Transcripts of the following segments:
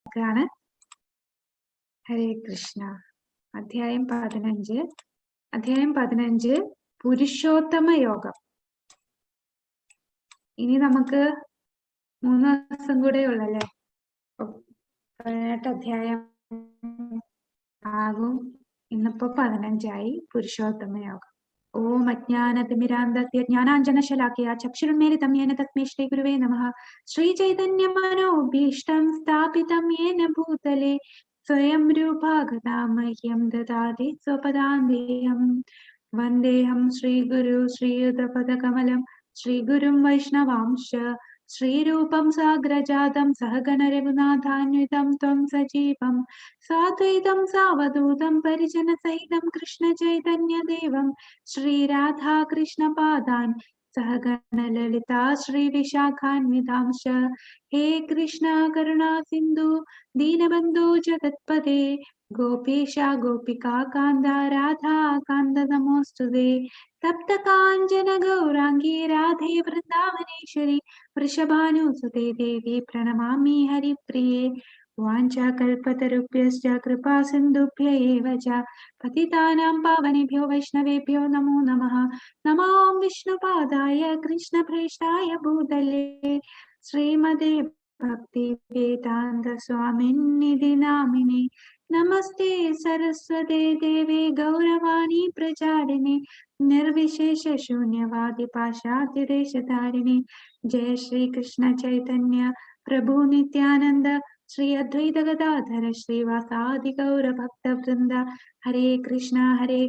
വാക്കാണ്. ഹരേ കൃഷ്ണ. അധ്യായം 15 പുരുഷോത്തമ യോഗം. ഇനി നമുക്ക് 3 ദിവസം കൂടെ ഉള്ളല്ലേ, 18 അധ്യായം ആകും. ഇന്നിപ്പോ 15 പുരുഷോത്തമ യോഗം. ഓം അജ്ഞാനതിമിരാന്ധസ്യ ജ്ഞാനാഞ്ജനശലാക്കയ ചക്ഷുരുന്മീലിതം യേന തസ്മൈ ശ്രീ ഗുരുവേ നമഃ. ശ്രീചൈതന്യമനോഭീഷ്ടം സ്ഥാപിതം യേന ഭൂതലേ സ്വയം രൂപാ ഗതാ മഹ്യം ദദാതി സ്വപദാന്തികം. വന്ദേഹം ശ്രീഗുരു ശ്രീയുതപദകമലം ശ്രീഗുരും വൈഷ്ണവാംശ ശ്രീരൂപം സാഗ്രജാതം സഹഗണ രഘുനാഥാന്വിതം ത്വം സജീവം സാദ്വൈതം സാവധൂതം പരിജന സഹിതം കൃഷ്ണ ചൈതന്യദേവം ശ്രീരാധാ കൃഷ്ണ പാദാൻ സഹഗണ ലളിതാ ശ്രീ വിശാഖാന്വിതാംശ. ഹേ കൃഷ്ണ കരുണാ സിന്ധു ദീനബന്ധു ജഗത്പദേ ഗോപീശ ഗോപികാ കാന്ത രാധാ കാന്ത നമോസ്തുതേ. തപ്ത കാഞ്ചന ഗൗരാംഗീ രാധേ വൃന്ദാവനേശ്വരി വൃഷഭാനുസുതേ ദേവി പ്രണമാമി ഹരിപ്രിയേ. വാഞ്ചാകൽപതരുഭ്യശ്ച കൃപാ സിന്ധുഭ്യ ഏവ ച പതിതാനാം പാവനേഭ്യോ വൈഷ്ണവേഭ്യോ നമോ നമഃ. നമോ വിഷ്ണുപാദായ കൃഷ്ണപ്രേഷ്ഠായ ഭൂതലേ ശ്രീമതേ ഭക്തി വേദാന്ത സ്വാമിന്നിധി നാമിനി. നമസ്തേ സരസ്വതേ ദേവേ ഗൗരവാണി പ്രചാരിണി നിർവിശേഷ ശൂന്യവാദി പാശാദ്യദേശധാരിണി. ജയ ശ്രീ കൃഷ്ണ ചൈതന്യ പ്രഭു നിത്യാനന്ദ ശ്രീ അദ്വൈത ഗദാധര ശ്രീവാസാദി ഗൗര ഭക്ത വൃന്ദ. ഹരേ കൃഷ്ണ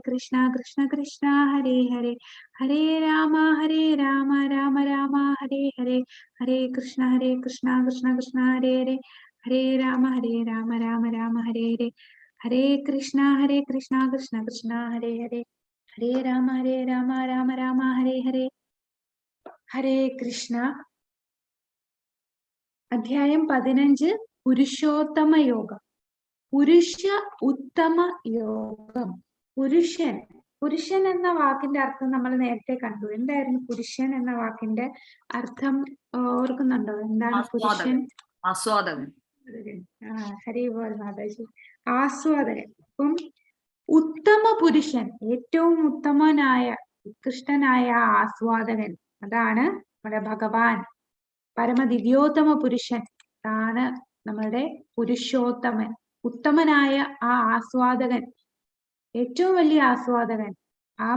കൃഷ്ണ കൃഷ്ണ ഹരേ ഹരേ, ഹരേ രാമ രാമ രാമ ഹരേ ഹരേ, ഹരേ കൃഷ്ണ കൃഷ്ണ കൃഷ്ണ ഹരേ ഹരേ, ഹരേ രാമ രാമ രാമ ഹരേ ഹരേ, ഹരേ കൃഷ്ണ കൃഷ്ണ കൃഷ്ണ ഹരേ ഹരേ, ഹരേ രാമ രാമ രാമ ഹരേ ഹരേ. ഹരേ കൃഷ്ണ. അധ്യായം 15 പുരുഷോത്തമ യോഗം. പുരുഷ ഉത്തമ യോഗം. പുരുഷൻ എന്ന വാക്കിന്റെ അർത്ഥം നമ്മൾ നേരത്തെ കണ്ടു. എന്തായിരുന്നു പുരുഷൻ എന്ന വാക്കിന്റെ അർത്ഥം? ഓർക്കുന്നുണ്ടോ? എന്താണ് പുരുഷൻ? ആസ്വാദകൻ. ഹരിബോൾ മാതാജി. ആസ്വാദകൻ. അപ്പം ഉത്തമ പുരുഷൻ, ഏറ്റവും ഉത്തമനായ ഉത്കൃഷ്ടനായ ആസ്വാദകൻ, അതാണ് നമ്മുടെ ഭഗവാൻ. പരമദിവ്യോത്തമ പുരുഷൻ ആണ് നമ്മളുടെ പുരുഷോത്തമൻ. ഉത്തമനായ ആ ആസ്വാദകൻ, ഏറ്റവും വലിയ ആസ്വാദകൻ ആ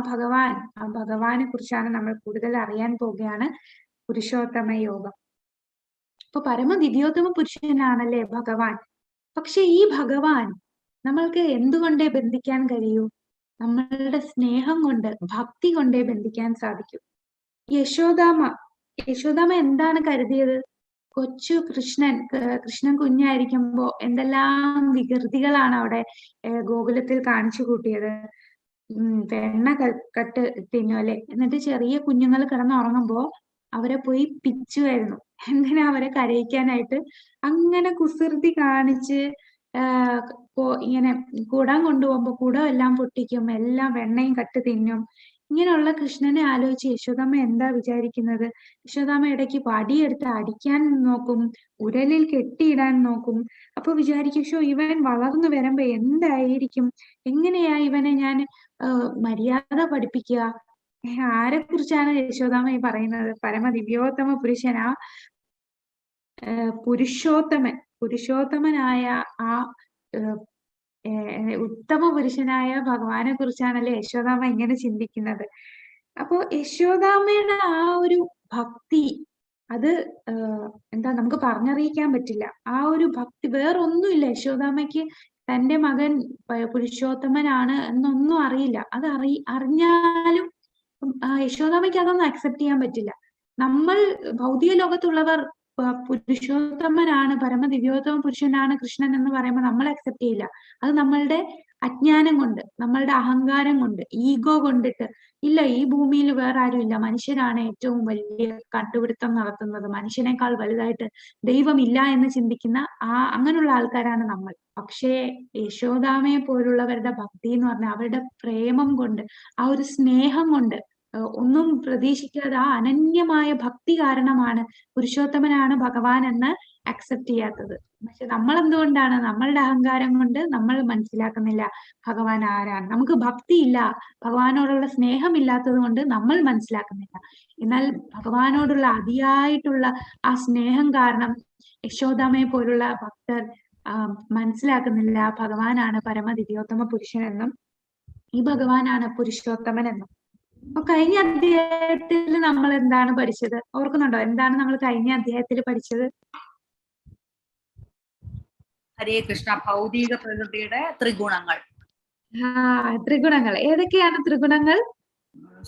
ഭഗവാനെ കുറിച്ചാണ് നമ്മൾ കൂടുതൽ അറിയാൻ പോവുകയാണ്. പുരുഷോത്തമ യോഗം. അപ്പൊ പരമദിവ്യോത്തമ പുരുഷനാണല്ലേ ഭഗവാൻ. പക്ഷെ ഈ ഭഗവാൻ നമ്മൾക്ക് എന്തുകൊണ്ടേ ബന്ധിക്കാൻ കഴിയൂ? നമ്മളുടെ സ്നേഹം കൊണ്ട്, ഭക്തി കൊണ്ടേ ബന്ധിക്കാൻ സാധിക്കൂ. യശോദാമ്മ എന്താണ് കരുതിയത്? കൊച്ചു കൃഷ്ണൻ കുഞ്ഞായിരിക്കുമ്പോ എന്തെല്ലാം വികൃതികളാണ് അവിടെ ഗോകുലത്തിൽ കാണിച്ചു കൂട്ടിയത്. വെണ്ണ കട്ട് തിന്നു അല്ലെ, എന്നിട്ട് ചെറിയ കുഞ്ഞുങ്ങൾ കിടന്നുറങ്ങുമ്പോ അവരെ പോയി പിച്ചുമായിരുന്നു. എന്തിനാ? അവരെ കരയിക്കാനായിട്ട്. അങ്ങനെ കുസൃതി കാണിച്ച് ഇങ്ങനെ കുടം കൊണ്ടുപോകുമ്പോ കുടം എല്ലാം പൊട്ടിക്കും, എല്ലാം വെണ്ണയും കട്ട് തിന്നും. ഇങ്ങനെയുള്ള കൃഷ്ണനെ ആലോചിച്ച് യശോദാമ്മ എന്താ വിചാരിക്കുന്നത്? യശോദാമ്മ ഇടയ്ക്ക് വടിയെടുത്ത് അടിക്കാൻ നോക്കും, ഉരലിൽ കെട്ടിയിടാൻ നോക്കും. അപ്പൊ വിചാരിക്കും, ഇവൻ വളർന്നു വരുമ്പോ എന്തായിരിക്കും, എങ്ങനെയാ ഇവനെ ഞാൻ മര്യാദ പഠിപ്പിക്കുക? ആരെ കുറിച്ചാണ് യശോദാമ്മ ഈ പറയുന്നത്? പരമദിവ്യോത്തമ പുരുഷനാ പുരുഷോത്തമനായ ആ ഉത്തമ പുരുഷനായ ഭഗവാനെ കുറിച്ചാണല്ലേ യശോദാമ്മ ഇങ്ങനെ ചിന്തിക്കുന്നത്. അപ്പോ യശോദാമ്മയുടെ ആ ഒരു ഭക്തി, അത് എന്താ, നമുക്ക് പറഞ്ഞറിയിക്കാൻ പറ്റില്ല. ആ ഒരു ഭക്തി വേറൊന്നുമില്ല. യശോദാമ്മയ്ക്ക് തന്റെ മകൻ പുരുഷോത്തമനാണ് എന്നൊന്നും അറിയില്ല. അത് അറിഞ്ഞാലും യശോദാമ്മയ്ക്ക് അതൊന്നും അക്സെപ്റ്റ് ചെയ്യാൻ പറ്റില്ല. നമ്മൾ ഭൗതിക ലോകത്തുള്ളവർ പുരുഷോത്തമനാണ്, പരമദിവ്യോത്തമ പുരുഷനാണ് കൃഷ്ണൻ എന്ന് പറയുമ്പോൾ നമ്മൾ അക്സെപ്റ്റ് ചെയ്യില്ല. അത് നമ്മളുടെ അജ്ഞാനം കൊണ്ട്, നമ്മളുടെ അഹങ്കാരം കൊണ്ട്, ഈഗോ കൊണ്ടിട്ട്, ഇല്ല ഈ ഭൂമിയിൽ വേറെ ആരും ഇല്ല, മനുഷ്യനാണ് ഏറ്റവും വലിയ കണ്ടുപിടുത്തം നടത്തുന്നത്, മനുഷ്യനേക്കാൾ വലുതായിട്ട് ദൈവമില്ല എന്ന് ചിന്തിക്കുന്ന അങ്ങനെയുള്ള ആൾക്കാരാണ് നമ്മൾ. പക്ഷേ യശോദാമയെ പോലുള്ളവരുടെ ഭക്തി എന്ന് പറഞ്ഞാൽ അവരുടെ പ്രേമം കൊണ്ട്, ആ ഒരു സ്നേഹം കൊണ്ട്, ഒന്നും പ്രതീക്ഷിക്കാതെ ആ അനന്യമായ ഭക്തി കാരണമാണ് പുരുഷോത്തമനാണ് ഭഗവാൻ എന്ന് അക്സെപ്റ്റ് ചെയ്യാത്തത്. പക്ഷെ നമ്മൾ എന്തുകൊണ്ടാണ്, നമ്മളുടെ അഹങ്കാരം കൊണ്ട് നമ്മൾ മനസ്സിലാക്കുന്നില്ല ഭഗവാൻ ആരാണ്. നമുക്ക് ഭക്തിയില്ല, ഭഗവാനോടുള്ള സ്നേഹമില്ലാത്തത് കൊണ്ട് നമ്മൾ മനസ്സിലാക്കുന്നില്ല. എന്നാൽ ഭഗവാനോടുള്ള അതിയായിട്ടുള്ള ആ സ്നേഹം കാരണം യശോദാമയെ പോലുള്ള ഭക്തർ മനസ്സിലാക്കുന്നില്ല ഭഗവാനാണ് പരമദിവ്യോത്തമ പുരുഷനെന്നും ഈ ഭഗവാനാണ് പുരുഷോത്തമൻ എന്നും. അപ്പൊ കഴിഞ്ഞ അധ്യായത്തിൽ നമ്മൾ എന്താണ് പഠിച്ചത്, ഓർക്കുന്നുണ്ടോ? എന്താണ് നമ്മൾ കഴിഞ്ഞ അധ്യായത്തിൽ പഠിച്ചത്? ഹരേ കൃഷ്ണ. ഭൗതിക പ്രകൃതിയുടെ ത്രിഗുണങ്ങൾ. ത്രിഗുണങ്ങൾ ഏതൊക്കെയാണ് ത്രിഗുണങ്ങൾ?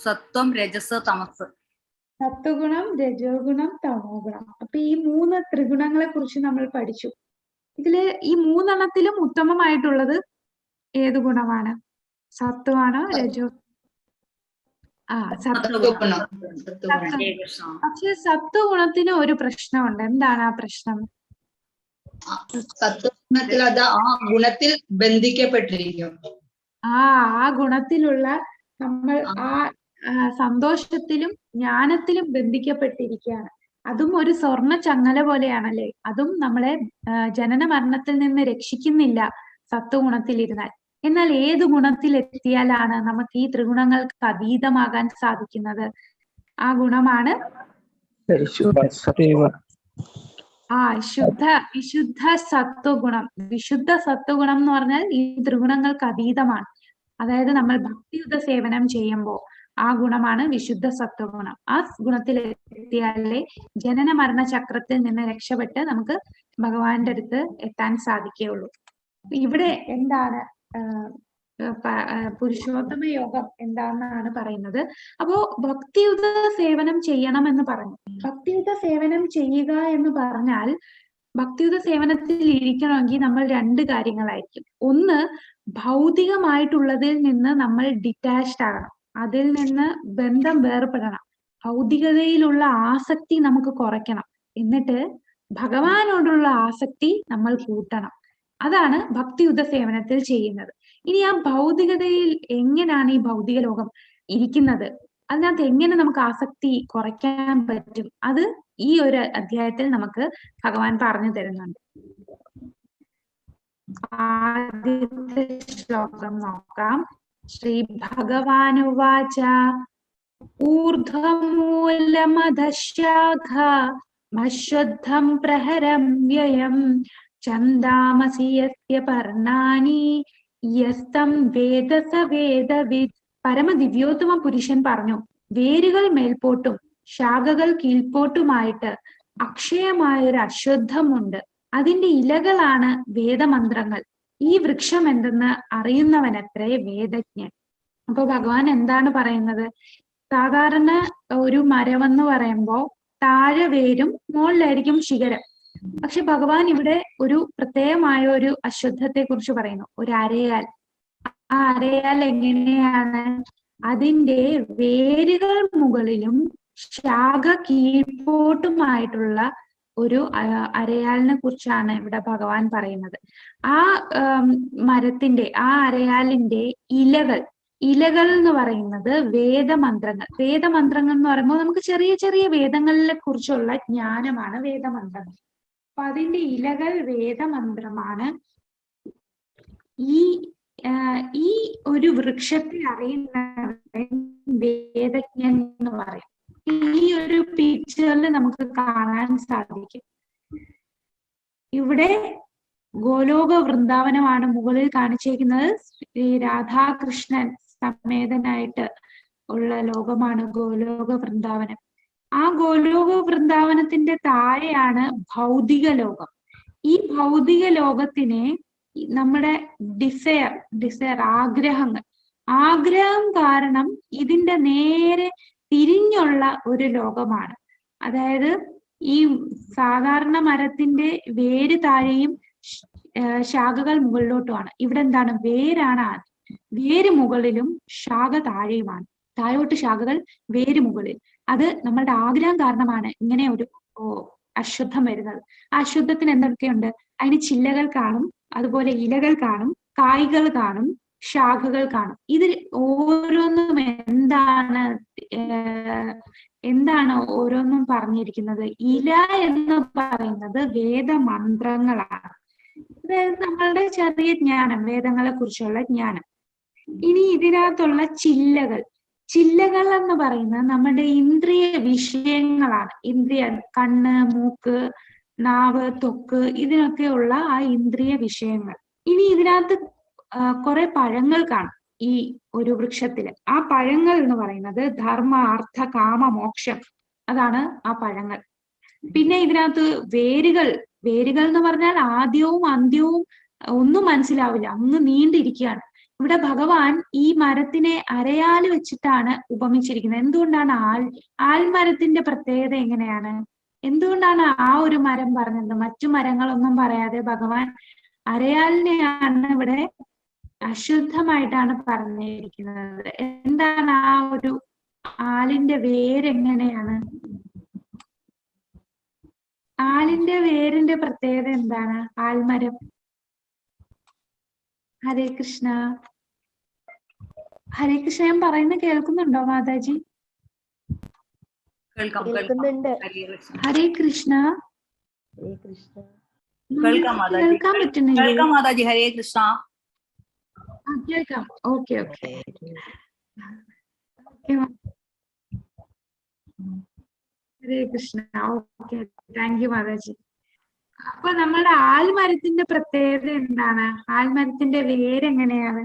സത്വം, രജസ്, തമസ്. സത്വഗുണം, രജോഗുണം, തമോ ഗുണം. അപ്പൊ ഈ 3 ത്രിഗുണങ്ങളെ കുറിച്ച് നമ്മൾ പഠിച്ചു. ഇതില് ഈ 3 ഉത്തമമായിട്ടുള്ളത് ഏത് ഗുണമാണ്? സത്വമാണോ രജോ? സത്വഗുണം. പക്ഷെ സത്വഗുണത്തിന് ഒരു പ്രശ്നമുണ്ട്. എന്താണ് ആ പ്രശ്നം? സത്വഗുണത്തിൽ അത് ആ ഗുണത്തിൽ ബന്ധിക്കപ്പെട്ടിരിക്കും. ആ ഗുണത്തിലുള്ള നമ്മൾ ആ സന്തോഷത്തിലും ജ്ഞാനത്തിലും ബന്ധിക്കപ്പെട്ടിരിക്കുകയാണ്. അതും ഒരു സ്വർണ്ണ ചങ്ങല പോലെയാണല്ലേ. അതും നമ്മളെ ജനന മരണത്തിൽ നിന്ന് രക്ഷിക്കുന്നില്ല സത്വഗുണത്തിലിരുന്നാൽ. എന്നാൽ ഏത് ഗുണത്തിൽ എത്തിയാലാണ് നമുക്ക് ഈ ത്രിഗുണങ്ങൾക്ക് അതീതമാകാൻ സാധിക്കുന്നത്? ആ ഗുണമാണ് വിശുദ്ധ സത്വഗുണം. വിശുദ്ധ സത്വഗുണം എന്ന് പറഞ്ഞാൽ ഈ ത്രിഗുണങ്ങൾക്ക് അതീതമാണ്. അതായത് നമ്മൾ ഭക്തിയുത സേവനം ചെയ്യുമ്പോൾ ആ ഗുണമാണ് വിശുദ്ധ സത്വഗുണം. ആ ഗുണത്തിൽ എത്തിയാലേ ജനന മരണ ചക്രത്തിൽ നിന്ന് രക്ഷപ്പെട്ട് നമുക്ക് ഭഗവാന്റെ അടുത്ത് എത്താൻ സാധിക്കുകയുള്ളൂ. ഇവിടെ എന്താണ് പുരുഷോത്തമ യോഗം എന്താണെന്നാണ് പറയുന്നത്. അപ്പോ ഭക്തിയുത സേവനം ചെയ്യണം എന്ന് പറഞ്ഞു. ഭക്തിയുത സേവനം ചെയ്യുക എന്ന് പറഞ്ഞാൽ ഭക്തിയുത സേവനത്തിൽ ഇരിക്കണമെങ്കിൽ നമ്മൾ 2 കാര്യങ്ങളായിരിക്കും. ഒന്ന്, ഭൗതികമായിട്ടുള്ളതിൽ നിന്ന് നമ്മൾ ഡിറ്റാച്ച്ഡ് ആകണം. അതിൽ നിന്ന് ബന്ധം വേർപെടണം. ഭൗതികതയിലുള്ള ആസക്തി നമുക്ക് കുറയ്ക്കണം. എന്നിട്ട് ഭഗവാനോടുള്ള ആസക്തി നമ്മൾ കൂട്ടണം. അതാണ് ഭക്തിയുത സേവനത്തിൽ ചെയ്യുന്നത്. ഇനി ആ ഭൗതികതയിൽ എങ്ങനെയാണ് ഈ ഭൗതിക ലോകം ഇരിക്കുന്നത്, അതിനകത്ത് എങ്ങനെ നമുക്ക് ആസക്തി കുറയ്ക്കാൻ പറ്റും, അത് ഈ ഒരു അധ്യായത്തിൽ നമുക്ക് ഭഗവാൻ പറഞ്ഞു തരുന്നുണ്ട്. ആദ്യത്തെ ശ്ലോകം നോക്കാം. ശ്രീ ഭഗവാനുവാച ഊർധ്വമൂലമധശാഖ മശ്വദ്ധം പ്രഹരം വ്യയം ചന്ദാമസി യസ്യ പർണാനി യസ്തം വേദ സ വേദവിദ്. പരമദിവ്യോത്തമ പുരുഷൻ പറഞ്ഞു, വേരുകൾ മേൽപോട്ടും ശാഖകൾ കീഴ്പോട്ടുമായിട്ട് അക്ഷയമായൊരു അശ്വത്ഥമുണ്ട്. അതിന്റെ ഇലകളാണ് വേദമന്ത്രങ്ങൾ. ഈ വൃക്ഷം എന്തെന്ന് അറിയുന്നവനത്രേ വേദജ്ഞൻ. അപ്പൊ ഭഗവാൻ എന്താണ് പറയുന്നത്? സാധാരണ ഒരു മരമെന്ന് പറയുമ്പോ താഴെ വേരും മുകളിലായിരിക്കും ശിഖരം. പക്ഷെ ഭഗവാൻ ഇവിടെ ഒരു പ്രത്യേകമായ ഒരു അശ്വത്ഥത്തെ കുറിച്ച് പറയുന്നു, ഒരു അരയാൽ. ആ അരയാൽ എങ്ങനെയാണ്? അതിന്റെ വേരുകൾ മുകളിലും ശാഖ കീഴ്പോട്ടുമായിട്ടുള്ള ഒരു അരയാലിനെ കുറിച്ചാണ് ഇവിടെ ഭഗവാൻ പറയുന്നത്. ആ മരത്തിന്റെ, ആ അരയാലിന്റെ ഇലകൾ എന്ന് പറയുന്നത് വേദമന്ത്രങ്ങൾ. വേദമന്ത്രങ്ങൾ എന്ന് പറയുമ്പോൾ നമുക്ക് ചെറിയ ചെറിയ വേദങ്ങളെ കുറിച്ചുള്ള ജ്ഞാനമാണ് വേദമന്ത്രങ്ങൾ. അപ്പൊ അതിന്റെ ഇലകൾ വേദമന്ത്രമാണ്. ഈ ഒരു വൃക്ഷത്തെ അറിയുന്നവൻ വേദജ്ഞൻ എന്ന് പറയും. ഈ ഒരു പിക്ചറിൽ നമുക്ക് കാണാൻ സാധിക്കും. ഇവിടെ ഗോലോക വൃന്ദാവനമാണ് മുകളിൽ കാണിച്ചിരിക്കുന്നത്. ശ്രീ രാധാകൃഷ്ണൻ സമേതനായിട്ട് ഉള്ള ലോകമാണ് ഗോലോക വൃന്ദാവനം. ആ ഗോലോക വൃന്ദാവനത്തിന്റെ താഴെയാണ് ഭൗതിക ലോകം. ഈ ഭൗതിക ലോകത്തിനെ നമ്മുടെ ഡിസയർ ആഗ്രഹം കാരണം ഇതിന്റെ നേരെ തിരിഞ്ഞുള്ള ഒരു ലോകമാണ്. അതായത് ഈ സാധാരണ മരത്തിന്റെ വേര് താഴെയും ശാഖകൾ മുകളിലോട്ടുമാണ്. ഇവിടെ എന്താണ്? വേരാണ്. വേര് മുകളിലും ശാഖ താഴെയുമാണ്. താഴോട്ട് ശാഖകൾ, വേര് മുകളിൽ. അത് നമ്മളുടെ ആഗ്രഹം കാരണമാണ് ഇങ്ങനെ ഒരു അശുദ്ധം വരുന്നത്. ആ അശുദ്ധത്തിന് എന്തൊക്കെയുണ്ട്? അതിന് ചില്ലകൾ കാണും, അതുപോലെ ഇലകൾ കാണും, കായ്കൾ കാണും, ശാഖകൾ കാണും. ഇതിൽ ഓരോന്നും എന്താണ് ഓരോന്നും പറഞ്ഞിരിക്കുന്നത്? ഇല എന്ന് പറയുന്നത് വേദമന്ത്രങ്ങളാണ്. അതായത് നമ്മളുടെ ചെറിയ ജ്ഞാനം, വേദങ്ങളെ കുറിച്ചുള്ള ജ്ഞാനം. ഇനി ഇതിനകത്തുള്ള ചില്ലകൾ എന്ന് പറയുന്നത് നമ്മുടെ ഇന്ദ്രിയ വിഷയങ്ങളാണ്. കണ്ണ്, മൂക്ക്, നാവ്, ത്വക്ക്, ഇതിനൊക്കെയുള്ള ആ ഇന്ദ്രിയ വിഷയങ്ങൾ. ഇനി ഇതിനകത്ത് കുറെ പഴങ്ങൾ കാണും ഈ ഒരു വൃക്ഷത്തില്. ആ പഴങ്ങൾ എന്ന് പറയുന്നത് ധർമ്മ, അർത്ഥ, കാമ, മോക്ഷം, അതാണ് ആ പഴങ്ങൾ. പിന്നെ ഇതിനകത്ത് വേരുകൾ എന്ന് പറഞ്ഞാൽ ആദ്യവും അന്ത്യവും ഒന്നും മനസ്സിലാവില്ല, അങ്ങ് നീണ്ടിരിക്കുകയാണ്. ഇവിടെ ഭഗവാൻ ഈ മരത്തിനെ അരയാല് വെച്ചിട്ടാണ് ഉപമിച്ചിരിക്കുന്നത്. എന്തുകൊണ്ടാണ് ആൽമരത്തിന്റെ പ്രത്യേകത എങ്ങനെയാണ്? എന്തുകൊണ്ടാണ് ആ ഒരു മരം പറഞ്ഞത്? മറ്റു മരങ്ങളൊന്നും പറയാതെ ഭഗവാൻ അരയാലിനെയാണ് ഇവിടെ അശുദ്ധമായിട്ടാണ് പറഞ്ഞിരിക്കുന്നത്. എന്താണ് ആ ഒരു ആലിന്റെ വേരെങ്ങനെയാണ്? ആലിന്റെ വേരിന്റെ പ്രത്യേകത എന്താണ്? ആൽമരം. ഹരേ കൃഷ്ണ. ഹരേ കൃഷ്ണ, ഞാൻ പറയുന്നത് കേൾക്കുന്നുണ്ടോ മാതാജി? ഹരേ കൃഷ്ണ. കേൾക്കാൻ പറ്റുന്നില്ലേ? മാതാജി, ഹരേ കൃഷ്ണ. കേൾക്കാം. Okay. Hare Krishna. Okay, thank you Mataji. അപ്പൊ നമ്മുടെ ആൽമരത്തിന്റെ പ്രത്യേകത എന്താണ്? ആൽമരത്തിന്റെ വേരെങ്ങനെയാണ്?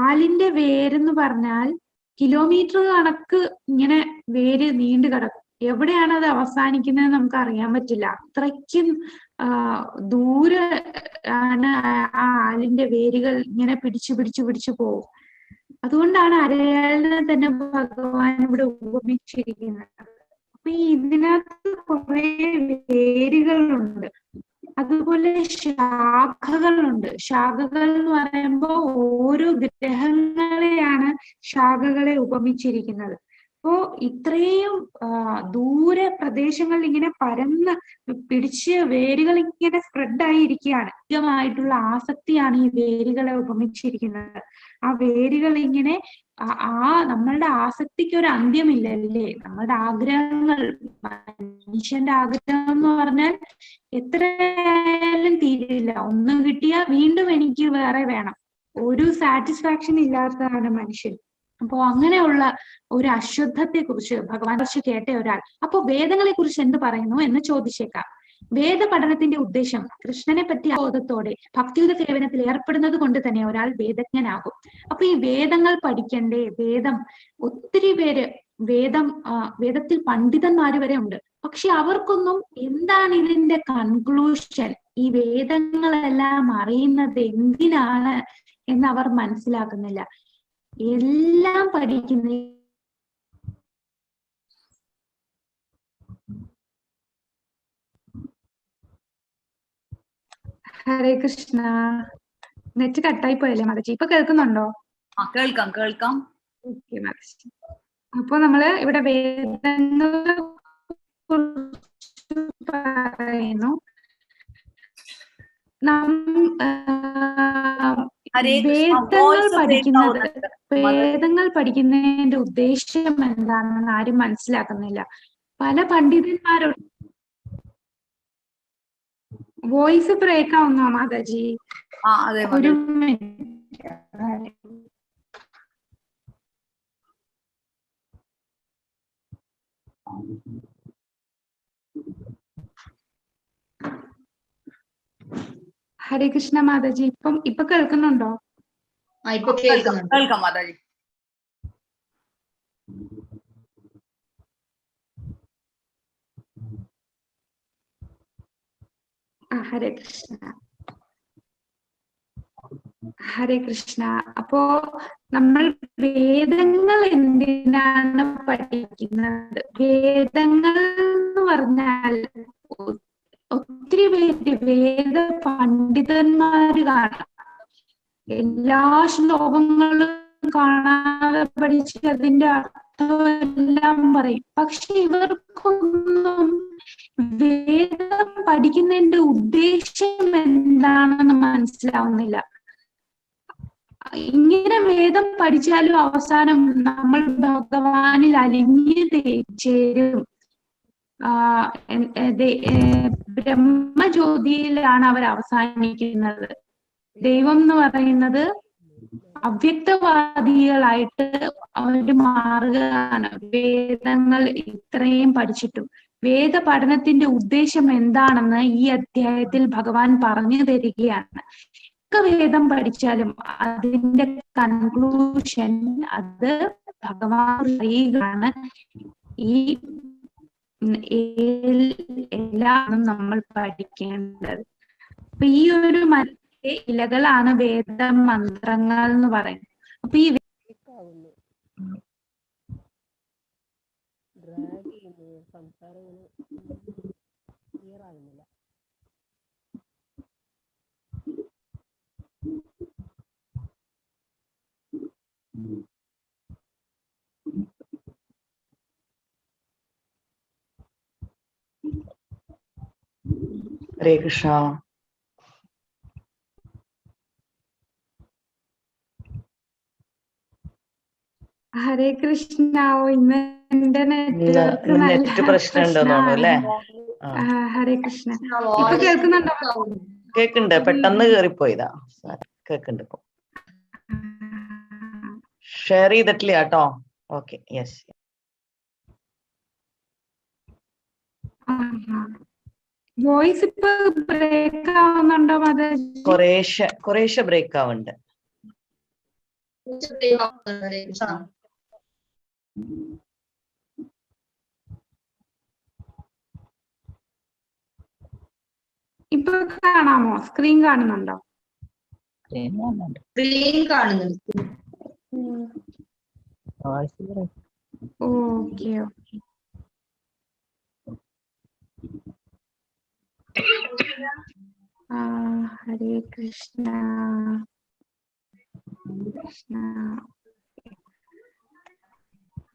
ആലിന്റെ വേരെന്ന് പറഞ്ഞാൽ കിലോമീറ്റർ കണക്ക് ഇങ്ങനെ വേര് നീണ്ടു കിടക്കും. എവിടെയാണ് അത് അവസാനിക്കുന്നത് നമുക്ക് അറിയാൻ പറ്റില്ല. അത്രയ്ക്കും ദൂരെ ആണ് ആ ആലിന്റെ വേരുകൾ ഇങ്ങനെ പിടിച്ചു പോകും. അതുകൊണ്ടാണ് അരയാലിനെ തന്നെ ഭഗവാൻ ഇവിടെ ഉപമിച്ചിരിക്കുന്നത്. അപ്പൊ ഇതിനകത്ത് കുറെ വേരുകളുണ്ട്, അതുപോലെ ശാഖകളുണ്ട്. ശാഖകൾ എന്ന് പറയുമ്പോൾ ഓരോ ഗ്രഹങ്ങളെയാണ് ശാഖകളെ ഉപമിച്ചിരിക്കുന്നത്. അപ്പോ ഇത്രയും ദൂരെ പ്രദേശങ്ങളിൽ ഇങ്ങനെ പരന്ന് പിടിച്ച് വേരുകൾ ഇങ്ങനെ സ്പ്രെഡ് ആയിരിക്കുകയാണ്. അധികമായിട്ടുള്ള ആസക്തിയാണ് ഈ വേരുകളെ ഉപമിച്ചിരിക്കുന്നത്. ആ വേരുകൾ ഇങ്ങനെ നമ്മളുടെ ആസക്തിക്ക് ഒരു അന്ത്യമില്ലല്ലേ? നമ്മളുടെ ആഗ്രഹങ്ങൾ, മനുഷ്യന്റെ ആഗ്രഹം എന്ന് പറഞ്ഞാൽ എത്രയായാലും തീരില്ല. ഒന്ന് കിട്ടിയാൽ വീണ്ടും എനിക്ക് വേറെ വേണം. ഒരു സാറ്റിസ്ഫാക്ഷൻ ഇല്ലാത്തതാണ് മനുഷ്യൻ. അപ്പോ അങ്ങനെയുള്ള ഒരു അശുദ്ധത്തെ കുറിച്ച് ഭഗവാൻ കുറിച്ച് കേട്ട ഒരാൾ അപ്പോ വേദങ്ങളെ കുറിച്ച് എന്ത് പറയുന്നു എന്ന് ചോദിച്ചേക്കാം. വേദ പഠനത്തിന്റെ ഉദ്ദേശം കൃഷ്ണനെ പറ്റി ബോധത്തോടെ ഭക്തിയുടെ സേവനത്തിൽ ഏർപ്പെടുന്നത് കൊണ്ട് തന്നെ ഒരാൾ വേദജ്ഞനാകും. അപ്പൊ ഈ വേദങ്ങൾ പഠിക്കണ്ടേ? ഒത്തിരി പേര് വേദത്തിൽ പണ്ഡിതന്മാര് വരെ ഉണ്ട്. പക്ഷെ അവർക്കൊന്നും എന്താണ് ഇതിന്റെ കൺക്ലൂഷൻ, ഈ വേദങ്ങളെല്ലാം അറിയുന്നത് എന്തിനാണ് എന്ന് അവർ മനസ്സിലാക്കുന്നില്ല. എല്ലാം പഠിക്കുന്ന ഹരേ കൃഷ്ണ. നെറ്റ് കട്ടായി പോയല്ലേ മാതാജി? ഇപ്പൊ കേൾക്കുന്നുണ്ടോ? കേൾക്കാം. ഓക്കെ മാതാജി. അപ്പൊ നമ്മള് ഇവിടെ വേദങ്ങളെ പറയുന്നു. വേദങ്ങൾ പഠിക്കുന്നതിന്റെ ഉദ്ദേശം എന്താണെന്ന് ആരും മനസ്സിലാക്കുന്നില്ല. പല പണ്ഡിതന്മാരോട് വോയിസ് ബ്രേക്ക് ആവുന്നോ മാതാജി? ഒരു മിനിറ്റ്. ഹരേ കൃഷ്ണ മാതാജി. ഇപ്പൊ കേൾക്കുന്നുണ്ടോ? കേൾക്കാം മാതാജി. ഹരേ കൃഷ്ണ. ഹരേ കൃഷ്ണ. അപ്പോ നമ്മൾ വേദങ്ങൾ എന്തിനാണ് പഠിക്കുന്നത്? വേദങ്ങൾ എന്ന് പറഞ്ഞാൽ ഒത്തിരി പേര് വേദ പണ്ഡിതന്മാര് കാണാം. എല്ലാ ശ്ലോകങ്ങളും കാണാതെ പഠിച്ച് അതിന്റെ അർത്ഥമെല്ലാം പറയും. പക്ഷെ ഇവർക്കൊന്നും വേദം പഠിക്കുന്നതിന്റെ ഉദ്ദേശം എന്താണെന്ന് മനസ്സിലാവുന്നില്ല. ഇങ്ങനെ വേദം പഠിച്ചാലും അവസാനം നമ്മൾ ഭഗവാനിൽ അലിഞ്ഞു ചേരും. ബ്രഹ്മജ്യോതിയിലാണ് അവർ അവസാനിക്കുന്നത്. ദൈവം എന്ന് പറയുന്നത് അവ്യക്തവാദികളായിട്ട് അവര് മാറുകയാണ്. വേദങ്ങൾ ഇത്രയും പഠിച്ചിട്ടും വേദ പഠനത്തിന്റെ ഉദ്ദേശം എന്താണെന്ന് ഈ അധ്യായത്തിൽ ഭഗവാൻ പറഞ്ഞു തരികയാണ്. വേദം പഠിച്ചാലും അതിന്റെ കൺക്ലൂഷൻ അത് ഭഗവാൻ അറിയുകയാണ്. ഈ എല്ലാം നമ്മൾ പഠിക്കേണ്ടത്. അപ്പൊ ഈ ഒരു ഇലകളാണ് വേദ മന്ത്രങ്ങൾ എന്ന് പറയുന്നത്. അപ്പൊ ഈ ഹരേ കൃഷ്ണ. ഹരേ കൃഷ്ണ. ഇന്ന് നെറ്റ് പ്രശ്നം ഉണ്ടെന്ന് തോന്നുന്നു അല്ലേ? ഹരേ കൃഷ്ണ. ഇപ്പൊ കേൾക്കുന്നുണ്ടോ? കേക്കുന്നുണ്ട്. പെട്ടെന്ന് കേറിപ്പോയതാ. കേക്കുന്നുണ്ട് ഇപ്പൊ. ഷെയർ ചെയ്തിട്ടില്ല കേട്ടോ. Okay, yes. വോയിസ് ഇപ്പൊ ബ്രേക്ക് ആവുന്നുണ്ടോ മാതാജി? കുറേശ്ശെ ബ്രേക്ക് ആവുന്നുണ്ട്. ഇപ്പൊ കാണാമോ? സ്ക്രീൻ കാണുന്നുണ്ടോ? സ്ക്രീൻ കാണുന്നുണ്ട്. Okay okay. Hare Krishna. Krishna.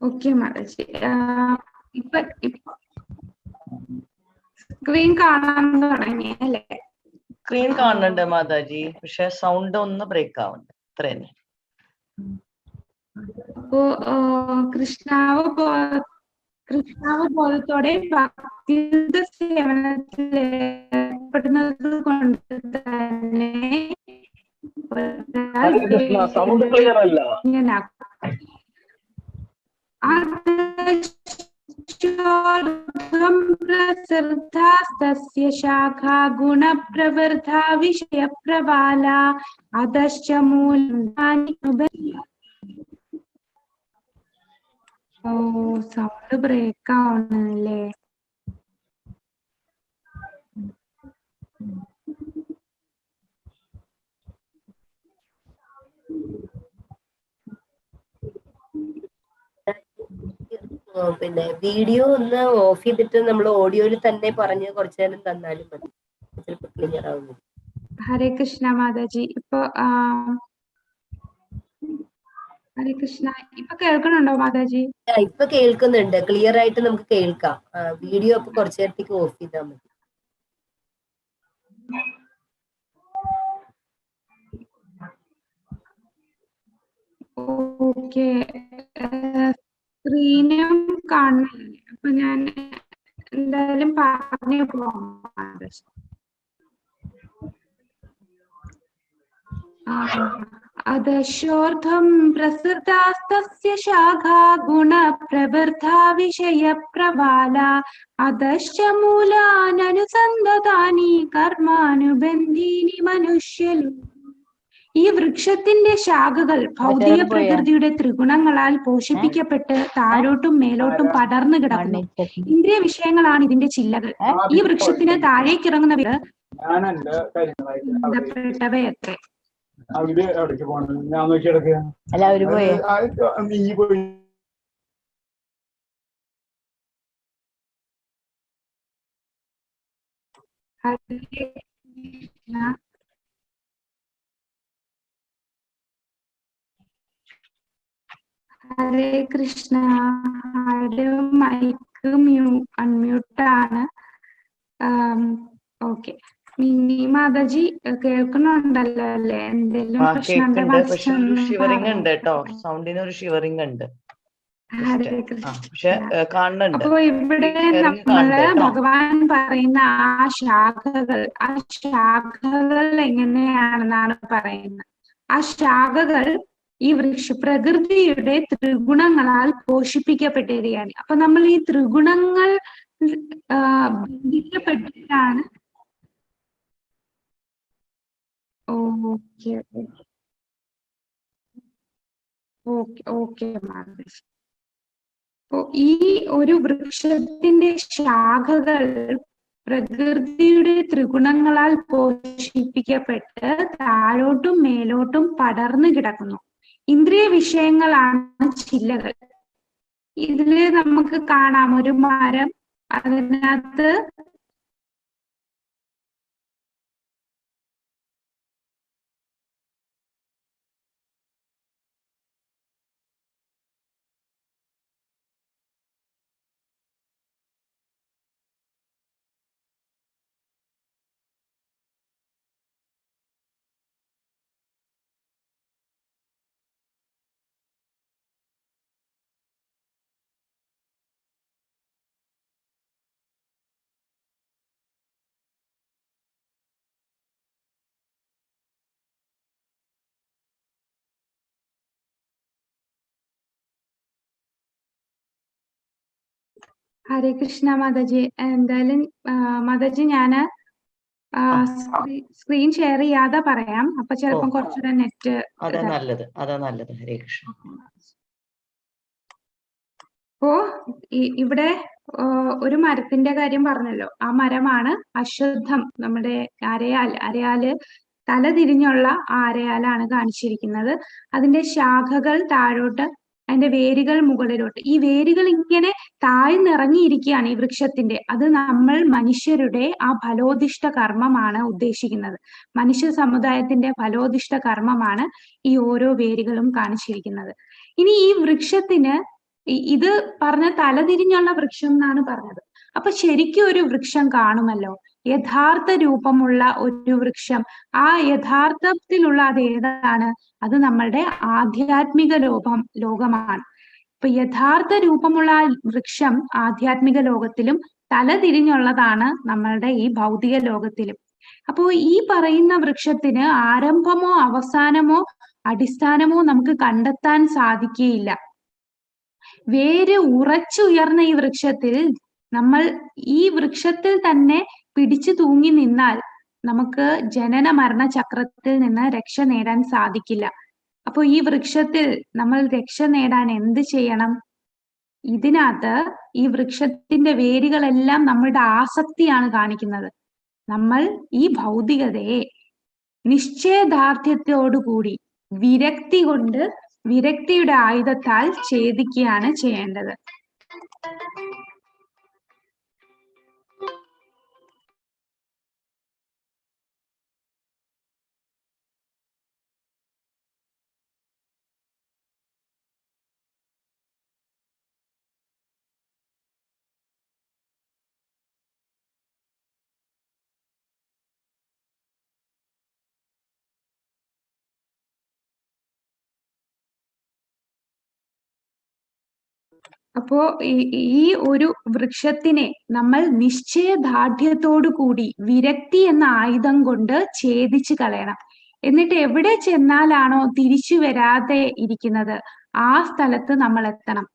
Okay Mataji. ഇപ്പൊ സ്ക്രീൻ കാണാൻ തുടങ്ങി അല്ലേ? സ്ക്രീൻ കാണുന്നുണ്ട് മാതാജി, പക്ഷെ സൗണ്ട് ഒന്ന് ബ്രേക്ക് ആവുന്നുണ്ട്. അത്ര തന്നെ. അപ്പോ കൃഷ്ണാവ് ബോധത്തോടെ ഭക്തിയുത സേവനത്തിൽ ഏർപ്പെടുന്നത് കൊണ്ട് തന്നെ പ്രസൃതാസ്തസ്യ ശാഖാ ഗുണപ്രവൃദ്ധാ വിഷയപ്രബാലാ അധശ്ച മൂലാനി. ഓ, സൗണ്ട് ബ്രേക്ക് ആവണല്ലേ? പിന്നെ വീഡിയോ ഒന്ന് ഓഫ് ചെയ്തിട്ട് നമ്മൾ ഓഡിയോയിൽ തന്നെ പറഞ്ഞ് കുറച്ചു നേരം തന്നാലും മതി. ചിലപ്പോൾ ക്ലിയർ ആവുന്നു. ഹരേ കൃഷ്ണ മാതാജി. ഇപ്പൊ ഹരേ കൃഷ്ണ. ഇപ്പൊ കേൾക്കണുണ്ടോ മാതാജി? ഇപ്പൊ കേൾക്കുന്നുണ്ട്, ക്ലിയർ ആയിട്ട് നമുക്ക് കേൾക്കാം. വീഡിയോ അപ്പൊ കുറച്ചു നേരത്തേക്ക് ഓഫ് ചെയ്താൽ മതി. ഓക്കെ. സ്ക്രീനും കാണുന്നില്ലേ? അപ്പൊ ഞാൻ എന്തായാലും പറഞ്ഞു പോവാം. അധശോർധ്വം പ്രസൃതാസ്തസ്യ ശാഖാ ഗുണപ്രവൃദ്ധാ വിഷയപ്രബാലാ അധശ്ച മൂലാനനുസന്ധതാനി കർമാനുബന്ധീനി മനുഷ്യലു. ഈ വൃക്ഷത്തിന്റെ ശാഖകൾ ഭൗതിക പ്രകൃതിയുടെ ത്രിഗുണങ്ങളാൽ പോഷിപ്പിക്കപ്പെട്ട് താഴോട്ടും മേലോട്ടും പടർന്നു കിടക്കുന്നു. ഇന്ദ്രിയ വിഷയങ്ങളാണ് ഇതിന്റെ ചില്ലകൾ. ഈ വൃക്ഷത്തിന് താഴേക്കിറങ്ങുന്നവര് ബന്ധപ്പെട്ടവയത്രേ. എല്ലാവരും പോയി. ഹരേ കൃഷ്ണ. ആരുടെ മൈക്ക് അൺമ്യൂട്ട് ആണ്. ഓക്കെ. മിനി മാതാജി കേൾക്കുന്നുണ്ടല്ലോ അല്ലേ? എന്തെങ്കിലും ആ പ്രശ്നം ഉണ്ടോ കേക്കുന്നുണ്ട്, പക്ഷെ ഒരു മാതാജി ഷിവറിങ് ഉണ്ട് കേട്ടോ, പറയാം. സൗണ്ടിന് ഒരു ഷിവറിങ് ഉണ്ട്. ഹരേ പക്ഷെ കൃഷ്ണ. കാണുന്നുണ്ട്, അപ്പൊ ഇവിടെ ഷെയറിങ് നമ്മള് കാണുന്നുണ്ട് കേട്ടോ. ഭഗവാൻ പറയുന്ന ആ ശാഖകൾ എങ്ങനെയാണെന്നാണ് പറയുന്നത്. ആ ശാഖകൾ ഈ പ്രകൃതിയുടെ ത്രിഗുണങ്ങളാൽ പോഷിപ്പിക്കപ്പെട്ടിരിക്കുകയാണ്. അപ്പൊ നമ്മൾ ഈ ത്രിഗുണങ്ങൾ ബന്ധിക്കപ്പെട്ടിട്ടാണ്. Okay okay okay Mataji. അപ്പോ ഈ ഒരു വൃക്ഷത്തിന്റെ ശാഖകൾ പ്രകൃതിയുടെ ത്രിഗുണങ്ങളാൽ പോഷിപ്പിക്കപ്പെട്ട് താഴോട്ടും മേലോട്ടും പടർന്നു കിടക്കുന്നു. ഇന്ദ്രിയ വിഷയങ്ങളാണ് ചില്ലകൾ. ഇതില് നമുക്ക് കാണാം ഒരു മരം, അതിനകത്ത് ഹരേ കൃഷ്ണ മാതാജി. എന്തായാലും മാതാജി ഞാന് സ്ക്രീൻ ഷെയർ ചെയ്യാതെ പറയാം. അപ്പൊ ചിലപ്പോ കുറച്ചുകൂടെ നെറ്റ്. അതാ നല്ലത്. ഹരേ കൃഷ്ണ. അപ്പോ ഇവിടെ ഒരു മരത്തിന്റെ കാര്യം പറഞ്ഞല്ലോ. ആ മരമാണ് അശ്വത്ഥം. നമ്മുടെ അരയാല് തല തിരിഞ്ഞുള്ള അരയാലാണ് കാണിച്ചിരിക്കുന്നത്. അതിന്റെ ശാഖകൾ താഴോട്ട്, അതിന്റെ വേരുകൾ മുകളിലോട്ട്. ഈ വേരുകൾ ഇങ്ങനെ താഴ്ന്നിറങ്ങിയിരിക്കുകയാണ് ഈ വൃക്ഷത്തിന്റെ. അത് നമ്മൾ മനുഷ്യരുടെ ആ ഫലോദിഷ്ട കർമ്മമാണ് ഉദ്ദേശിക്കുന്നത്. മനുഷ്യ സമുദായത്തിന്റെ ഫലോദിഷ്ട കർമ്മമാണ് ഈ ഓരോ വേരുകളും കാണിച്ചിരിക്കുന്നത്. ഇനി ഈ വൃക്ഷത്തിന് ഇത് പറഞ്ഞ തലതിരിഞ്ഞുള്ള വൃക്ഷം എന്നാണ് പറഞ്ഞത്. അപ്പൊ ശരിക്കും ഒരു വൃക്ഷം കാണുമല്ലോ, യഥാർത്ഥ രൂപമുള്ള ഒരു വൃക്ഷം. ആ യഥാർത്ഥത്തിലുള്ള അത് ഏതാണ്? അത് നമ്മളുടെ ആധ്യാത്മിക ലോകമാണ്. ഇപ്പൊ യഥാർത്ഥ രൂപമുള്ള ആ വൃക്ഷം ആധ്യാത്മിക ലോകത്തിലും തലതിരിഞ്ഞുള്ളതാണ് നമ്മളുടെ ഈ ഭൗതിക ലോകത്തിലും. അപ്പോ ഈ പറയുന്ന വൃക്ഷത്തിന് ആരംഭമോ അവസാനമോ അടിസ്ഥാനമോ നമുക്ക് കണ്ടെത്താൻ സാധിക്കുകയില്ല. വേര് ഉറച്ചുയർന്ന ഈ വൃക്ഷത്തിൽ നമ്മൾ ഈ വൃക്ഷത്തിൽ തന്നെ പിടിച്ചു തൂങ്ങി നിന്നാൽ നമുക്ക് ജനന മരണ ചക്രത്തിൽ നിന്ന് രക്ഷ നേടാൻ സാധിക്കില്ല. അപ്പൊ ഈ വൃക്ഷത്തിൽ നമ്മൾ രക്ഷ നേടാൻ എന്ത് ചെയ്യണം? ഇതിനകത്ത് ഈ വൃക്ഷത്തിന്റെ വേരുകളെല്ലാം നമ്മളുടെ ആസക്തിയാണ് കാണിക്കുന്നത്. നമ്മൾ ഈ ഭൗതികതയെ നിശ്ചയദാർഢ്യത്തോടുകൂടി വിരക്തിയുടെ ആയുധത്താൽ ഛേദിക്കുകയാണ് ചെയ്യേണ്ടത്. അപ്പോ ഈ ഒരു വൃക്ഷത്തിനെ നമ്മൾ നിശ്ചയദാർഢ്യത്തോടു കൂടി വിരക്തി എന്ന ആയുധം കൊണ്ട് ഛേദിച്ചു കളയണം. എന്നിട്ട് എവിടെ ചെന്നാലാണോ തിരിച്ചു വരാതെ ഇരിക്കുന്നത് ആ സ്ഥലത്ത് നമ്മൾ എത്തണം.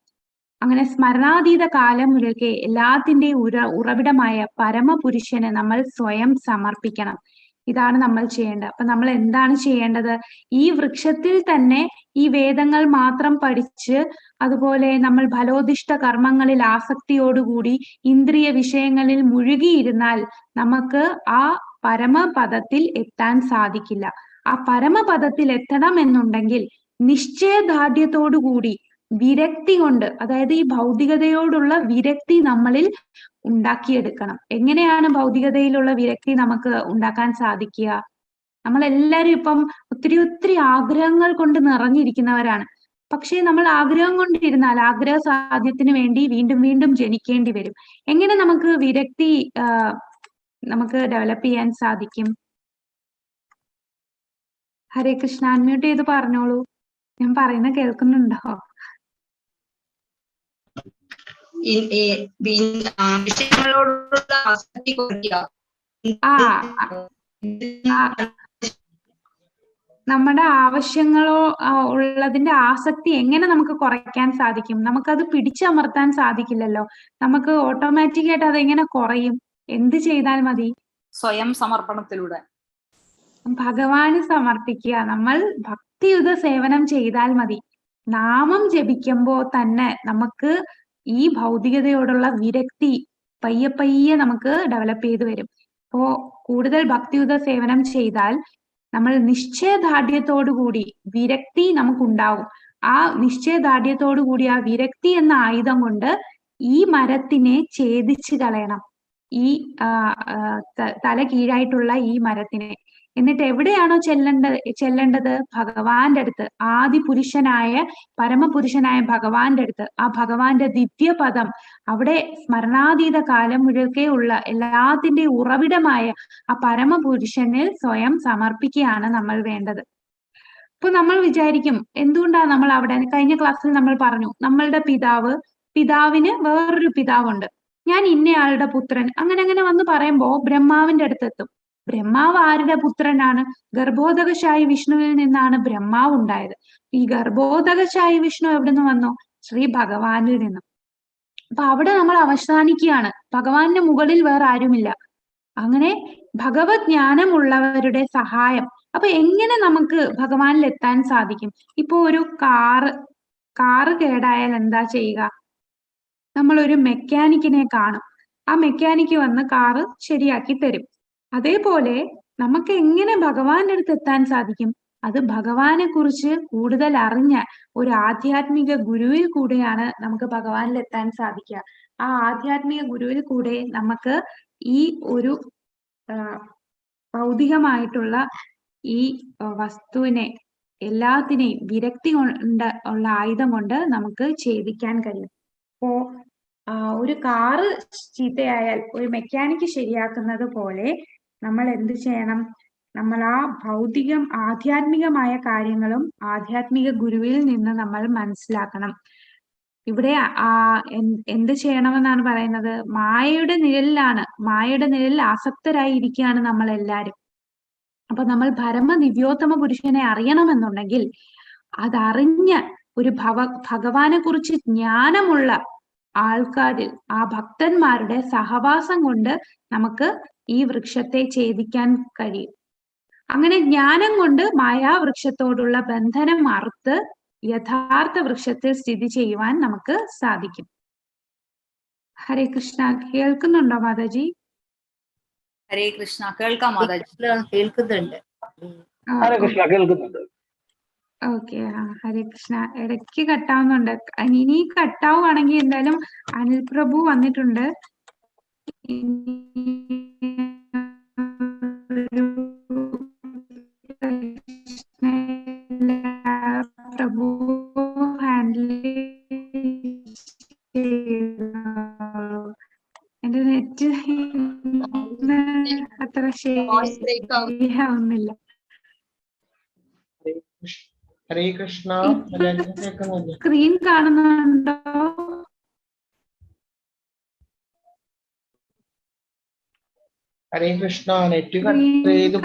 അങ്ങനെ സ്മരണാതീത കാലം മുതൽക്കേ എല്ലാത്തിന്റെയും ഉറവിടമായ പരമപുരുഷന് നമ്മൾ സ്വയം സമർപ്പിക്കണം. ഇതാണ് നമ്മൾ ചെയ്യേണ്ടത്. അപ്പൊ നമ്മൾ എന്താണ് ചെയ്യേണ്ടത്? ഈ വൃക്ഷത്തിൽ തന്നെ ഈ വേദങ്ങൾ മാത്രം പഠിച്ച്, അതുപോലെ നമ്മൾ ഫലോദിഷ്ട കർമ്മങ്ങളിൽ ആസക്തിയോടുകൂടി ഇന്ദ്രിയ വിഷയങ്ങളിൽ മുഴുകിയിരുന്നാൽ നമുക്ക് ആ പരമപദത്തിൽ എത്താൻ സാധിക്കില്ല. ആ പരമപദത്തിൽ എത്തണം എന്നുണ്ടെങ്കിൽ നിശ്ചയദാർഢ്യത്തോടുകൂടി വിരക്തി കൊണ്ട്, അതായത് ഈ ഭൗതികതയോടുള്ള വിരക്തി നമ്മളിൽ ഉണ്ടാക്കിയെടുക്കണം. എങ്ങനെയാണ് ഭൗതികതയിലുള്ള വിരക്തി നമുക്ക് ഉണ്ടാക്കാൻ സാധിക്കുക? നമ്മളെല്ലാരും ഇപ്പം ഒത്തിരി ആഗ്രഹങ്ങൾ കൊണ്ട് നിറഞ്ഞിരിക്കുന്നവരാണ്. പക്ഷെ നമ്മൾ ആഗ്രഹം കൊണ്ടിരുന്നാൽ ആഗ്രഹ സാധ്യത്തിന് വേണ്ടി വീണ്ടും ജനിക്കേണ്ടി വരും. എങ്ങനെ നമുക്ക് വിരക്തി നമുക്ക് ഡെവലപ്പ് ചെയ്യാൻ സാധിക്കും? ഹരേ കൃഷ്ണ, അൺമ്യൂട്ട് ചെയ്ത് പറഞ്ഞോളൂ. ഞാൻ പറയുന്ന കേൾക്കുന്നുണ്ടോ? വിഷയങ്ങളോടുള്ള ആസക്തി കുറയ്ക്കുക. നമ്മുടെ ആവശ്യങ്ങളോ ഉള്ളതിന്റെ ആസക്തി എങ്ങനെ നമുക്ക് കുറയ്ക്കാൻ സാധിക്കും? നമുക്കത് പിടിച്ചമർത്താൻ സാധിക്കില്ലല്ലോ. നമുക്ക് ഓട്ടോമാറ്റിക് ആയിട്ട് അതെങ്ങനെ കുറയും? എന്ത് ചെയ്താൽ മതി? സ്വയം സമർപ്പണത്തിലൂടെ ഭഗവാന് സമർപ്പിക്കുക. നമ്മൾ ഭക്തിയുത സേവനം ചെയ്താൽ മതി. നാമം ജപിക്കുമ്പോ തന്നെ നമുക്ക് ഈ ഭൗതികതയോടുള്ള വിരക്തി പയ്യെ പയ്യെ നമുക്ക് ഡെവലപ്പ് ചെയ്ത് വരും. അപ്പോ കൂടുതൽ ഭക്തിയുത സേവനം ചെയ്താൽ നമ്മൾ നിശ്ചയദാർഢ്യത്തോടുകൂടി വിരക്തി നമുക്കുണ്ടാവും. ആ നിശ്ചയദാർഢ്യത്തോടുകൂടി ആ വിരക്തി എന്ന ആയുധം കൊണ്ട് ഈ മരത്തിനെ ഛേദിച്ച് കളയണം. ഈ തല കീഴായിട്ടുള്ള ഈ മരത്തിനെ. എന്നിട്ട് എവിടെയാണോ ചെല്ലേണ്ടത്? ഭഗവാന്റെ അടുത്ത്, ആദിപുരുഷനായ പരമപുരുഷനായ ഭഗവാന്റെ അടുത്ത്. ആ ഭഗവാന്റെ ദിവ്യപദം, അവിടെ സ്മരണാതീത കാലം മുഴുക്കെ ഉള്ള എല്ലാത്തിന്റെയും ഉറവിടമായ ആ പരമപുരുഷനിൽ സ്വയം സമർപ്പിക്കുകയാണ് നമ്മൾ വേണ്ടത്. ഇപ്പൊ നമ്മൾ വിചാരിക്കും, എന്തുകൊണ്ടാണ് നമ്മൾ അവിടെ? കഴിഞ്ഞ ക്ലാസ്സിൽ നമ്മൾ പറഞ്ഞു, നമ്മളുടെ പിതാവിന് വേറൊരു പിതാവുണ്ട്, ഞാൻ ഇന്നയാളുടെ പുത്രൻ, അങ്ങനെ വന്ന് പറയുമ്പോ ബ്രഹ്മാവിന്റെ അടുത്തെത്തും. ബ്രഹ്മാവ് ആരുടെ പുത്രനാണ്? ഗർഭോദകശായി വിഷ്ണുവിൽ നിന്നാണ് ബ്രഹ്മാവ് ഉണ്ടായത്. ഈ ഗർഭോദകശായി വിഷ്ണു എവിടെ നിന്ന് വന്നു? ശ്രീ ഭഗവാനിൽ നിന്നും. അപ്പൊ അവിടെ നമ്മൾ അവസാനിക്കുകയാണ്. ഭഗവാന്റെ മുകളിൽ വേറെ ആരുമില്ല. അങ്ങനെ ഭഗവത് ജ്ഞാനമുള്ളവരുടെ സഹായം. അപ്പൊ എങ്ങനെ നമുക്ക് ഭഗവാനിൽ എത്താൻ സാധിക്കും? ഇപ്പൊ ഒരു കാറ് കേടായാൽ എന്താ ചെയ്യുക? നമ്മളൊരു മെക്കാനിക്കിനെ കാണും. ആ മെക്കാനിക്ക് വന്ന് കാറ് ശരിയാക്കി തരും. അതേപോലെ നമുക്ക് എങ്ങനെ ഭഗവാന്റെ അടുത്ത് എത്താൻ സാധിക്കും? അത് ഭഗവാനെ കുറിച്ച് കൂടുതൽ അറിഞ്ഞ ഒരു ആധ്യാത്മിക ഗുരുവിൽ കൂടെയാണ് നമുക്ക് ഭഗവാനിൽ എത്താൻ സാധിക്കുക. ആ ആധ്യാത്മിക ഗുരുവിൽ കൂടെ നമുക്ക് ഈ ഒരു ഭൗതികമായിട്ടുള്ള ഈ വസ്തുവിനെ എല്ലാത്തിനെയും വിരക്തി കൊണ്ട് ഉള്ള ആയുധം കൊണ്ട് നമുക്ക് ഛേദിക്കാൻ കഴിയും. അപ്പോ ഒരു കാറ് ചീത്തയായാൽ ഒരു മെക്കാനിക്ക് ശരിയാക്കുന്നത് പോലെ നമ്മൾ എന്ത് ചെയ്യണം? നമ്മൾ ആ ആധ്യാത്മികമായ കാര്യങ്ങളും ആധ്യാത്മിക ഗുരുവിൽ നിന്ന് നമ്മൾ മനസ്സിലാക്കണം. ഇവിടെ എന്ത് ചെയ്യണമെന്നാണ് പറയുന്നത്? മായയുടെ നിഴലിൽ ആസക്തരായി ഇരിക്കുകയാണ് നമ്മൾ എല്ലാരും. അപ്പൊ നമ്മൾ ദിവ്യോത്തമ പുരുഷനെ അറിയണമെന്നുണ്ടെങ്കിൽ അതറിഞ്ഞ ഒരു ഭഗവാനെ കുറിച്ച് ജ്ഞാനമുള്ള ആൾക്കാരിൽ, ആ ഭക്തന്മാരുടെ സഹവാസം കൊണ്ട് നമുക്ക് ഈ വൃക്ഷത്തെ ഛേദിക്കാൻ കഴിയും. അങ്ങനെ ജ്ഞാനം കൊണ്ട് മായാവൃക്ഷത്തോടുള്ള ബന്ധനം മറുത്ത് യഥാർത്ഥ വൃക്ഷത്തിൽ സ്ഥിതി ചെയ്യുവാൻ നമുക്ക് സാധിക്കും. ഹരേ കൃഷ്ണ. കേൾക്കുന്നുണ്ടോ മാതാജി? ഹരേ കൃഷ്ണ. കേൾക്കാം മാതാജി. കേൾക്കുന്നുണ്ട്. ഹരേ കൃഷ്ണ, കേൾക്കുന്നുണ്ട്. ഓക്കെ. ഹരേ കൃഷ്ണ. ഇടയ്ക്ക് കട്ടാവുന്നുണ്ട്. ഇനി കട്ടാവുകയാണെങ്കിൽ എന്തായാലും അനിൽ പ്രഭു വന്നിട്ടുണ്ട്. പ്രഭു ഹാൻഡിൽ എന്റെ നെറ്റ് അത്ര ശരിയാവുന്നില്ല. ഹരേ കൃഷ്ണ. സ്ക്രീൻ കാണുന്നുണ്ടോ? ഹരേ കൃഷ്ണ. നെറ്റ് കട്ട് ചെയ്ത്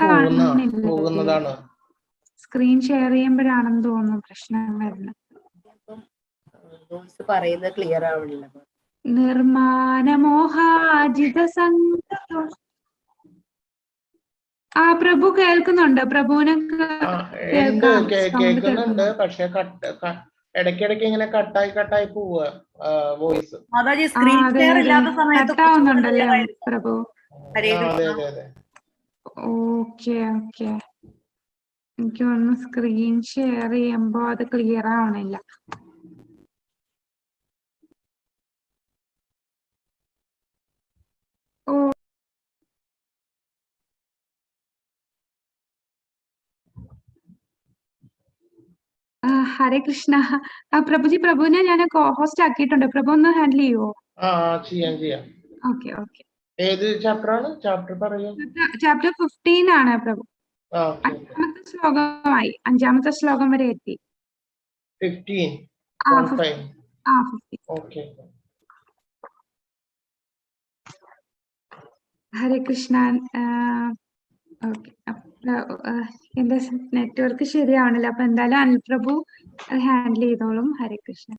പോകുന്നതാണ്. സ്ക്രീൻ ഷെയർ ചെയ്യുമ്പോഴാണെന്ന് തോന്നുന്നു പ്രശ്നം വരുന്നത്. പറയുന്നത് ക്ലിയർ ആവണില്ല. നിർമാനമോഹാജിത സംഘം. പ്രഭു കേൾക്കുന്നുണ്ട്? പ്രഭുവിനെ കേൾക്കുന്നുണ്ട്, പക്ഷെ ഇടയ്ക്കിടയ്ക്ക് ഇങ്ങനെ കട്ടായി പോവുക വോയിസ്. മാതാജി സ്ക്രീൻ ഷെയർ ഇല്ലാത്ത സമയത്ത് കട്ടാവുന്നുണ്ടല്ലേ പ്രഭു? ഹരേ കൃഷ്ണ. ഓക്കെ. എനിക്ക് ഒന്ന് സ്ക്രീൻ ഷെയർ ചെയ്യുമ്പോ അത് ക്ലിയർ ആവണില്ല. ഹരേ കൃഷ്ണ. പ്രഭുവിനെ ഞാൻ കോ ഹോസ്റ്റ് ആക്കിയിട്ടുണ്ട്. പ്രഭു ഒന്ന് ഹാൻഡിൽ ചെയ്യുവോ? ചെയ്യാം. ഓക്കെ. ഏത് ചാപ്റ്റർ ആണ്? ചാപ്റ്റർ പറയൂ. ചാപ്റ്റർ 15 ആണ് പ്രഭു. ആ, ഓക്കെ. 5ാമത്തെ ശ്ലോകമായി, 5ാമത്തെ ശ്ലോകം വരെ എത്തി. 15. ആ, 15. 15. ഓക്കെ. ഹരേ കൃഷ്ണ. ഓക്കെ, എന്റെ നെറ്റ്വർക്ക് ശരിയാവണില്ല. അപ്പൊ എന്തായാലും അനിൽ പ്രഭു ഹാൻഡിൽ ചെയ്തോളും. ഹരേ കൃഷ്ണ.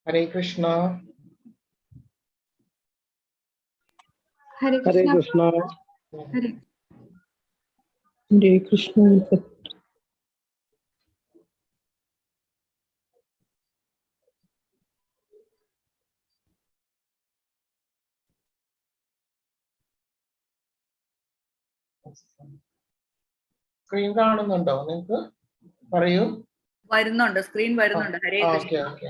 ഹരേ കൃഷ്ണ. ഹരേ ഹരേ കൃഷ്ണ. കൃഷ്ണ. ഹരേ ഹരേ കൃഷ്ണ. സ്ക്രീൻ കാണുന്നുണ്ടോ നിങ്ങൾക്ക്? പറയൂ. വരുന്നുണ്ട്, സ്ക്രീൻ വരുന്നുണ്ട്. ഹരേ okay Krishna. Okay.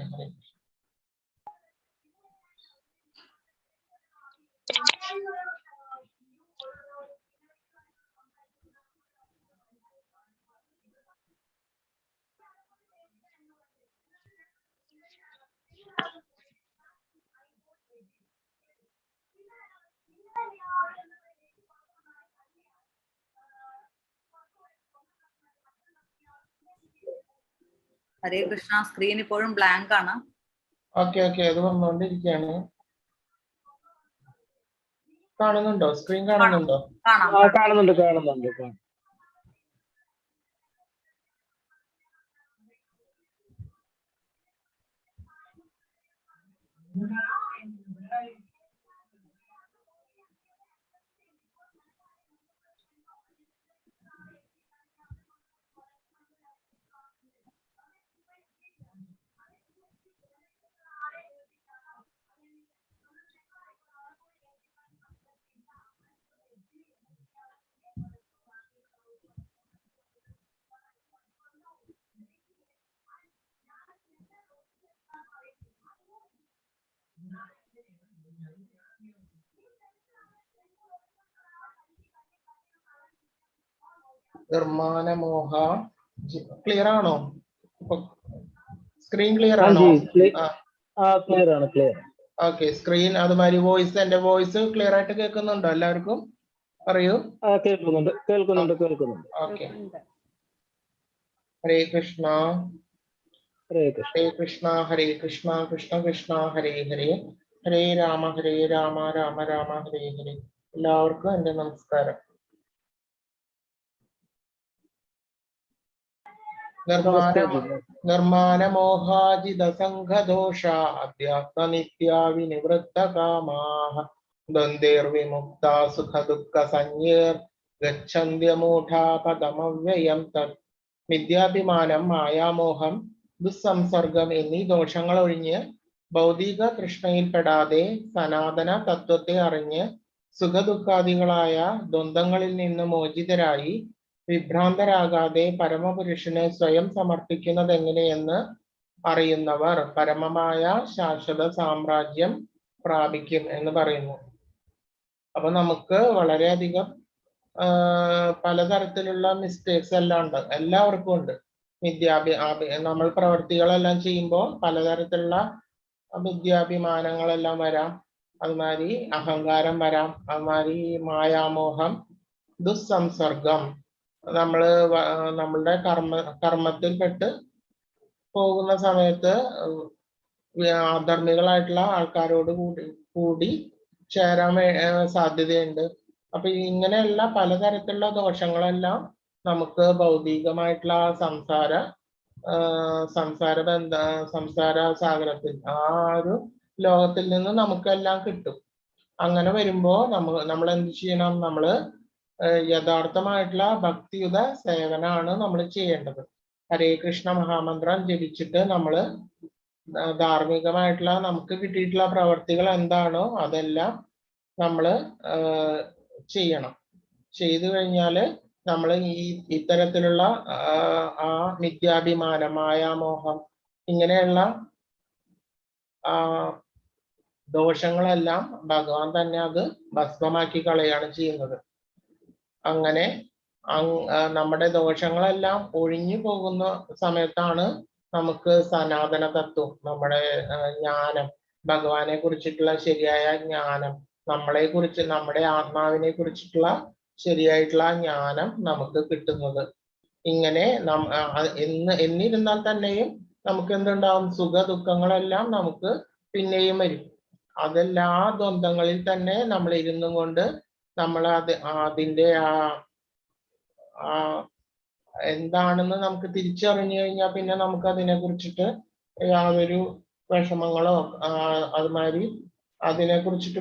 Hare Krishna. Screen ഇപ്പോഴും ബ്ലാങ്ക് ആണ്. ഓക്കെ ഓക്കെ, അത് വന്നുകൊണ്ടിരിക്കുകയാണ്. കാണുന്നുണ്ടോ? സ്ക്രീൻ കാണുന്നുണ്ടോ? കാണാം. കാണുന്നുണ്ട് കാണുന്നുണ്ട്. നിർമ്മാനമോഹ. ക്ലിയർ ആണോ? സ്ക്രീൻ ക്ലിയർ ആണോ? ക്ലിയർ ആണ്, ക്ലിയർ. ഓക്കെ. സ്ക്രീൻ അതുമാതിരി വോയിസ്, എന്റെ വോയിസ് ക്ലിയർ ആയിട്ട് കേൾക്കുന്നുണ്ടോ എല്ലാവർക്കും? പറയൂ. കേൾക്കുന്നുണ്ട്. ഓക്കെ. ഹരേ കൃഷ്ണ. ഹരേ കൃഷ്ണ. ഹരേ കൃഷ്ണ ഹരേ കൃഷ്ണ കൃഷ്ണ കൃഷ്ണ ഹരേ ഹരേ, ഹരേ രാമ രാമ രാമ ഹരേ ഹരേ. എല്ലാവർക്കും എന്റെ നമസ്കാരം. നിർമ്മാനമോഹാജിത സംഘദോഷ അധ്യാത്മ നിത്യാ വിനിവൃത്ത കാമാഃ ദ്വന്ദ്വൈർവിമുക്താ സുഖ ദുഃഖ സഞ്ജേർ ഗച്ഛന്ത്യമൂഢാ പദമവ്യയം തത്. മിഥ്യാഭിമാനം, മായാമോഹം, ദുസ്സംസർഗം എന്നീ ദോഷങ്ങൾ ഒഴിഞ്ഞ് ഭൗതിക തൃഷ്ണയിൽപ്പെടാതെ സനാതന തത്വത്തെ അറിഞ്ഞ് സുഖദുഃഖാദികളായ ദ്വന്ദ്ങ്ങളിൽ നിന്ന് മോചിതരായി വിഭ്രാന്തരാകാതെ പരമപുരുഷനെ സ്വയം സമർപ്പിക്കുന്നത് എങ്ങനെയെന്ന് അറിയുന്നവർ പരമമായ ശാശ്വത സാമ്രാജ്യം പ്രാപിക്കും എന്ന് പറയുന്നു. അപ്പൊ നമുക്ക് വളരെയധികം പലതരത്തിലുള്ള മിസ്റ്റേക്സ് എല്ലാം ഉണ്ട്, എല്ലാവർക്കും ഉണ്ട്. നമ്മൾ പ്രവർത്തികളെല്ലാം ചെയ്യുമ്പോൾ പലതരത്തിലുള്ള വിദ്യാഭിമാനങ്ങളെല്ലാം വരാം, അതുമാതിരി അഹങ്കാരം വരാം, അതുമാതിരി മായാമോഹം, ദുസ്സംസർഗം, നമ്മളുടെ കർമ്മത്തിൽപ്പെട്ട് പോകുന്ന സമയത്ത് അധർമ്മികളായിട്ടുള്ള ആൾക്കാരോട് കൂടി ചേരാൻ സാധ്യതയുണ്ട്. അപ്പൊ ഇങ്ങനെയുള്ള പലതരത്തിലുള്ള ദോഷങ്ങളെല്ലാം നമുക്ക് ഭൗതികമായിട്ടുള്ള സംസാര സാഗരത്തിൽ ആ ഒരു ലോകത്തിൽ നിന്ന് നമുക്കെല്ലാം കിട്ടും. അങ്ങനെ വരുമ്പോ നമ്മൾ എന്ത് ചെയ്യണം? നമ്മള് യഥാർത്ഥമായിട്ടുള്ള ഭക്തിയുത സേവനമാണ് നമ്മൾ ചെയ്യേണ്ടത്. ഹരേ കൃഷ്ണ മഹാമന്ത്രം ജപിച്ചിട്ട് നമ്മള് ധാർമ്മികമായിട്ടുള്ള നമുക്ക് കിട്ടിയിട്ടുള്ള പ്രവർത്തികൾ എന്താണോ അതെല്ലാം നമ്മള് ചെയ്യണം. ചെയ്തു കഴിഞ്ഞാല് നമ്മൾ ഇത്തരത്തിലുള്ള ആ മിഥ്യാഭിമാനം, മായാമോഹം, ഇങ്ങനെയുള്ള ദോഷങ്ങളെല്ലാം ഭഗവാൻ തന്നെ അത് ഭസ്മമാക്കി കളയാണ് ചെയ്യുന്നത്. അങ്ങനെ നമ്മുടെ ദോഷങ്ങളെല്ലാം ഒഴിഞ്ഞു പോകുന്ന സമയത്താണ് നമുക്ക് സനാതന തത്വം, നമ്മുടെ ജ്ഞാനം, ഭഗവാനെ കുറിച്ചിട്ടുള്ള ശരിയായ ജ്ഞാനം, നമ്മളെ കുറിച്ച്, നമ്മുടെ ആത്മാവിനെ കുറിച്ചിട്ടുള്ള ശരിയായിട്ടുള്ള ജ്ഞാനം നമുക്ക് കിട്ടുന്നത്. ഇങ്ങനെ എന്നിരുന്നാൽ തന്നെയും നമുക്ക് എന്തുണ്ടാവും? സുഖ ദുഃഖങ്ങളെല്ലാം നമുക്ക് പിന്നെയും വരും. അതെല്ലാ ദ്വന്ദ്ങ്ങളിൽ തന്നെ നമ്മൾ ഇരുന്നും കൊണ്ട് നമ്മൾ അതിന്റെ എന്താണെന്ന് നമുക്ക് തിരിച്ചറിഞ്ഞു കഴിഞ്ഞാൽ പിന്നെ നമുക്ക് അതിനെ കുറിച്ചിട്ട് യാതൊരു വിഷമങ്ങളോ അതുമാതിരി അതിനെ കുറിച്ചിട്ട്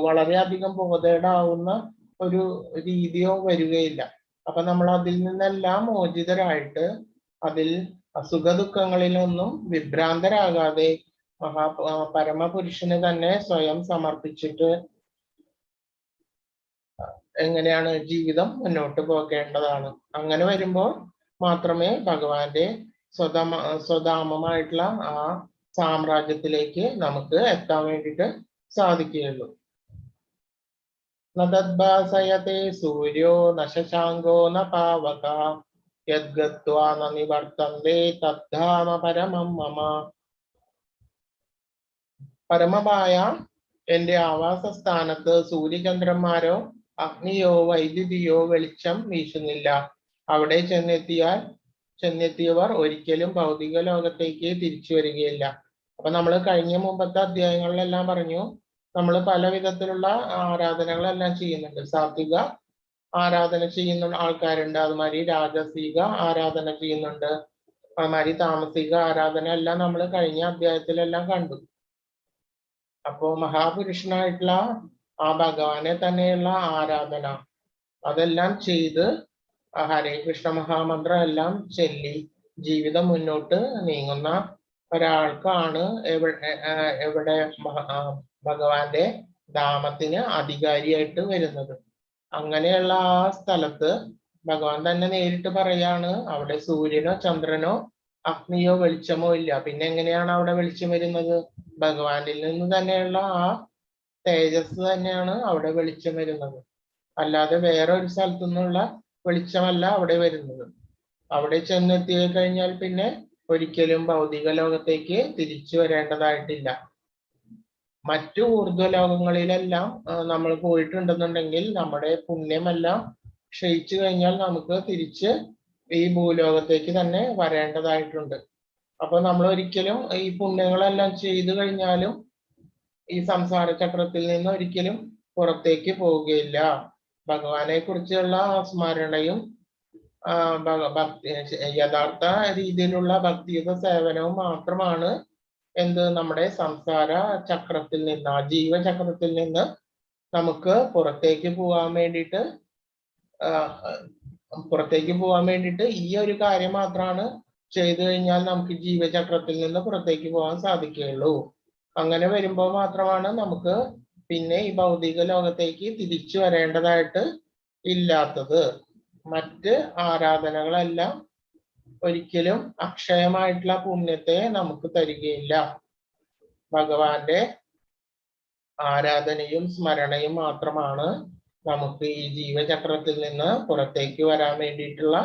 വളരെയധികം ബോധേടാവുന്ന ഒരു രീതിയോ വരികയില്ല. അപ്പൊ നമ്മൾ അതിൽ നിന്നെല്ലാം മോചിതരായിട്ട് അതിൽ അസുഖ ദുഃഖങ്ങളിലൊന്നും വിഭ്രാന്തരാകാതെ പരമപുരുഷന് തന്നെ സ്വയം സമർപ്പിച്ചിട്ട് എങ്ങനെയാണ് ജീവിതം മുന്നോട്ട് പോകേണ്ടതാണ്. അങ്ങനെ വരുമ്പോൾ മാത്രമേ ഭഗവാന്റെ സ്വധാമമായിട്ടുള്ള ആ സാമ്രാജ്യത്തിലേക്ക് നമുക്ക് എത്താൻ വേണ്ടിയിട്ട് സാധിക്കുകയുള്ളൂ. നദദ്ഭാസയത്തെ സൂര്യോ ന ശശാങ്കോ ന പാവക യദ്ഗത്വാ ന നിവർത്തന്തേ തദ്ധാമ പരമം മമ. പരമമായ എന്റെ ആവാസ സ്ഥാനത്ത് സൂര്യചന്ദ്രന്മാരോ അഗ്നിയോ വൈദ്യുതിയോ വെളിച്ചം വീശുന്നില്ല. അവിടെ ചെന്നെത്തിയവർ ഒരിക്കലും ഭൗതിക ലോകത്തേക്ക് തിരിച്ചു വരികയില്ല. അപ്പൊ നമ്മൾ കഴിഞ്ഞ മുമ്പത്തെ അധ്യായങ്ങളിലെല്ലാം പറഞ്ഞു, നമ്മൾ പല വിധത്തിലുള്ള ആരാധനകളെല്ലാം ചെയ്യുന്നുണ്ട്. സാത്വിക ആരാധന ചെയ്യുന്ന ആൾക്കാരുണ്ട്, അതുമാതിരി രാജസിക ആരാധന ചെയ്യുന്നുണ്ട്, അതുമാതിരി താമസിക ആരാധന എല്ലാം നമ്മൾ കഴിഞ്ഞ അധ്യായത്തിലെല്ലാം കണ്ടു. അപ്പോ മഹാപുരുഷനായിട്ടുള്ള ആ ഭഗവാനെ തന്നെയുള്ള ആരാധന അതെല്ലാം ചെയ്ത് ഹരേ കൃഷ്ണ മഹാമന്ത്രം എല്ലാം ചൊല്ലി ജീവിതം മുന്നോട്ട് നീങ്ങുന്ന ഒരാൾക്കാണ് എവിടെ ഭഗവാന്റെ ധാമത്തിന് അധികാരിയായിട്ട് വരുന്നത്. അങ്ങനെയുള്ള ആ സ്ഥലത്ത് ഭഗവാൻ തന്നെ നേരിട്ട് പറയാണ്, അവിടെ സൂര്യനോ ചന്ദ്രനോ അഗ്നിയോ വെളിച്ചമോ ഇല്ല. പിന്നെ എങ്ങനെയാണ് അവിടെ വെളിച്ചം വരുന്നത്? ഭഗവാനിൽ നിന്ന് തന്നെയുള്ള ആ തേജസ് തന്നെയാണ് അവിടെ വെളിച്ചം വരുന്നത്. അല്ലാതെ വേറെ ഒരു സ്ഥലത്തു നിന്നുള്ള വെളിച്ചമല്ല അവിടെ വരുന്നത്. അവിടെ ചെന്നെത്തി കഴിഞ്ഞാൽ പിന്നെ ഒരിക്കലും ഭൗതിക ലോകത്തേക്ക് തിരിച്ചു വരേണ്ടതായിട്ടില്ല. മറ്റു ഊർധ്വലോകങ്ങളിലെല്ലാം നമ്മൾ പോയിട്ടുണ്ടെന്നുണ്ടെങ്കിൽ നമ്മുടെ പുണ്യമെല്ലാം ക്ഷയിച്ചു കഴിഞ്ഞാൽ നമുക്ക് തിരിച്ച് ഈ ഭൂലോകത്തേക്ക് തന്നെ വരേണ്ടതായിട്ടുണ്ട്. അപ്പൊ നമ്മൾ ഒരിക്കലും ഈ പുണ്യങ്ങളെല്ലാം ചെയ്തു കഴിഞ്ഞാലും ഈ സംസാര ചക്രത്തിൽ നിന്ന് ഒരിക്കലും പുറത്തേക്ക് പോവുകയില്ല. ഭഗവാനെ കുറിച്ചുള്ള സ്മരണയും യഥാർത്ഥ രീതിയിലുള്ള ഭക്തിയുത സേവനവും മാത്രമാണ് നമ്മുടെ സംസാര ചക്രത്തിൽ നിന്ന്, ആ ജീവചക്രത്തിൽ നിന്ന് നമുക്ക് പുറത്തേക്ക് പോകാൻ വേണ്ടിയിട്ട് ഈ ഒരു കാര്യം മാത്രമാണ് ചെയ്തു കഴിഞ്ഞാൽ നമുക്ക് ജീവചക്രത്തിൽ നിന്ന് പുറത്തേക്ക് പോകാൻ സാധിക്കുകയുള്ളൂ. അങ്ങനെ വരുമ്പോൾ മാത്രമാണ് നമുക്ക് പിന്നെ ഈ ഭൗതിക ലോകത്തേക്ക് തിരിച്ചു വരേണ്ടതായിട്ട് ഇല്ലാത്തത്. മറ്റ് ആരാധനകളെല്ലാം ഒരിക്കലും അക്ഷയമായിട്ടുള്ള പുണ്യത്തെ നമുക്ക് തരികയില്ല. ഭഗവാന്റെ ആരാധനയും സ്മരണയും മാത്രമാണ് നമുക്ക് ഈ ജീവചക്രത്തിൽ നിന്ന് പുറത്തേക്ക് വരാൻ വേണ്ടിയിട്ടുള്ള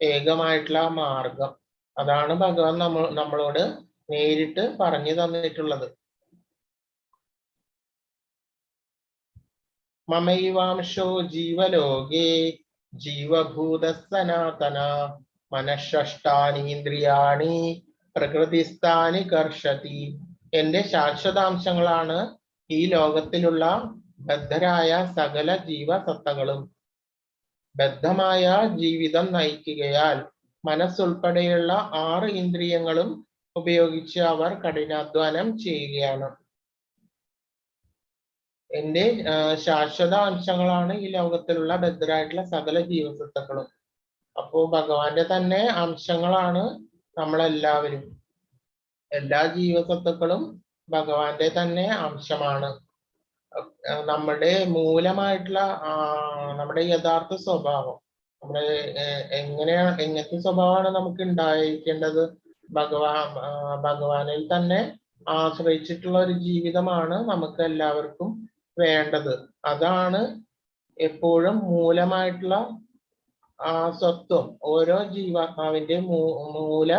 ഏകമായിട്ടുള്ള മാർഗം. അതാണ് ഭഗവാൻ നമ്മളോട് നേരിട്ട് പറഞ്ഞു തന്നിട്ടുള്ളത്. മമൈവാംശോ ജീവലോകേ ജീവഭൂത സനാതന മനഃഷ്ടാനീന്ദ്രിയാണി പ്രകൃതിസ്ഥാനി കർഷതി. എന്റെ ശാശ്വതാംശങ്ങളാണ് ഈ ലോകത്തിലുള്ള ബദ്ധരായ സകല ജീവസത്തകളും. ബദ്ധമായ ജീവിതം നയിക്കുകയാൽ മനസ്സുൾപ്പെടെയുള്ള 6 ഇന്ദ്രിയങ്ങളും ഉപയോഗിച്ച് അവർ കഠിനാധ്വാനം ചെയ്യുകയാണ്. എന്റെ ശാശ്വത അംശങ്ങളാണ് ഈ ലോകത്തിലുള്ള ബദ്ധരായിട്ടുള്ള സകല ജീവസത്തക്കളും. അപ്പോ ഭഗവാന്റെ തന്നെ അംശങ്ങളാണ് നമ്മളെല്ലാവരും. എല്ലാ ജീവസത്തക്കളും ഭഗവാന്റെ തന്നെ അംശമാണ്. നമ്മുടെ മൂലമായിട്ടുള്ള നമ്മുടെ യഥാർത്ഥ സ്വഭാവം, നമ്മുടെ എങ്ങനത്തെ സ്വഭാവമാണ് നമുക്ക് ഉണ്ടായിരിക്കേണ്ടത്? ഭഗവാനിൽ തന്നെ ആശ്രയിച്ചിട്ടുള്ള ഒരു ജീവിതമാണ് നമുക്ക് എല്ലാവർക്കും വേണ്ടത്. അതാണ് എപ്പോഴും മൂലമായിട്ടുള്ള ആ സ്വത്വം. ഓരോ ജീവാത്മാവിന്റെ മൂല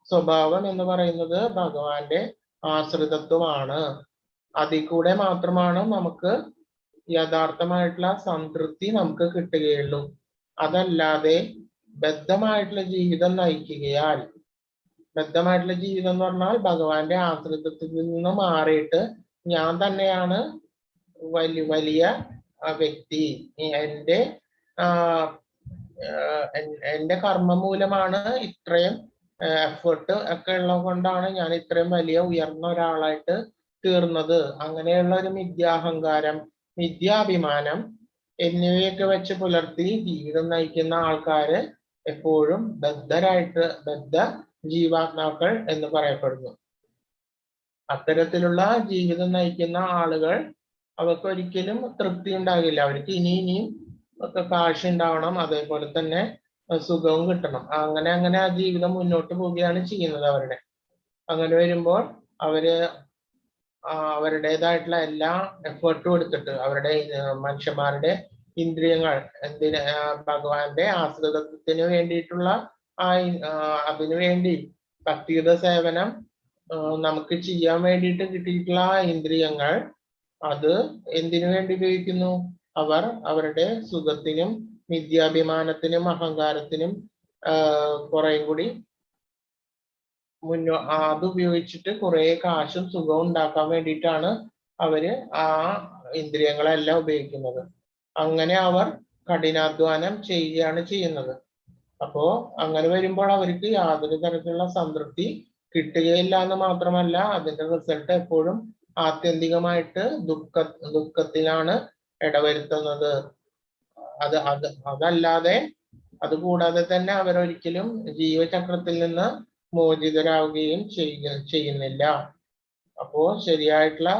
സ്വഭാവം എന്ന് പറയുന്നത് ഭഗവാന്റെ ആശ്രിതത്വമാണ്. അതിൽ കൂടെ മാത്രമാണ് നമുക്ക് യഥാർത്ഥമായിട്ടുള്ള സംതൃപ്തി നമുക്ക് കിട്ടുകയുള്ളൂ. അതല്ലാതെ ബദ്ധമായിട്ടുള്ള ജീവിതം നയിക്കുകയാൽ, ബദ്ധമായിട്ടുള്ള ജീവിതം എന്ന് പറഞ്ഞാൽ ഭഗവാന്റെ ആശ്രിതത്വത്തിൽ നിന്ന് മാറിയിട്ട് ഞാൻ തന്നെയാണ് വലിയ വ്യക്തി, എന്റെ കർമ്മം മൂലമാണ് ഇത്രയും എഫേർട്ട് ഒക്കെ ഉള്ളത് കൊണ്ടാണ് ഞാൻ ഇത്രയും വലിയ ഉയർന്ന ഒരാളായിട്ട് തീർന്നത്. അങ്ങനെയുള്ള ഒരു മിഥ്യാഹങ്കാരം, മിഥ്യാഭിമാനം എന്നിവയൊക്കെ വെച്ച് പുലർത്തി ജീവിതം നയിക്കുന്ന ആൾക്കാര് എപ്പോഴും ബദ്ധ ജീവാത്മാക്കൾ എന്ന് പറയപ്പെടുന്നു. അത്തരത്തിലുള്ള ജീവിതം നയിക്കുന്ന ആളുകൾ അവർക്ക് ഒരിക്കലും തൃപ്തി ഉണ്ടാകില്ല. അവർക്ക് ഇനിയും ഒക്കെ കാശ് ഉണ്ടാവണം, അതേപോലെ തന്നെ സുഖവും കിട്ടണം. അങ്ങനെ ആ ജീവിതം മുന്നോട്ട് പോവുകയാണ് ചെയ്യുന്നത് അവരുടെ. അങ്ങനെ വരുമ്പോൾ അവരുടേതായിട്ടുള്ള എല്ലാ എഫേർട്ടും എടുത്തിട്ട് അവരുടെ മനുഷ്യന്മാരുടെ ഇന്ദ്രിയങ്ങൾ ഭഗവാന്റെ ആശ്രിതത്വത്തിന് വേണ്ടിയിട്ടുള്ള അതിനുവേണ്ടി ഭക്തിയുത സേവനം നമുക്ക് ചെയ്യാൻ വേണ്ടിയിട്ട് കിട്ടിയിട്ടുള്ള ഇന്ദ്രിയങ്ങൾ അത് എന്തിനു വേണ്ടി ഉപയോഗിക്കുന്നു? അവർ അവരുടെ സുഖത്തിനും മിഥ്യാഭിമാനത്തിനും അഹങ്കാരത്തിനും കുറേയും കൂടി അത് ഉപയോഗിച്ചിട്ട് കുറെ കാശും സുഖവും ഉണ്ടാക്കാൻ വേണ്ടിയിട്ടാണ് അവര് ആ ഇന്ദ്രിയങ്ങളെല്ലാം ഉപയോഗിക്കുന്നത്. അങ്ങനെ അവർ കഠിനാധ്വാനം ചെയ്യുകയാണ് ചെയ്യുന്നത്. അപ്പോ അങ്ങനെ വരുമ്പോൾ അവർക്ക് യാതൊരു തരത്തിലുള്ള സംതൃപ്തി കിട്ടുകയില്ല എന്ന് മാത്രമല്ല, അതിന്റെ റിസൾട്ട് എപ്പോഴും ആത്യന്തികമായിട്ട് ദുഃഖത്തിലാണ് ഇടവരുത്തുന്നത്. അതല്ലാതെ അതുകൂടാതെ തന്നെ അവരൊരിക്കലും ജീവചക്രത്തിൽ നിന്ന് മോചിതരാവുകയും ചെയ്യുന്നില്ല. അപ്പോ ശരിയായിട്ടുള്ള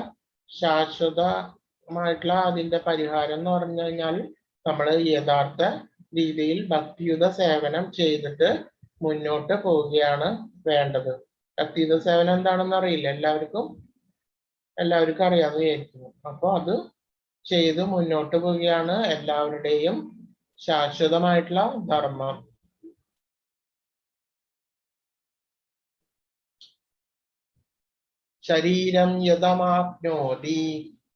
ശാശ്വതമായിട്ടുള്ള അതിന്റെ പരിഹാരം എന്ന് പറഞ്ഞു കഴിഞ്ഞാൽ നമ്മൾ യഥാർത്ഥ രീതിയിൽ ഭക്തിയുത സേവനം ചെയ്തിട്ട് മുന്നോട്ട് പോവുകയാണ് വേണ്ടത്. ഭക്തിയുത സേവനം എന്താണെന്ന് അറിയില്ല, എല്ലാവർക്കും അറിയാമെന്ന് വിചാരിക്കുന്നു. അപ്പൊ അത് ചെയ്ത് മുന്നോട്ട് പോവുകയാണ് എല്ലാവരുടെയും ശാശ്വതമായിട്ടുള്ള ധർമ്മം. ശരീരം യതമാപ്നോതി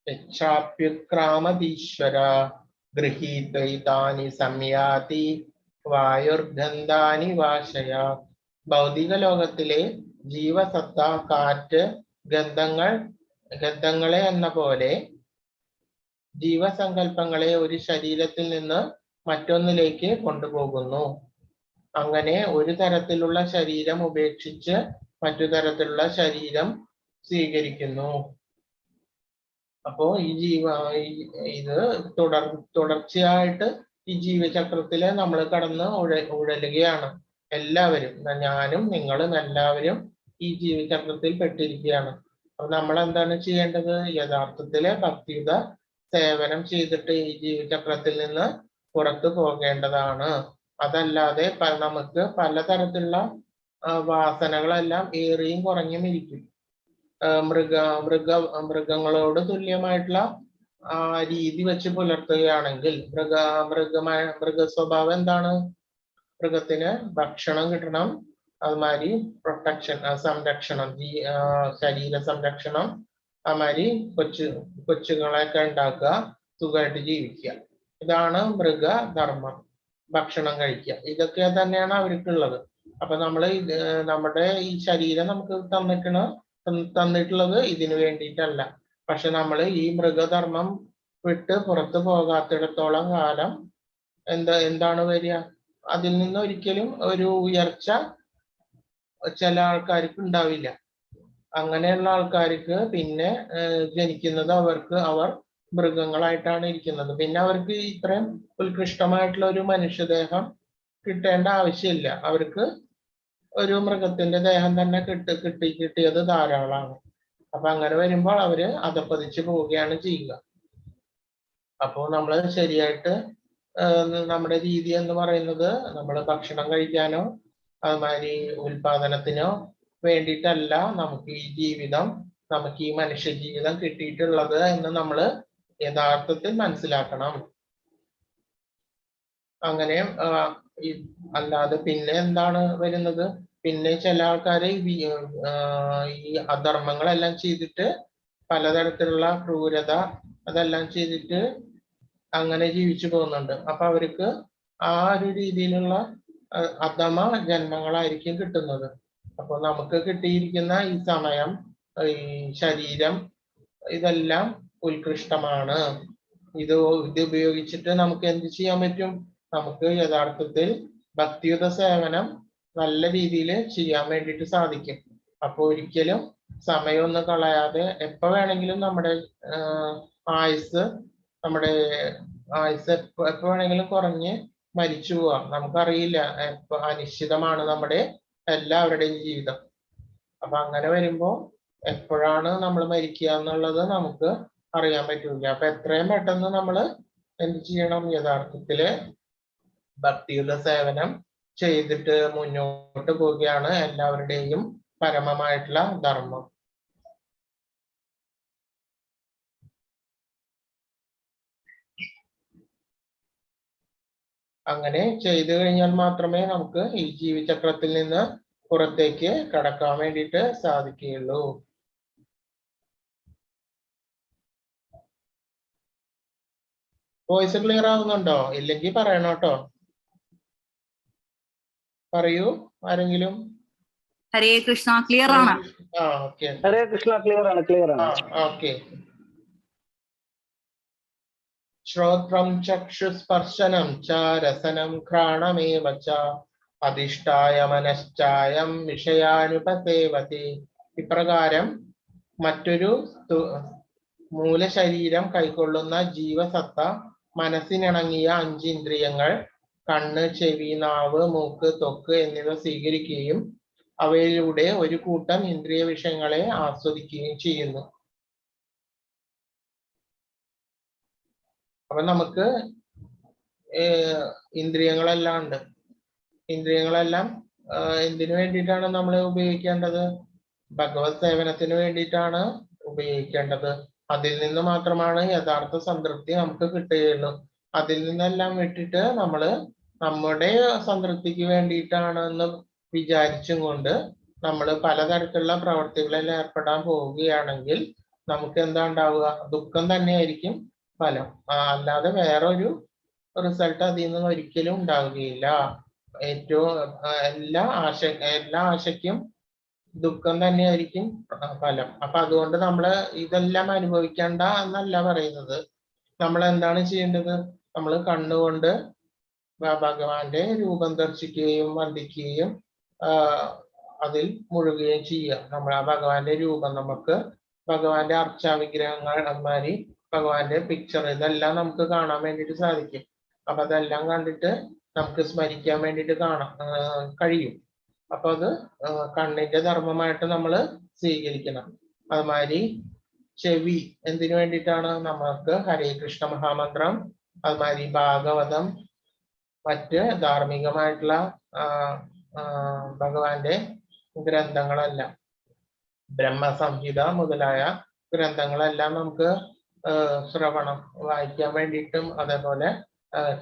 യച്ഛാപ്യുക്രാമതീശ്വര ഗൃഹീത്വൈതാനി സംയാതി വായുർഗന്ധാനി വാശയ. ഭൗതിക ലോകത്തിലെ ജീവസത്ത, കാറ്റ്, ഗന്ധങ്ങളെ എന്ന പോലെ ജീവസങ്കല്പങ്ങളെ ഒരു ശരീരത്തിൽ നിന്ന് മറ്റൊന്നിലേക്ക് കൊണ്ടുപോകുന്നു. അങ്ങനെ ഒരു തരത്തിലുള്ള ശരീരം ഉപേക്ഷിച്ച് മറ്റു തരത്തിലുള്ള ശരീരം സ്വീകരിക്കുന്നു. അപ്പോ ഇത് തുടർച്ചയായിട്ട് ഈ ജീവചക്രത്തില് നമ്മൾ കടന്ന് ഉഴലുകയാണ്. എല്ലാവരും, ഞാനും നിങ്ങളും എല്ലാവരും ഈ ജീവചക്രത്തിൽ പെട്ടിരിക്കുകയാണ്. അപ്പൊ നമ്മൾ എന്താണ് ചെയ്യേണ്ടത്? യഥാർത്ഥത്തില് ഭക്തിയുത സേവനം ചെയ്തിട്ട് ഈ ജീവചക്രത്തിൽ നിന്ന് പുറത്തു പോകേണ്ടതാണ്. അതല്ലാതെ നമുക്ക് പലതരത്തിലുള്ള വാസനകളെല്ലാം ഏറിയും കുറഞ്ഞും ഇരിക്കും. മൃഗങ്ങളോട് തുല്യമായിട്ടുള്ള രീതി വെച്ച് പുലർത്തുകയാണെങ്കിൽ മൃഗ സ്വഭാവം എന്താണ്? മൃഗത്തിന് ഭക്ഷണം കിട്ടണം, അതുമാതിരി പ്രൊട്ടക്ഷൻ, സംരക്ഷണം, ശരീര സംരക്ഷണം, അതുമാതിരി കൊച്ചുങ്ങളെയൊക്കെ ഉണ്ടാക്കുക, സുഖമായിട്ട് ജീവിക്കുക. ഇതാണ് മൃഗധർമ്മം. ഭക്ഷണം കഴിക്കുക, ഇതൊക്കെ തന്നെയാണ് അവർക്കുള്ളത്. അപ്പൊ നമ്മുടെ ഈ ശരീരം നമുക്ക് തന്നിട്ടുള്ളത് ഇതിനു വേണ്ടിയിട്ടല്ല. പക്ഷെ നമ്മൾ ഈ മൃഗധർമ്മം വിട്ട് പുറത്തു പോകാത്തിടത്തോളം കാലം എന്താണ് വരിക? അതിൽ നിന്ന് ഒരിക്കലും ഒരു ഉയർച്ച ചില ആൾക്കാർക്ക് ഉണ്ടാവില്ല. അങ്ങനെയുള്ള ആൾക്കാർക്ക് പിന്നെ ജനിക്കുന്നത് അവർ മൃഗങ്ങളായിട്ടാണ് ഇരിക്കുന്നത്. പിന്നെ അവർക്ക് ഇത്രയും ഉത്കൃഷ്ടമായിട്ടുള്ള ഒരു മനുഷ്യദേഹം കിട്ടേണ്ട ആവശ്യമില്ല. അവർക്ക് ഒരു മൃഗത്തിന്റെ ദേഹം തന്നെ കിട്ടിയത് ധാരാളമാണ്. അപ്പൊ അങ്ങനെ വരുമ്പോൾ അവര് അധപ്പതിച്ച് പോവുകയാണ് ചെയ്യുക. അപ്പോൾ നമ്മൾ ശരിയായിട്ട് നമ്മുടെ രീതി എന്ന് പറയുന്നത് നമ്മൾ ഭക്ഷണം കഴിക്കാനോ അതുമാതിരി ഉൽപാദനത്തിനോ വേണ്ടിയിട്ടല്ല നമുക്ക് ഈ ജീവിതം നമുക്ക് ഈ മനുഷ്യ ജീവിതം കിട്ടിയിട്ടുള്ളത് എന്ന് നമ്മൾ യഥാർത്ഥത്തിൽ മനസ്സിലാക്കണം. അങ്ങനെ അല്ലാതെ പിന്നെ എന്താണ് വരുന്നത്? പിന്നെ ചില ആൾക്കാര് ഈ അധർമ്മങ്ങളെല്ലാം ചെയ്തിട്ട് പലതരത്തിലുള്ള ക്രൂരത അതെല്ലാം ചെയ്തിട്ട് അങ്ങനെ ജീവിച്ചു പോകുന്നുണ്ട്. അപ്പൊ അവർക്ക് ആ ഒരു രീതിയിലുള്ള അധമ ജന്മങ്ങളായിരിക്കും കിട്ടുന്നത്. അപ്പൊ നമുക്ക് കിട്ടിയിരിക്കുന്ന ഈ സമയം, ഈ ശരീരം, ഇതെല്ലാം ഉത്കൃഷ്ടമാണ്. ഇത് ഉപയോഗിച്ചിട്ട് നമുക്ക് എന്ത് ചെയ്യാൻ പറ്റും? നമുക്ക് യഥാർത്ഥത്തിൽ ഭക്തിയുത സേവനം നല്ല രീതിയിൽ ചെയ്യാൻ വേണ്ടിയിട്ട് സാധിക്കും. അപ്പൊ ഒരിക്കലും സമയമൊന്നും കളയാതെ എപ്പോ വേണമെങ്കിലും നമ്മുടെ ആയുസ് എപ്പോ വേണമെങ്കിലും കുറഞ്ഞ് മരിച്ചു പോവാം. നമുക്കറിയില്ല, അനിശ്ചിതമാണ് നമ്മുടെ എല്ലാവരുടെയും ജീവിതം. അപ്പൊ അങ്ങനെ വരുമ്പോ എപ്പോഴാണ് നമ്മൾ മരിക്കുക എന്നുള്ളത് നമുക്ക് അറിയാൻ പറ്റില്ല. അപ്പൊ എത്രയും പെട്ടെന്ന് നമ്മൾ എന്ത് ചെയ്യണം? യഥാർത്ഥത്തില് ഭക്തിയുടെ സേവനം ചെയ്തിട്ട് മുന്നോട്ട് പോവുകയാണ് എല്ലാവരുടെയും പരമമായിട്ടുള്ള ധർമ്മം. അങ്ങനെ ചെയ്തു കഴിഞ്ഞാൽ മാത്രമേ നമുക്ക് ഈ ജീവിതചക്രത്തിൽ നിന്ന് പുറത്തേക്ക് കടക്കാൻ വേണ്ടിയിട്ട് സാധിക്കുകയുള്ളൂ. വോയിസ് ക്ലിയർ ആവുന്നുണ്ടോ? ഇല്ലെങ്കിൽ പറയണം കേട്ടോ. പറയൂ ആരെങ്കിലും. ഹരേ കൃഷ്ണ, ക്ലിയർ ആണ്. ഓക്കെ. ഹരേ കൃഷ്ണ, ക്ലിയർ ആണ്, ക്ലിയർ ആണ്. ഓക്കെ. ശ്രോത്രം ചക്ഷുസ്പർശനം ച രസനം ഘ്രാണമേവ ച അധിഷ്ഠായ മനശ്ചായം വിഷയാനുപസേവതി. ഇപ്രകാരം മറ്റൊരു മൂലശരീരം കൈക്കൊള്ളുന്ന ജീവസത്ത മനസ്സിനിണങ്ങിയ 5 ഇന്ദ്രിയങ്ങൾ കണ്ണ്, ചെവി, നാവ്, മൂക്ക്, ത്വക്ക് എന്നിവ സ്വീകരിക്കുകയും അവയിലൂടെ ഒരു കൂട്ടം ഇന്ദ്രിയ വിഷയങ്ങളെ ആസ്വദിക്കുകയും ചെയ്യുന്നു. അപ്പൊ നമുക്ക് ഇന്ദ്രിയങ്ങളെല്ലാം ഉണ്ട്. ഇന്ദ്രിയങ്ങളെല്ലാം എന്തിനു വേണ്ടിയിട്ടാണ് നമ്മൾ ഉപയോഗിക്കേണ്ടത്? ഭഗവത് സേവനത്തിന് വേണ്ടിയിട്ടാണ് ഉപയോഗിക്കേണ്ടത്. അതിൽ നിന്ന് മാത്രമാണ് യഥാർത്ഥ സംതൃപ്തി നമുക്ക് കിട്ടുകയുള്ളൂ. അതിൽ നിന്നെല്ലാം വിട്ടിട്ട് നമ്മൾ നമ്മുടെ സംതൃപ്തിക്ക് വേണ്ടിയിട്ടാണെന്ന് വിചാരിച്ചും കൊണ്ട് നമ്മൾ പലതരത്തിലുള്ള പ്രവർത്തികളിൽ ഏർപ്പെടാൻ പോവുകയാണെങ്കിൽ നമുക്ക് എന്താ ഉണ്ടാവുക? ദുഃഖം തന്നെയായിരിക്കും ഫലം. അല്ലാതെ വേറൊരു റിസൾട്ട് അതിൽ നിന്ന് ഒരിക്കലും ഉണ്ടാവുകയില്ല. ഏറ്റവും എല്ലാ ആശയ്ക്കും ദുഃഖം തന്നെയായിരിക്കും ഫലം. അപ്പൊ അതുകൊണ്ട് നമ്മൾ ഇതെല്ലാം അനുഭവിക്കേണ്ട എന്നല്ല പറയുന്നത്. നമ്മൾ എന്താണ് ചെയ്യേണ്ടത്? നമ്മൾ കണ്ണുകൊണ്ട് ഭഗവാന്റെ രൂപം ദർശിക്കുകയും വന്ദിക്കുകയും അതിൽ മുഴുകുകയും ചെയ്യുക. നമ്മൾ ആ ഭഗവാന്റെ രൂപം, നമുക്ക് ഭഗവാന്റെ അർച്ചാവിഗ്രഹങ്ങൾ, അതുമാതിരി ഭഗവാന്റെ പിക്ചർ, ഇതെല്ലാം നമുക്ക് കാണാൻ വേണ്ടിയിട്ട് സാധിക്കും. അപ്പൊ അതെല്ലാം കണ്ടിട്ട് നമുക്ക് സ്മരിക്കാൻ വേണ്ടിയിട്ട് കഴിയും. അപ്പൊ അത് കണ്ണിന്റെ ധർമ്മമായിട്ട് നമ്മൾ സ്വീകരിക്കണം. അതുമാതിരി ചെവി എന്തിനു വേണ്ടിയിട്ടാണ്? നമുക്ക് ഹരേ കൃഷ്ണ മഹാമന്ത്രം, അതുമാതിരി ഭാഗവതം, മറ്റ് ധാർമ്മികമായിട്ടുള്ള ഭഗവാന്റെ ഗ്രന്ഥങ്ങളെല്ലാം, ബ്രഹ്മസംഹിത മുതലായ ഗ്രന്ഥങ്ങളെല്ലാം നമുക്ക് ശ്രവണം വായിക്കാൻ വേണ്ടിയിട്ടും അതേപോലെ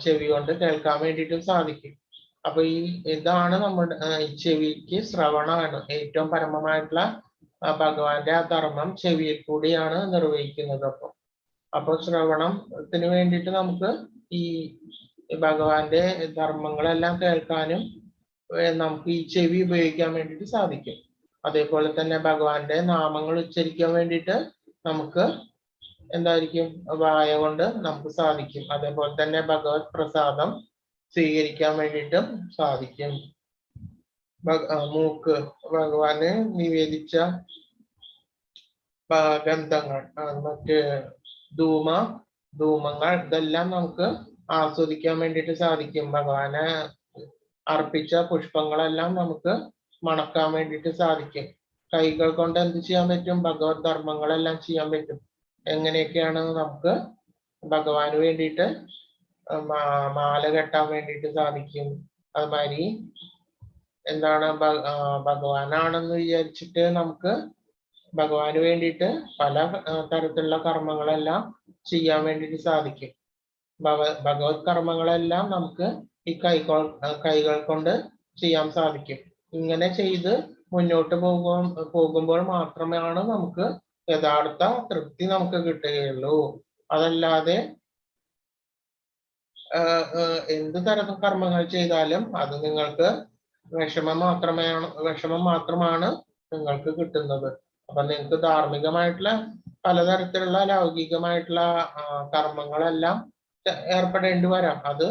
ചെവി കൊണ്ട് കേൾക്കാൻ വേണ്ടിയിട്ടും സാധിക്കും. അപ്പൊ ഇതാണ് നമ്മുടെ ചെവിക്ക് ശ്രവണമാണ് ഏറ്റവും പരമമായിട്ടുള്ള ഭഗവാന്റെ ആ ധർമ്മം ചെവിയിൽ കൂടിയാണ് നിർവഹിക്കുന്നത്. അപ്പൊ ശ്രവണത്തിന് വേണ്ടിയിട്ട് നമുക്ക് ഈ ഭഗവാന്റെ ധർമ്മങ്ങളെല്ലാം കേൾക്കാനും നമുക്ക് ഈ ചെവി ഉപയോഗിക്കാൻ വേണ്ടിയിട്ട് സാധിക്കും. അതേപോലെ തന്നെ ഭഗവാന്റെ നാമങ്ങൾ ഉച്ചരിക്കാൻ വേണ്ടിയിട്ട് നമുക്ക് എന്തായിരിക്കും? വായ കൊണ്ട് നമുക്ക് സാധിക്കും. അതേപോലെ തന്നെ ഭഗവത് പ്രസാദം സ്വീകരിക്കാൻ വേണ്ടിയിട്ടും സാധിക്കും. മൂക്ക് ഭഗവാന് നിവേദിച്ച ഗന്ധങ്ങൾ, മറ്റ് ധൂമങ്ങൾ, ഇതെല്ലാം നമുക്ക് ആസ്വദിക്കാൻ വേണ്ടിയിട്ട് സാധിക്കും. ഭഗവാന് അർപ്പിച്ച പുഷ്പങ്ങളെല്ലാം നമുക്ക് മണക്കാൻ വേണ്ടിയിട്ട് സാധിക്കും. കൈകൾ കൊണ്ട് എന്ത് ചെയ്യാൻ പറ്റും? ഭഗവത് ധർമ്മങ്ങളെല്ലാം ചെയ്യാൻ പറ്റും. എങ്ങനെയൊക്കെയാണ്? നമുക്ക് ഭഗവാന് വേണ്ടിയിട്ട് മാല കെട്ടാൻ വേണ്ടിയിട്ട് സാധിക്കും. അതുമാതിരി എന്താണ് ഭഗവാനാണെന്ന് വിചാരിച്ചിട്ട് നമുക്ക് ഭഗവാന് വേണ്ടിയിട്ട് പല തരത്തിലുള്ള കർമ്മങ്ങളെല്ലാം ചെയ്യാൻ വേണ്ടിയിട്ട് സാധിക്കും. ഭഗവത് കർമ്മങ്ങളെല്ലാം നമുക്ക് ഈ കൈകൾ കൊണ്ട് ചെയ്യാൻ സാധിക്കും. ഇങ്ങനെ ചെയ്ത് മുന്നോട്ട് പോകുമ്പോൾ മാത്രമാണ് നമുക്ക് യഥാർത്ഥ തൃപ്തി നമുക്ക് കിട്ടുകയുള്ളൂ. അതല്ലാതെ എന്ത് തരം കർമ്മങ്ങൾ ചെയ്താലും അത് നിങ്ങൾക്ക് വിഷമം മാത്രമാണ് നിങ്ങൾക്ക് കിട്ടുന്നത്. അപ്പൊ നിങ്ങൾക്ക് ധാർമ്മികമായിട്ടുള്ള പലതരത്തിലുള്ള ലൗകികമായിട്ടുള്ള കർമ്മങ്ങളെല്ലാം ഏർപ്പെടേണ്ടി വരാം. അത്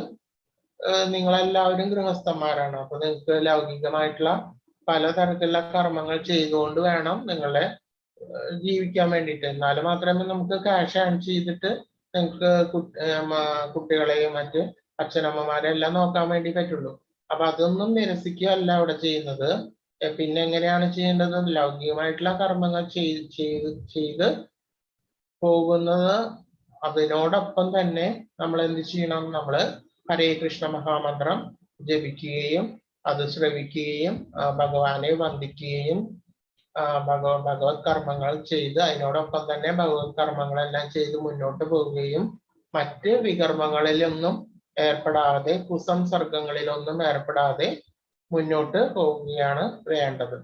നിങ്ങളെല്ലാവരും ഗൃഹസ്ഥന്മാരാണ്. അപ്പൊ നിങ്ങൾക്ക് ലൗകികമായിട്ടുള്ള പലതരത്തിലുള്ള കർമ്മങ്ങൾ ചെയ്തുകൊണ്ട് വേണം നിങ്ങളെ ജീവിക്കാൻ വേണ്ടിയിട്ട്. എന്നാൽ മാത്രമേ നമുക്ക് ക്യാഷ് ഏൺ ചെയ്തിട്ട് നിങ്ങൾക്ക് കുട്ടികളെയും മറ്റ് അച്ഛനമ്മമാരെ എല്ലാം നോക്കാൻ വേണ്ടി പറ്റുള്ളൂ. അപ്പൊ അതൊന്നും നിരസിക്കുകയല്ല അവിടെ ചെയ്യുന്നത്. പിന്നെ എങ്ങനെയാണ് ചെയ്യേണ്ടത്? ലൗകികമായിട്ടുള്ള കർമ്മങ്ങൾ ചെയ്ത് പോകുന്നത്. അതിനോടൊപ്പം തന്നെ നമ്മൾ എന്ത് ചെയ്യണം? നമ്മള് ഹരേ കൃഷ്ണ മഹാമന്ത്രം ജപിക്കുകയും അത് ശ്രവിക്കുകയും ഭഗവാനെ വന്ദിക്കുകയും ഭഗവത് കർമ്മങ്ങൾ ചെയ്ത് അതിനോടൊപ്പം തന്നെ ഭഗവത് കർമ്മങ്ങളെല്ലാം ചെയ്ത് മുന്നോട്ട് പോവുകയും മറ്റ് വികർമ്മങ്ങളിലൊന്നും ഏർപ്പെടാതെ കുസംസർഗങ്ങളിലൊന്നും ഏർപ്പെടാതെ മുന്നോട്ട് പോവുകയാണ് വേണ്ടത്.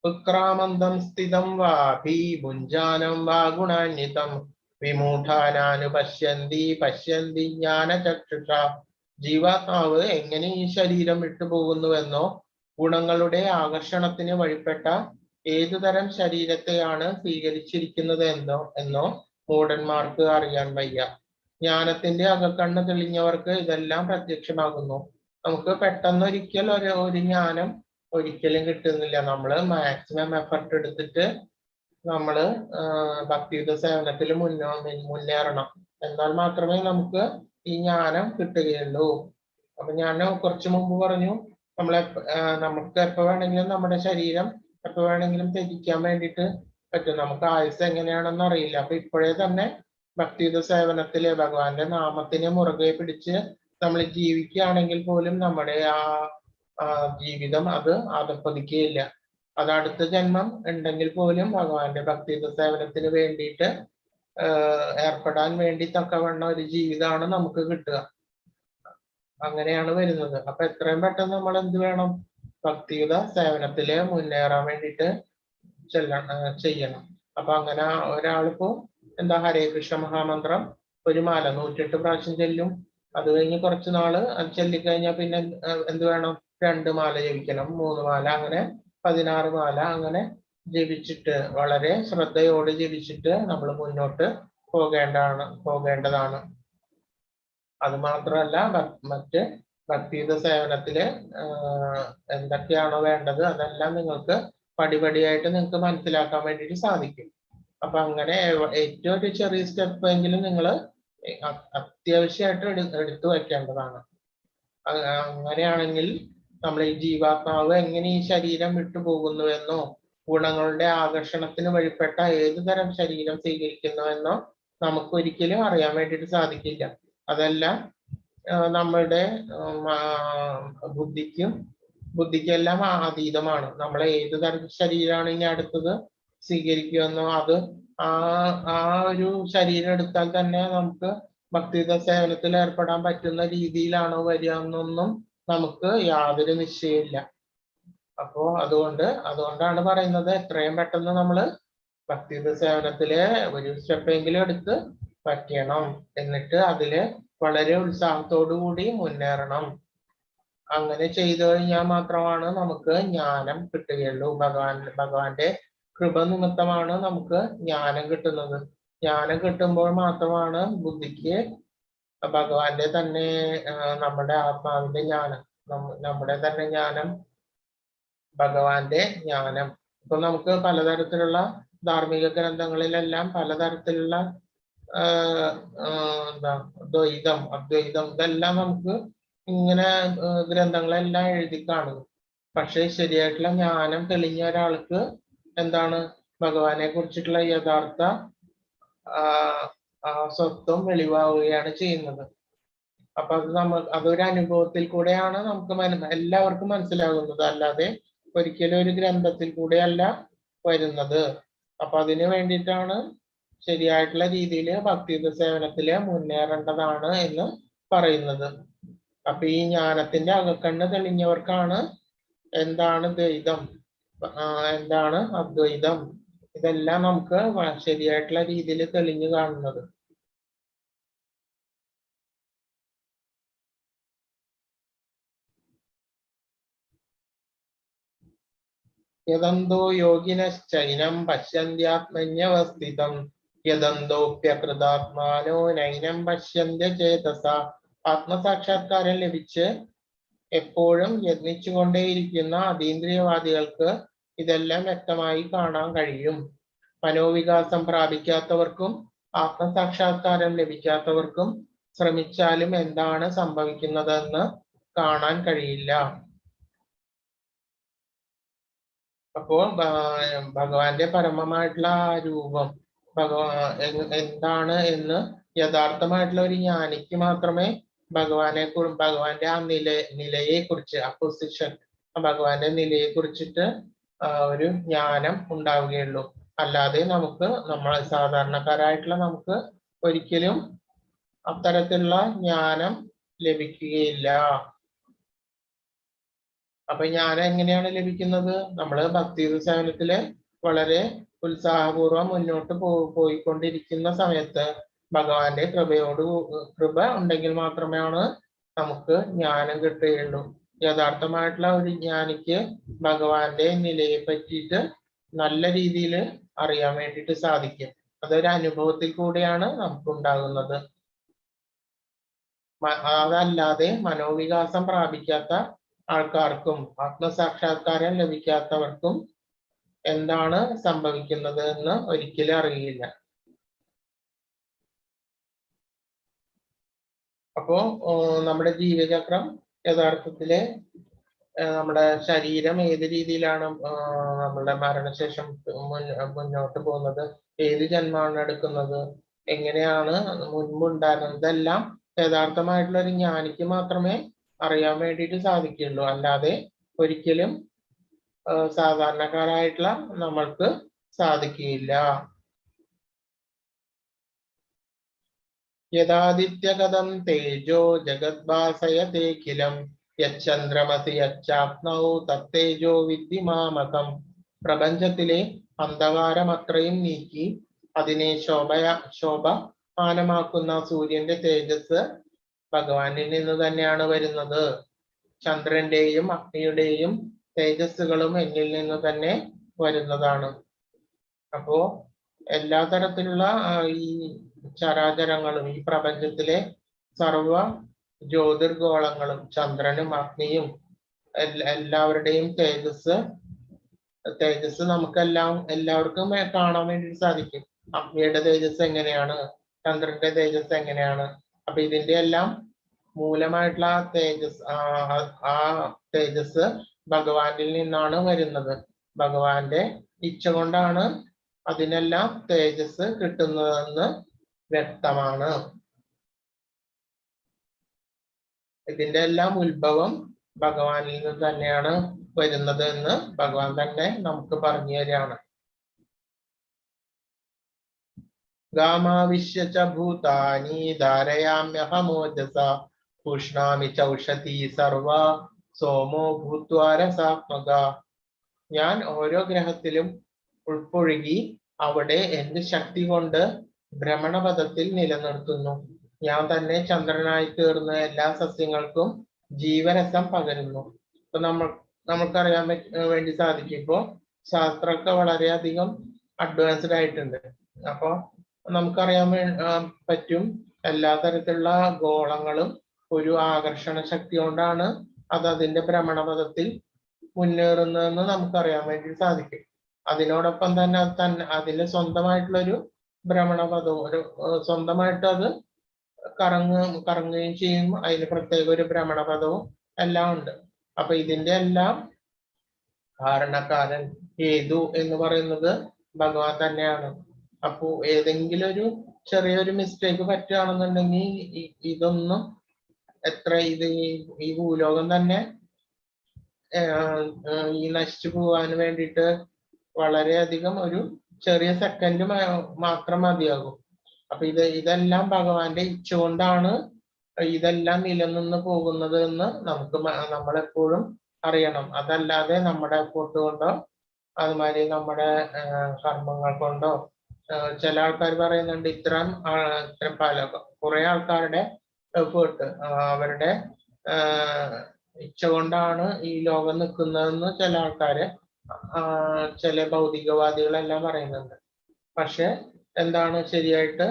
ഉക്രാമന്തം സ്ഥിതം വാഭി ഭുഞ്ജാനം വാ ഗുണാന്വിതം വിമൂഢാനാനുപശ്യന്തി പശ്യന്തി ജ്ഞാനചക്ഷുഷ. ജീവാത്മാവ് എങ്ങനെ ഈ ശരീരം വിട്ടുപോകുന്നുവെന്നോ ഗുണങ്ങളുടെ ആകർഷണത്തിന് വഴിപ്പെട്ട ഏതുതരം ശരീരത്തെയാണ് സ്വീകരിച്ചിരിക്കുന്നത് എന്നോ മൂഢന്മാർക്ക് അറിയാൻ വയ്യ. ജ്ഞാനത്തിന്റെ അകക്കണ്ണ് തെളിഞ്ഞവർക്ക് ഇതെല്ലാം പ്രത്യക്ഷമാകുന്നു. നമുക്ക് പെട്ടെന്നൊരിക്കൽ ഒരു ജ്ഞാനം ഒരിക്കലും കിട്ടുന്നില്ല. നമ്മൾ മാക്സിമം എഫർട്ട് എടുത്തിട്ട് നമ്മള് ഭക്തിയുത സേവനത്തിൽ മുന്നേറണം. എന്നാൽ മാത്രമേ നമുക്ക് ഈ ജ്ഞാനം കിട്ടുകയുള്ളൂ. അപ്പൊ ഞാൻ കുറച്ചു മുമ്പ് പറഞ്ഞു, നമുക്ക് എപ്പോ വേണമെങ്കിലും നമ്മുടെ ശരീരം എപ്പോ വേണമെങ്കിലും ത്യജിക്കാൻ വേണ്ടിയിട്ട് പറ്റും. നമുക്ക് ആയുസ് എങ്ങനെയാണെന്ന് അറിയില്ല. അപ്പൊ ഇപ്പോഴേ തന്നെ ഭക്തിയുത സേവനത്തില് ഭഗവാന്റെ നാമത്തിനെ മുറുകെ പിടിച്ച് നമ്മൾ ജീവിക്കുകയാണെങ്കിൽ പോലും നമ്മുടെ ജീവിതം അത് അധപ്പതിക്കുകയില്ല. അത് അടുത്ത ജന്മം ഉണ്ടെങ്കിൽ പോലും ഭഗവാന്റെ ഭക്തിയുത സേവനത്തിന് വേണ്ടിയിട്ട് ഏർപ്പെടാൻ വേണ്ടി തക്കവണ്ണ ഒരു ജീവിതമാണ് നമുക്ക് കിട്ടുക. അങ്ങനെയാണ് വരുന്നത്. അപ്പൊ എത്രയും പെട്ടെന്ന് നമ്മൾ എന്ത് വേണം? ഭക്തിയുത സേവനത്തില് മുന്നേറാൻ വേണ്ടിയിട്ട് ചെയ്യണം. അപ്പൊ അങ്ങനെ ഒരാളിപ്പോ ഹരേ കൃഷ്ണ മഹാമന്ത്രം ഒരു മാല 108 പ്രാവശ്യം ചെല്ലും. അത് കഴിഞ്ഞ് കുറച്ച് നാള് അത് ചൊല്ലിക്കഴിഞ്ഞാൽ പിന്നെ എന്ത് വേണം? 2 മാല ജപിക്കണം, 3 മാല, അങ്ങനെ 16 മാല അങ്ങനെ ജപിച്ചിട്ട് വളരെ ശ്രദ്ധയോടെ ജപിച്ചിട്ട് നമ്മൾ മുന്നോട്ട് പോകേണ്ടതാണ്. അത് മാത്രമല്ല മറ്റ് ഭക്തിയുത സേവനത്തില് എന്തൊക്കെയാണോ വേണ്ടത് അതെല്ലാം നിങ്ങൾക്ക് പടിപടിയായിട്ട് നിങ്ങൾക്ക് മനസ്സിലാക്കാൻ വേണ്ടിയിട്ട് സാധിക്കും. അപ്പൊ അങ്ങനെ ഏറ്റവും ഒരു ചെറിയ സ്റ്റെപ്പ് എങ്കിലും നിങ്ങൾ അത്യാവശ്യമായിട്ട് എടുത്തു വയ്ക്കേണ്ടതാണ്. അങ്ങനെയാണെങ്കിൽ നമ്മൾ ഈ ജീവാത്മാവ് എങ്ങനെ ഈ ശരീരം വിട്ടുപോകുന്നുവെന്നോ ഗുണങ്ങളുടെ ആകർഷണത്തിന് വഴിപ്പെട്ട ഏതുതരം ശരീരം സ്വീകരിക്കുന്നുവെന്നോ നമുക്ക് ഒരിക്കലും അറിയാൻ വേണ്ടിയിട്ട് സാധിക്കില്ല. അതെല്ലാം നമ്മളുടെ ബുദ്ധിക്കെല്ലാം അതീതമാണ്. നമ്മളെ ഏത് തരത്തിൽ ശരീരമാണ് ഇനി അടുത്തത് സ്വീകരിക്കുമെന്നോ അത് ആ ഒരു ശരീരം എടുത്താൽ തന്നെ നമുക്ക് ഭക്തിയുത സേവനത്തിൽ ഏർപ്പെടാൻ പറ്റുന്ന രീതിയിലാണോ വരിക എന്നൊന്നും നമുക്ക് യാതൊരു നിശ്ചയമില്ല. അപ്പോ അതുകൊണ്ടാണ് പറയുന്നത് എത്രയും പെട്ടെന്ന് നമ്മൾ ഭക്തിയുത സേവനത്തില് ഒരു സ്റ്റെപ്പെങ്കിലും എടുത്ത് പറ്റണം. എന്നിട്ട് അതില് വളരെ ഉത്സാഹത്തോടു കൂടി മുന്നേറണം. അങ്ങനെ ചെയ്തു കഴിഞ്ഞാൽ മാത്രമാണ് നമുക്ക് ജ്ഞാനം കിട്ടുകയുള്ളൂ. ഭഗവാന്റെ കൃപ നിമിത്തമാണ് നമുക്ക് ജ്ഞാനം കിട്ടുന്നത്. ജ്ഞാനം കിട്ടുമ്പോൾ മാത്രമാണ് ബുദ്ധിക്ക് ഭഗവാന്റെ തന്നെ നമ്മുടെ ആത്മാവിന്റെ ജ്ഞാനം, നമ്മുടെ തന്നെ ജ്ഞാനം, ഭഗവാന്റെ ജ്ഞാനം. ഇപ്പൊ നമുക്ക് പലതരത്തിലുള്ള ധാർമ്മിക ഗ്രന്ഥങ്ങളിലെല്ലാം പലതരത്തിലുള്ള ദ്വൈതം, അദ്വൈതം ഇതെല്ലാം നമുക്ക് ഇങ്ങനെ ഗ്രന്ഥങ്ങളെല്ലാം എഴുതി കാണുന്നു. പക്ഷെ ശരിയായിട്ടുള്ള ജ്ഞാനം തെളിഞ്ഞ ഒരാൾക്ക് ഭഗവാനെ കുറിച്ചിട്ടുള്ള യഥാർത്ഥ സ്വത്വം വെളിവാവുകയാണ് ചെയ്യുന്നത്. അപ്പൊ അതൊരു അനുഭവത്തിൽ കൂടെയാണ് നമുക്ക് എല്ലാവർക്കും മനസ്സിലാകുന്നത്, അല്ലാതെ ഒരിക്കലും ഒരു ഗ്രന്ഥത്തിൽ കൂടെയല്ല വരുന്നത്. അപ്പൊ അതിന് വേണ്ടിയിട്ടാണ് ശരിയായിട്ടുള്ള രീതിയിൽ ഭക്തിയുത സേവനത്തില് മുന്നേറേണ്ടതാണ് എന്ന് പറയുന്നത്. അപ്പൊ ഈ ജ്ഞാനത്തിന്റെ അകക്കണ്ണ് തെളിഞ്ഞവർക്കാണ് എന്താണ് ദ്വൈതം, എന്താണ് അദ്വൈതം, ഇതെല്ലാം നമുക്ക് ശരിയായിട്ടുള്ള രീതിയിൽ തെളിഞ്ഞു കാണുന്നത്. യദന്തോ യോഗിനശ്ചൈനം പശ്യന്ത്യാത്മന്യവസ്ഥിതം യദന്തോപ്യകൃതാത്മാനോ നൈനം പശ്യന്ത്യ ചേതസ. ആത്മസാക്ഷാത്കാരം ലഭിച്ച് എപ്പോഴും യത്നിച്ചുകൊണ്ടേയിരിക്കുന്ന അതീന്ദ്രിയവാദികൾക്ക് ഇതെല്ലാം വ്യക്തമായി കാണാൻ കഴിയും. മനോവികാസം പ്രാപിക്കാത്തവർക്കും ആത്മസാക്ഷാത്കാരം ലഭിക്കാത്തവർക്കും ശ്രമിച്ചാലും എന്താണ് സംഭവിക്കുന്നതെന്ന് കാണാൻ കഴിയില്ല. അപ്പോ ഭഗവാന്റെ പരമമായിട്ടുള്ള ആ രൂപം എന്താണ് എന്ന് യഥാർത്ഥമായിട്ടുള്ള ഒരു ജ്ഞാനിക്ക് മാത്രമേ ഭഗവാന്റെ ആ നിലയെ കുറിച്ച്, ആ പൊസിഷൻ, ഭഗവാന്റെ നിലയെ കുറിച്ചിട്ട് ഒരു ജ്ഞാനം ഉണ്ടാവുകയുള്ളൂ. അല്ലാതെ നമ്മൾ സാധാരണക്കാരായിട്ടുള്ള നമുക്ക് ഒരിക്കലും അത്തരത്തിലുള്ള ജ്ഞാനം ലഭിക്കുകയില്ല. അപ്പൊ ജ്ഞാനം എങ്ങനെയാണ് ലഭിക്കുന്നത്? നമ്മള് ഭക്തിയുത സേവനത്തില് വളരെ ഉത്സാഹപൂർവ്വം മുന്നോട്ട് പോയിക്കൊണ്ടിരിക്കുന്ന സമയത്ത് ഭഗവാന്റെ കൃപ ഉണ്ടെങ്കിൽ മാത്രമാണ് നമുക്ക് ജ്ഞാനം കിട്ടുകയുള്ളൂ. യഥാർത്ഥമായിട്ടുള്ള ഒരു ജ്ഞാനിക്ക് ഭഗവാന്റെ നിലയെ പറ്റിയിട്ട് നല്ല രീതിയിൽ അറിയാൻ വേണ്ടിയിട്ട് സാധിക്കും. അതൊരു അനുഭവത്തിൽ കൂടെയാണ് നമുക്കുണ്ടാകുന്നത്. അതല്ലാതെ മനോവികാസം പ്രാപിക്കാത്ത ആൾക്കാർക്കും ആത്മസാക്ഷാത്കാരം ലഭിക്കാത്തവർക്കും എന്താണ് സംഭവിക്കുന്നത് എന്ന് ഒരിക്കലും അറിയില്ല. അപ്പോ നമ്മുടെ ജീവചക്രം യഥാർത്ഥത്തില് നമ്മുടെ ശരീരം ഏത് രീതിയിലാണ് നമ്മളുടെ മരണശേഷം മുന്നോട്ട് പോകുന്നത്, ഏത് ജന്മമാണ് എടുക്കുന്നത്, എങ്ങനെയാണ് മുൻപുണ്ടായിരുന്നത്, ഇതെല്ലാം യഥാർത്ഥമായിട്ടുള്ള ഒരു ജ്ഞാനിക്ക് മാത്രമേ അറിയാൻ വേണ്ടിയിട്ട് സാധിക്കുള്ളൂ. അല്ലാതെ ഒരിക്കലും സാധാരണക്കാരായിട്ടുള്ള നമ്മൾക്ക് സാധിക്കുകയില്ല. യഥാദിത്യഗതം തേജോ ജഗദ്ഭാസയതേഖിലം യച്ചന്ദ്രമസി യച്ചാപ്നൗ തത്തേജോ വിദ്ധി മാമകം. പ്രപഞ്ചത്തിലെ അന്ധകാരം അത്രയും നീക്കി അതിനെ ശോഭമാനമാക്കുന്ന സൂര്യന്റെ തേജസ് ഭഗവാനിൽ നിന്ന് തന്നെയാണ് വരുന്നത്. ചന്ദ്രന്റെയും അഗ്നിയുടെയും തേജസ്സുകളും എന്നിൽ നിന്ന് തന്നെ വരുന്നതാണ്. അപ്പോ എല്ലാ തരത്തിലുള്ള ഈ ചരാചരങ്ങളും, ഈ പ്രപഞ്ചത്തിലെ സർവ ജ്യോതിർഗോളങ്ങളും, ചന്ദ്രനും അഗ്നിയും എല്ലാവരുടെയും തേജസ് എല്ലാവർക്കും കാണാൻ വേണ്ടി സാധിക്കും. അഗ്നിയുടെ തേജസ് എങ്ങനെയാണ്, ചന്ദ്രന്റെ തേജസ് എങ്ങനെയാണ്. അപ്പൊ ഇതിന്റെ എല്ലാം മൂലമായിട്ടുള്ള ആ തേജസ് ഭഗവാനിൽ നിന്നാണ് വരുന്നത്. ഭഗവാന്റെ ഇച്ഛ കൊണ്ടാണ് അതിനെല്ലാം തേജസ് കിട്ടുന്നതെന്ന് വ്യക്തമാണ്. ഇതിന്റെ എല്ലാം ഉത്ഭവം ഭഗവാനിൽ നിന്ന് തന്നെയാണ് വരുന്നത് എന്ന് ഭഗവാൻ തന്നെ നമുക്ക് പറഞ്ഞു തരികയാണ്. ഗാമാവിശ്യ ച ഭൂതാനി ധാരയാമ്യഹമോജസ പുഷ്ണാമി ചൗഷധി സർവ സോമോ ഭൂത്വാ രസാത്മക. ഞാൻ ഓരോ ഗ്രഹത്തിലും ഉൾപ്പൊഴുകി അവിടെ എന്റെ ശക്തി കൊണ്ട് ഭ്രമണപഥത്തിൽ നിലനിർത്തുന്നു. ഞാൻ തന്നെ ചന്ദ്രനായി തീർന്ന എല്ലാ സസ്യങ്ങൾക്കും ജീവരസം പകരുന്നു. ഇപ്പൊ നമുക്കറിയാൻ വേണ്ടി സാധിക്കും, ഇപ്പോ ശാസ്ത്രമൊക്കെ വളരെയധികം അഡ്വാൻസ്ഡ് ആയിട്ടുണ്ട്. അപ്പൊ നമുക്കറിയാൻ പറ്റും എല്ലാ തരത്തിലുള്ള ഗോളങ്ങളും ഒരു ആകർഷണ ശക്തി കൊണ്ടാണ് അത് അതിന്റെ ഭ്രമണപഥത്തിൽ മുന്നേറുന്നതെന്ന് നമുക്കറിയാൻ വേണ്ടി സാധിക്കും. അതിനോടൊപ്പം തന്നെ അതിന് സ്വന്തമായിട്ടുള്ളൊരു ഭ്രമണപഥവും സ്വന്തമായിട്ട് അത് കറങ്ങുകയും ചെയ്യും. അതിന് പ്രത്യേക ഒരു ഭ്രമണപഥവും എല്ലാം ഉണ്ട്. അപ്പൊ ഇതിന്റെ എല്ലാം കാരണക്കാരൻ ഹേതു എന്ന് പറയുന്നത് ഭഗവാൻ തന്നെയാണ്. അപ്പോ ഏതെങ്കിലും ഒരു ചെറിയൊരു മിസ്റ്റേക്ക് പറ്റുകയാണെന്നുണ്ടെങ്കിൽ ഇതൊന്നും എത്ര ഇത് ഈ ഭൂലോകം തന്നെ ഈ നശിച്ചു പോകാൻ വേണ്ടിയിട്ട് വളരെയധികം ഒരു ചെറിയ സെക്കൻഡ് മാത്രം മതിയാകും. അപ്പൊ ഇതെല്ലാം ഭഗവാന്റെ ഇച്ഛ കൊണ്ടാണ് ഇതെല്ലാം നിലനിന്ന് പോകുന്നത് എന്ന് നമ്മളെപ്പോഴും അറിയണം. അതല്ലാതെ നമ്മുടെ എഫോർട്ട് കൊണ്ടോ അതുമാതിരി നമ്മുടെ കർമ്മങ്ങൾ കൊണ്ടോ ചില ആൾക്കാർ പറയുന്നുണ്ട് ഇത്തരം കുറെ ആൾക്കാരുടെ എഫേർട്ട് അവരുടെ ഇച്ഛ കൊണ്ടാണ് ഈ ലോകം നിൽക്കുന്നതെന്ന് ചില ആൾക്കാര് ചില ഭൗതികവാദികളെല്ലാം പറയുന്നുണ്ട്. പക്ഷെ എന്താണ് ശരിയായിട്ട്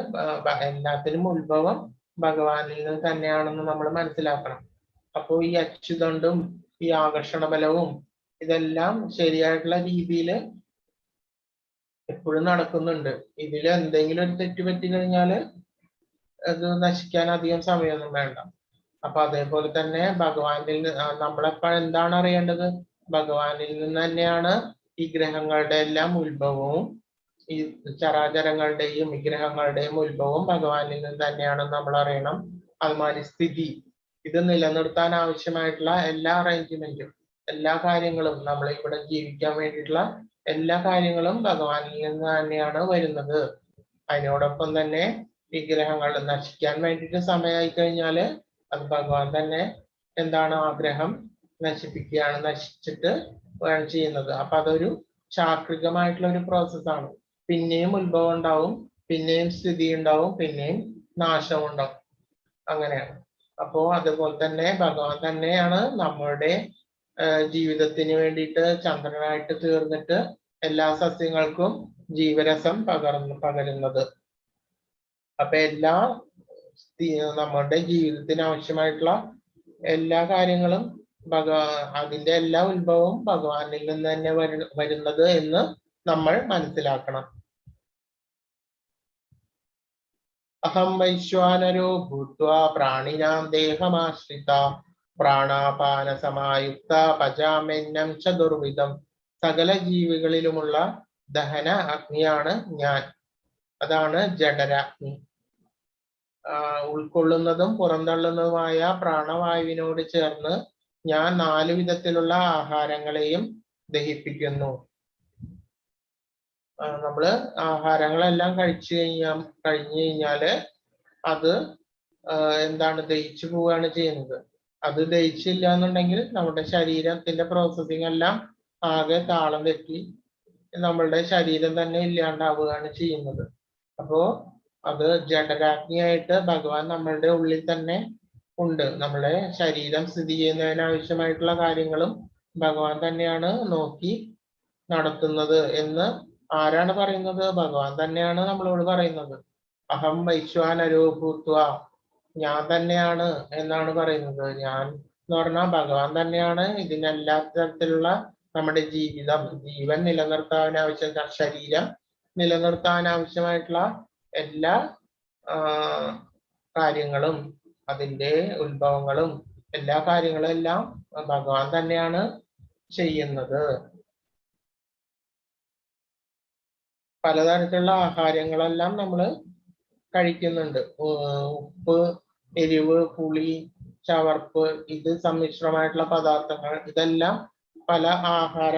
എല്ലാത്തിനും ഉത്ഭവം ഭഗവാനിൽ നിന്ന് തന്നെയാണെന്ന് നമ്മൾ മനസ്സിലാക്കണം. അപ്പോൾ ഈ അച്യുതണ്ടും ഈ ആകർഷണ ബലവും ഇതെല്ലാം ശരിയായിട്ടുള്ള രീതിയിൽ എപ്പോഴും നടക്കുന്നുണ്ട്. ഇതിൽ എന്തെങ്കിലും ഒരു തെറ്റ് പറ്റി കഴിഞ്ഞാല് അത് നശിക്കാൻ അധികം സമയമൊന്നും വേണ്ട. അപ്പൊ അതേപോലെ തന്നെ ഭഗവാനിൽ നമ്മളെപ്പോഴും എന്താണ് അറിയേണ്ടത്? ഭഗവാനിൽ നിന്ന് തന്നെയാണ് ഈ ഗ്രഹങ്ങളുടെ എല്ലാം ഉത്ഭവവും ഈ ചരാചരങ്ങളുടെയും വിഗ്രഹങ്ങളുടെയും ഉത്ഭവം ഭഗവാനിൽ നിന്ന് തന്നെയാണെന്ന് നമ്മൾ അറിയണം. അതുമാതിരി സ്ഥിതി, ഇത് നിലനിർത്താൻ ആവശ്യമായിട്ടുള്ള എല്ലാ അറേഞ്ച്മെന്റും എല്ലാ കാര്യങ്ങളും നമ്മൾ ഇവിടെ ജീവിക്കാൻ വേണ്ടിയിട്ടുള്ള എല്ലാ കാര്യങ്ങളും ഭഗവാനിൽ നിന്ന് തന്നെയാണ് വരുന്നത്. അതിനോടൊപ്പം തന്നെ വിഗ്രഹങ്ങൾ നശിക്കാൻ വേണ്ടിയിട്ട് സമയമായി കഴിഞ്ഞാല് അത് ഭഗവാൻ തന്നെ എന്താണ് ആഗ്രഹം നശിപ്പിക്കുകയാണ്, നശിച്ചിട്ട് ചെയ്യുന്നത്. അപ്പൊ അതൊരു ചാക്രികമായിട്ടുള്ള ഒരു പ്രോസസ്സാണ്. പിന്നെയും ഉത്ഭവം ഉണ്ടാവും, പിന്നെയും സ്ഥിതി ഉണ്ടാവും, പിന്നെയും നാശം ഉണ്ടാവും. അങ്ങനെയാണ്. അപ്പോ അതുപോലെ തന്നെ ഭഗവാൻ തന്നെയാണ് നമ്മളുടെ ജീവിതത്തിന് വേണ്ടിയിട്ട് ചന്ദ്രനായിട്ട് തീർന്നിട്ട് എല്ലാ സസ്യങ്ങൾക്കും ജീവരസം പകരുന്നത്. അപ്പൊ എല്ലാ നമ്മുടെ ജീവിതത്തിന് ആവശ്യമായിട്ടുള്ള എല്ലാ കാര്യങ്ങളും അതിന്റെ എല്ലാ ഉത്ഭവവും ഭഗവാനിൽ നിന്ന് തന്നെ വരുന്നത് എന്ന് നമ്മൾ മനസ്സിലാക്കണം. അഹം വൈശ്വാനരോ ഭൂത്വാ പ്രാണിനാം ദേഹമാശ്രിത പ്രാണാപാന സമായുക്ത പചാമ്യന്നം ചതുർവിധം. സകല ജീവികളിലുമുള്ള ദഹന അഗ്നിയാണ് ഞാൻ. അതാണ് ജഠരാഗ്നി. ഉൾക്കൊള്ളുന്നതും പുറന്തള്ളുന്നതുമായ പ്രാണവായുവിനോട് ചേർന്ന് ഞാൻ 4 വിധത്തിലുള്ള ആഹാരങ്ങളെയും ദഹിപ്പിക്കുന്നു. നമ്മള് ആഹാരങ്ങളെല്ലാം കഴിഞ്ഞു കഴിഞ്ഞാല് അത് എന്താണ് ദഹിച്ചു പോവുകയാണ് ചെയ്യുന്നത്. അത് ദഹിച്ചില്ല എന്നുണ്ടെങ്കിൽ നമ്മുടെ ശരീരത്തിന്റെ പ്രോസസ്സിംഗ് എല്ലാം ആകെ താളം തെറ്റി നമ്മളുടെ ശരീരം തന്നെ ഇല്ലാണ്ടാവുകയാണ് ചെയ്യുന്നത്. അപ്പോ അത് ജഠരാഗ്നിയായിട്ട് ഭഗവാൻ നമ്മളുടെ ഉള്ളിൽ തന്നെ ഉണ്ട്. നമ്മുടെ ശരീരം സ്ഥിതി ചെയ്യുന്നതിന് ആവശ്യമായിട്ടുള്ള കാര്യങ്ങളും ഭഗവാൻ തന്നെയാണ് നോക്കി നടത്തുന്നത് എന്ന് ആരാണ് പറയുന്നത്? ഭഗവാൻ തന്നെയാണ് നമ്മളോട് പറയുന്നത്. അഹം വൈശ്വാനരോ ഭൂത്വ, ഞാൻ തന്നെയാണ് എന്നാണ് പറയുന്നത്. ഞാൻ എന്ന് പറഞ്ഞാൽ ഭഗവാൻ തന്നെയാണ് ഇതിനെല്ലാ തരത്തിലുള്ള നമ്മുടെ ജീവൻ നിലനിർത്താൻ ആവശ്യം, ശരീരം നിലനിർത്താൻ ആവശ്യമായിട്ടുള്ള എല്ലാ കാര്യങ്ങളും അതിന്റെ ഉത്ഭവങ്ങളും എല്ലാ കാര്യങ്ങളും എല്ലാം ഭഗവാൻ തന്നെയാണ് ചെയ്യുന്നത്. പലതരത്തിലുള്ള ആഹാരങ്ങളെല്ലാം നമ്മൾ കഴിക്കുന്നുണ്ട്. ഉപ്പ്, എരിവ്, പുളി, ചവർപ്പ്, ഇത് സമ്മിശ്രമായിട്ടുള്ള പദാർത്ഥങ്ങൾ, ഇതെല്ലാം പല ആഹാര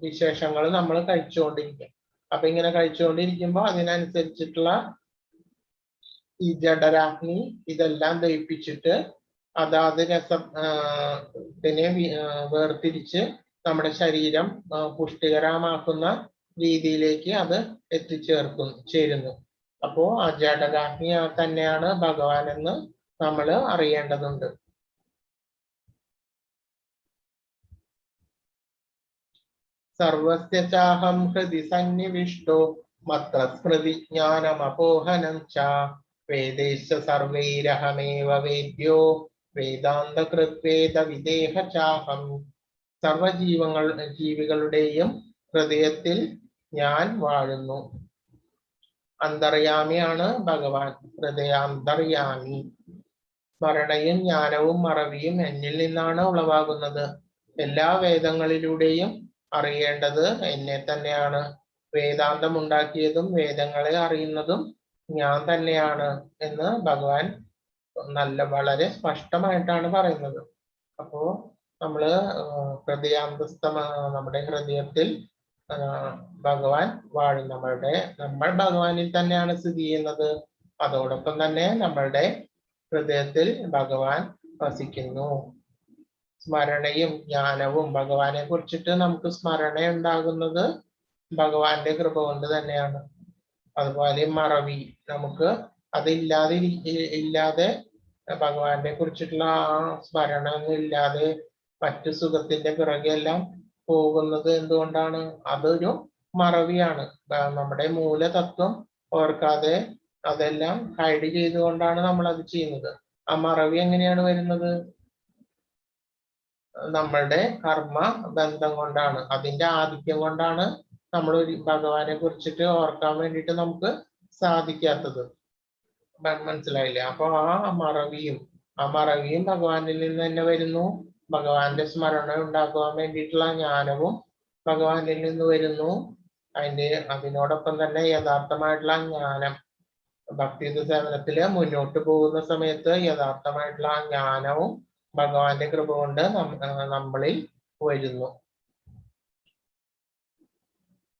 വിശേഷങ്ങൾ നമ്മൾ കഴിച്ചുകൊണ്ടിരിക്കും. അപ്പൊ ഇങ്ങനെ കഴിച്ചുകൊണ്ടിരിക്കുമ്പോൾ അതിനനുസരിച്ചിട്ടുള്ള ഈ ജഠരാഗ്നി ഇതെല്ലാം ദഹിപ്പിച്ചിട്ട് അതാത് രസത്തിനെ വേർതിരിച്ച് നമ്മുടെ ശരീരം പുഷ്ടികരമാക്കുന്ന രീതിയിലേക്ക് അത് ചേരുന്നു. അപ്പോ ആ ജഠരാഗ്നി തന്നെയാണ് ഭഗവാൻ എന്ന് നമ്മൾ അറിയേണ്ടതുണ്ട്. സർവസ്യ ചാഹം ഹൃദി സന്നിവിഷ്ടോ മത്ര സ്മൃതി ജ്ഞാനമപോഹനം ച വേദേശ സർവൈരഹമേവ വേദ്യോ വേദാന്തകൃത്വേദ വിദേഹ ചാഹം. ജീവികളുടെയും ഹൃദയത്തിൽ ഞാൻ വാഴുന്നു. അന്തർയാമിയാണ് ഭഗവാൻ, ഹൃദയാന്തർയാമി. സ്മരണയും ജ്ഞാനവും മറവിയും എന്നിൽ നിന്നാണ് ഉളവാകുന്നത്. എല്ലാ വേദങ്ങളിലൂടെയും അറിയേണ്ടത് എന്നെ തന്നെയാണ്. വേദാന്തം ഉണ്ടാക്കിയതും വേദങ്ങളെ അറിയുന്നതും ഞാൻ തന്നെയാണ് എന്ന് ഭഗവാൻ വളരെ സ്പഷ്ടമായിട്ടാണ് പറയുന്നത്. അപ്പോ നമ്മള് നമ്മുടെ ഹൃദയത്തിൽ ഭഗവാൻ വാഴും. നമ്മൾ ഭഗവാനിൽ തന്നെയാണ് സ്ഥിതി ചെയ്യുന്നത്. അതോടൊപ്പം തന്നെ നമ്മളുടെ ഹൃദയത്തിൽ ഭഗവാൻ വസിക്കുന്നു. സ്മരണയും ജ്ഞാനവും ഭഗവാനെ കുറിച്ചിട്ട് നമുക്ക് സ്മരണ ഉണ്ടാകുന്നത് ഭഗവാന്റെ കൃപ കൊണ്ട് തന്നെയാണ്. അതുപോലെ മറവി, നമുക്ക് ഇല്ലാതെ ഭഗവാനെ കുറിച്ചിട്ടുള്ള ആ സ്മരണ ഒന്നും ഇല്ലാതെ മറ്റു സുഖത്തിന്റെ പിറകെല്ലാം പോകുന്നത് എന്തുകൊണ്ടാണ്? അതൊരു മറവിയാണ്. നമ്മുടെ മൂലതത്വം ഓർക്കാതെ അതെല്ലാം ഹൈഡ് ചെയ്തുകൊണ്ടാണ് നമ്മൾ അത് ചെയ്യുന്നത്. ആ മറവി എങ്ങനെയാണ് വരുന്നത്? നമ്മളുടെ കർമ്മ ബന്ധം കൊണ്ടാണ്, അതിന്റെ ആധിക്യം കൊണ്ടാണ് നമ്മൾ ഭഗവാനെ കുറിച്ചിട്ട് ഓർക്കാൻ വേണ്ടിയിട്ട് നമുക്ക് സാധിക്കാത്തത്. മനസ്സിലായില്ലേ? അപ്പൊ ആ മറവിയും ഭഗവാനിൽ നിന്ന് തന്നെ വരുന്നു. ഭഗവാന്റെ സ്മരണ ഉണ്ടാക്കുവാൻ വേണ്ടിയിട്ടുള്ള ജ്ഞാനവും ഭഗവാനിൽ നിന്ന് വരുന്നു. അതിനോടൊപ്പം തന്നെ യഥാർത്ഥമായിട്ടുള്ള ജ്ഞാനം, ഭക്തിയുത സേവനത്തില് മുന്നോട്ട് പോകുന്ന സമയത്ത് യഥാർത്ഥമായിട്ടുള്ള ജ്ഞാനവും ഭഗവാന്റെ കൃപ കൊണ്ട് നമ്മളിൽ വരുന്നു.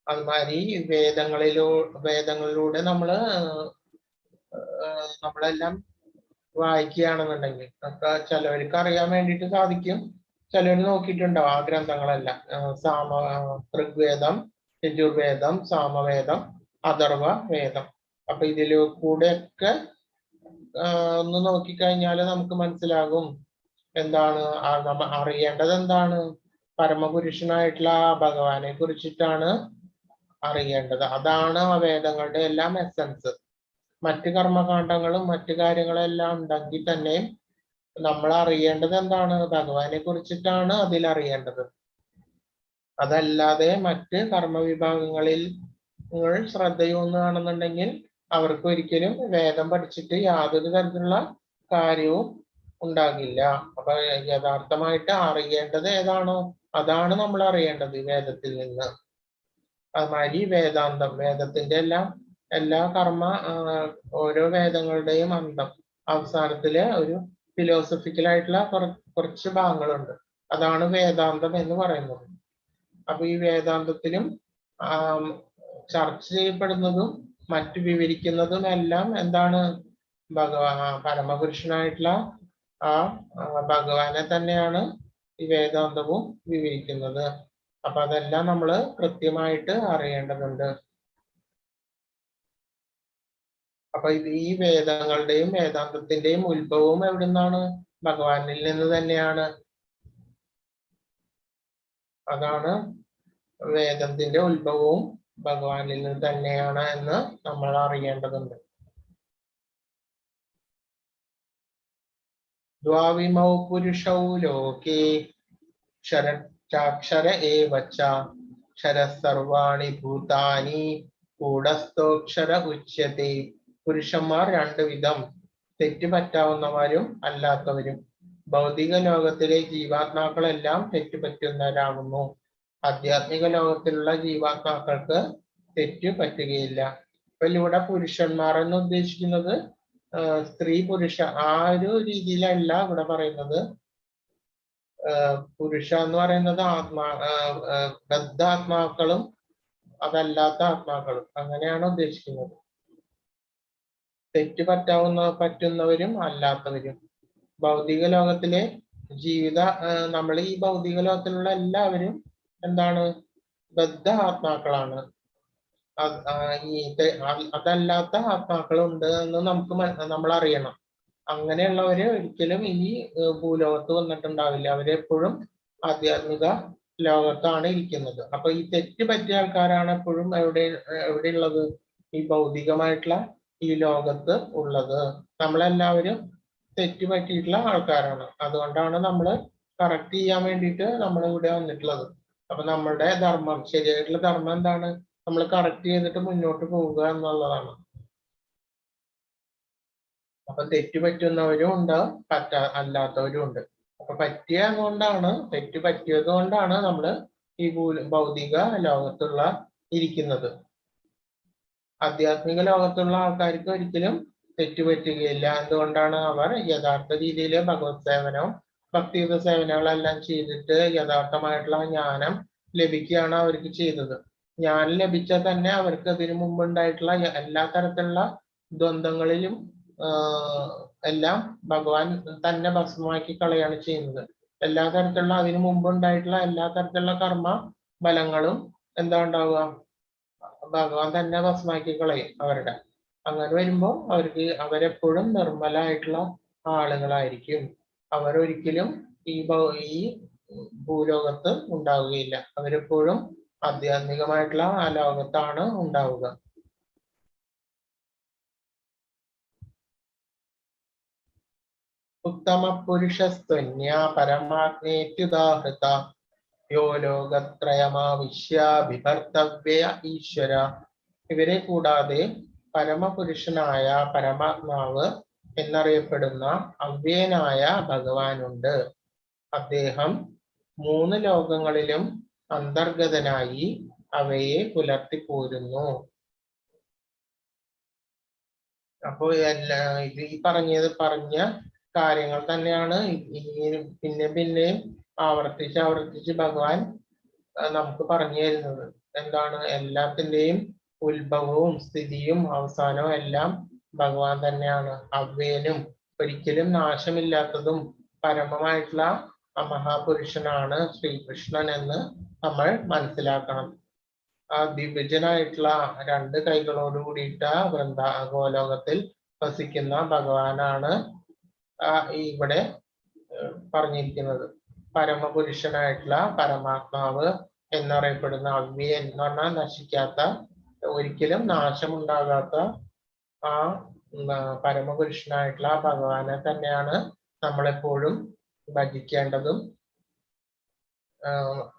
അതുമാതിരി വേദങ്ങളിലൂടെ നമ്മളെല്ലാം വായിക്കുകയാണെന്നുണ്ടെങ്കിൽ ചിലവർക്ക് അറിയാൻ വേണ്ടിയിട്ട് സാധിക്കും, ചിലവർ നോക്കിയിട്ടുണ്ടാവും ആ ഗ്രന്ഥങ്ങളെല്ലാം. ഋഗ്വേദം, യജുർവേദം, സാമവേദം, അഥർവ വേദം. അപ്പൊ കൂടെയൊക്കെ ഒന്ന് നോക്കിക്കഴിഞ്ഞാൽ നമുക്ക് മനസ്സിലാകും എന്താണ് അറിയേണ്ടത്. എന്താണ്? പരമപുരുഷനായിട്ടുള്ള ഭഗവാനെ കുറിച്ചിട്ടാണ് അറിയേണ്ടത്. അതാണ് ആ വേദങ്ങളുടെ എല്ലാം എസൻസ്. മറ്റു കർമ്മകാണ്ഡങ്ങളും മറ്റു കാര്യങ്ങളെല്ലാം ഉണ്ടെങ്കിൽ തന്നെ നമ്മൾ അറിയേണ്ടത് എന്താണ്? ഭഗവാനെ കുറിച്ചിട്ടാണ് അതിൽ അറിയേണ്ടത്. അതല്ലാതെ മറ്റ് കർമ്മവിഭാഗങ്ങളിൽ ശ്രദ്ധയൂന്നുകയാണെന്നുണ്ടെങ്കിൽ അവർക്ക് ഒരിക്കലും വേദം പഠിച്ചിട്ട് യാതൊരു തരത്തിലുള്ള കാര്യവും ഉണ്ടാകില്ല. അപ്പൊ യഥാർത്ഥമായിട്ട് അറിയേണ്ടത് ഏതാണോ അതാണ് നമ്മൾ അറിയേണ്ടത് വേദത്തിൽ നിന്ന്. അതുമാതിരി വേദത്തിന്റെ എല്ലാ ഓരോ വേദങ്ങളുടെയും അവസാനത്തില് ഒരു ഫിലോസഫിക്കലായിട്ടുള്ള കുറച്ച് ഭാഗങ്ങളുണ്ട്. അതാണ് വേദാന്തം എന്ന് പറയുന്നത്. അപ്പൊ ഈ വേദാന്തത്തിലും ചർച്ച ചെയ്യപ്പെടുന്നതും മറ്റു വിവരിക്കുന്നതും എല്ലാം എന്താണ്? പരമപുരുഷനായിട്ടുള്ള ആ ഭഗവാനെ തന്നെയാണ് ഈ വേദാന്തവും വിവരിക്കുന്നത്. അപ്പൊ അതെല്ലാം നമ്മൾ കൃത്യമായിട്ട് അറിയേണ്ടതുണ്ട്. അപ്പൊ ഈ വേദങ്ങളുടെയും വേദാന്തത്തിന്റെയും ഉത്ഭവവും എവിടുന്നാണ്? ഭഗവാനിൽ നിന്ന് തന്നെയാണ്. അതാണ് വേദത്തിന്റെ ഉത്ഭവവും ഭഗവാനിൽ നിന്ന് തന്നെയാണ് എന്ന് നമ്മൾ അറിയേണ്ടതുണ്ട്. ദ്വാവിമൗ പുരുഷൗ ലോകേ ക്ഷര ഏവ ച ക്ഷരഃ സർവാണി ഭൂതാനി കൂടസ്ഥോക്ഷര ഉച്യത്തെ. പുരുഷന്മാർ രണ്ടു വിധം, തെറ്റുപറ്റാവുന്നവരും അല്ലാത്തവരും. ഭൗതിക ലോകത്തിലെ ജീവാത്മാക്കളെല്ലാം തെറ്റുപറ്റുന്നവരാകുന്നു. ആധ്യാത്മിക ലോകത്തിലുള്ള ജീവാത്മാക്കൾക്ക് തെറ്റു പറ്റുകയില്ല. ഇപ്പൊ ഇവിടെ പുരുഷന്മാർ എന്ന് ഉദ്ദേശിക്കുന്നത് സ്ത്രീ പുരുഷ ആ ഒരു രീതിയിലല്ല ഇവിടെ പറയുന്നത്. പുരുഷ എന്ന് പറയുന്നത് ബദ്ധാത്മാക്കളും അതല്ലാത്ത ആത്മാക്കളും അങ്ങനെയാണ് ഉദ്ദേശിക്കുന്നത്. തെറ്റ് പറ്റുന്നവരും അല്ലാത്തവരും. ഭൗതിക ലോകത്തിലെ നമ്മൾ ഈ ഭൗതിക ലോകത്തിലുള്ള എല്ലാവരും എന്താണ്? ബദ്ധ ആത്മാക്കളാണ്. അതല്ലാത്ത ആത്മാക്കളുണ്ട് എന്ന് നമ്മൾ അറിയണം. അങ്ങനെയുള്ളവര് ഒരിക്കലും ഈ ഭൂലോകത്ത് വന്നിട്ടുണ്ടാവില്ല. അവരെപ്പോഴും ആധ്യാത്മിക ലോകത്താണ് ഇരിക്കുന്നത്. അപ്പൊ ഈ തെറ്റ് പറ്റിയ ആൾക്കാരാണ് എപ്പോഴും എവിടെയുള്ളത്? ഈ ഭൗതികമായിട്ടുള്ള ഈ ലോകത്ത് ഉള്ളത്. നമ്മളെല്ലാവരും തെറ്റ് പറ്റിയിട്ടുള്ള ആൾക്കാരാണ്. അതുകൊണ്ടാണ് നമ്മൾ കറക്റ്റ് ചെയ്യാൻ വേണ്ടിയിട്ട് നമ്മൾ ഇവിടെ വന്നിട്ടുള്ളത്. അപ്പൊ നമ്മളുടെ ധർമ്മം, ശരിയായിട്ടുള്ള ധർമ്മം എന്താണ്? നമ്മൾ കറക്റ്റ് ചെയ്തിട്ട് മുന്നോട്ട് പോവുക എന്നുള്ളതാണ്. അപ്പൊ തെറ്റ് പറ്റുന്നവരും ഉണ്ട്, അല്ലാത്തവരും ഉണ്ട്. അപ്പൊ തെറ്റ് പറ്റിയത് കൊണ്ടാണ് നമ്മൾ ഈ ഭൗതിക ഇരിക്കുന്നത്. ആധ്യാത്മിക ലോകത്തുള്ള ആൾക്കാർക്ക് ഒരിക്കലും തെറ്റുപറ്റുകയില്ല. എന്തുകൊണ്ടാണ് അവർ യഥാർത്ഥ രീതിയിൽ ഭഗവത് സേവനവും ഭക്തിയുത സേവനങ്ങളെല്ലാം ചെയ്തിട്ട് യഥാർത്ഥമായിട്ടുള്ള ജ്ഞാനം ലഭിക്കുകയാണ് അവർക്ക് ചെയ്തത്. ജ്ഞാനം ലഭിച്ചാൽ തന്നെ അവർക്ക് അതിനു മുമ്പ് ഉണ്ടായിട്ടുള്ള എല്ലാ തരത്തിലുള്ള ദ്വന്ദ്ങ്ങളിലും എല്ലാം ഭഗവാൻ തന്നെ ഭസ്മമാക്കി കളയാണ് ചെയ്യുന്നത്. എല്ലാ തരത്തിലുള്ള അതിനു മുമ്പ് ഉണ്ടായിട്ടുള്ള എല്ലാ തരത്തിലുള്ള കർമ്മ ഫലങ്ങളും എന്താ ഉണ്ടാവുക, ഭഗവാൻ തന്നെ ഭസ്മാക്കി കളയും അവരുടെ. അങ്ങനെ വരുമ്പോൾ അവരെപ്പോഴും നിർമ്മലായിട്ടുള്ള ആളുകളായിരിക്കും. അവരൊരിക്കലും ഈ ഭൂലോകത്ത് ഉണ്ടാവുകയില്ല. അവരെപ്പോഴും ആധ്യാത്മികമായിട്ടുള്ള ആ ലോകത്താണ് ഉണ്ടാവുക. ഉത്തമ പുരുഷസ്ത്വന്യ പരമാഗ്നേത്യുദാഹൃത യോ ലോകത്രയമാവിശ്യ വിഭർത്തവ്യ ഈശ്വര. ഇവരെ കൂടാതെ പരമപുരുഷനായ പരമാത്മാവ് എന്നറിയപ്പെടുന്ന അവ്യയനായ ഭഗവാനുണ്ട്. അദ്ദേഹം 3 ലോകങ്ങളിലും അന്തർഗതനായി അവയെ പുലർത്തിപ്പോരുന്നു. അപ്പോ ഇത് ഈ പറഞ്ഞ കാര്യങ്ങൾ തന്നെയാണ് പിന്നെയും ആവർത്തിച്ച് ഭഗവാൻ നമുക്ക് പറഞ്ഞു തരുന്നത്. എന്താണ്? എല്ലാത്തിന്റെയും ഉത്ഭവവും സ്ഥിതിയും അവസാനവും എല്ലാം ഭഗവാൻ തന്നെയാണ്. അവ്യയനും ഒരിക്കലും നാശമില്ലാത്തതും പരമമായിട്ടുള്ള ആ മഹാപുരുഷനാണ് ശ്രീകൃഷ്ണൻ എന്ന് നമ്മൾ മനസ്സിലാക്കണം. ആ ദിവ്യജനായിട്ടുള്ള 2 കൈകളോട് കൂടിയിട്ട് ഗോലോകത്തിൽ വസിക്കുന്ന ഭഗവാനാണ് ഇവിടെ പറഞ്ഞിരിക്കുന്നത്. പരമപുരുഷനായിട്ടുള്ള പരമാത്മാവ് എന്നറിയപ്പെടുന്ന അവ്യയൻ എന്ന് പറഞ്ഞാൽ നശിക്കാത്ത, ഒരിക്കലും നാശമുണ്ടാകാത്ത ആ പരമപുരുഷനായിട്ടുള്ള ഭഗവാനെ തന്നെയാണ് നമ്മളെപ്പോഴും ഭജിക്കേണ്ടതും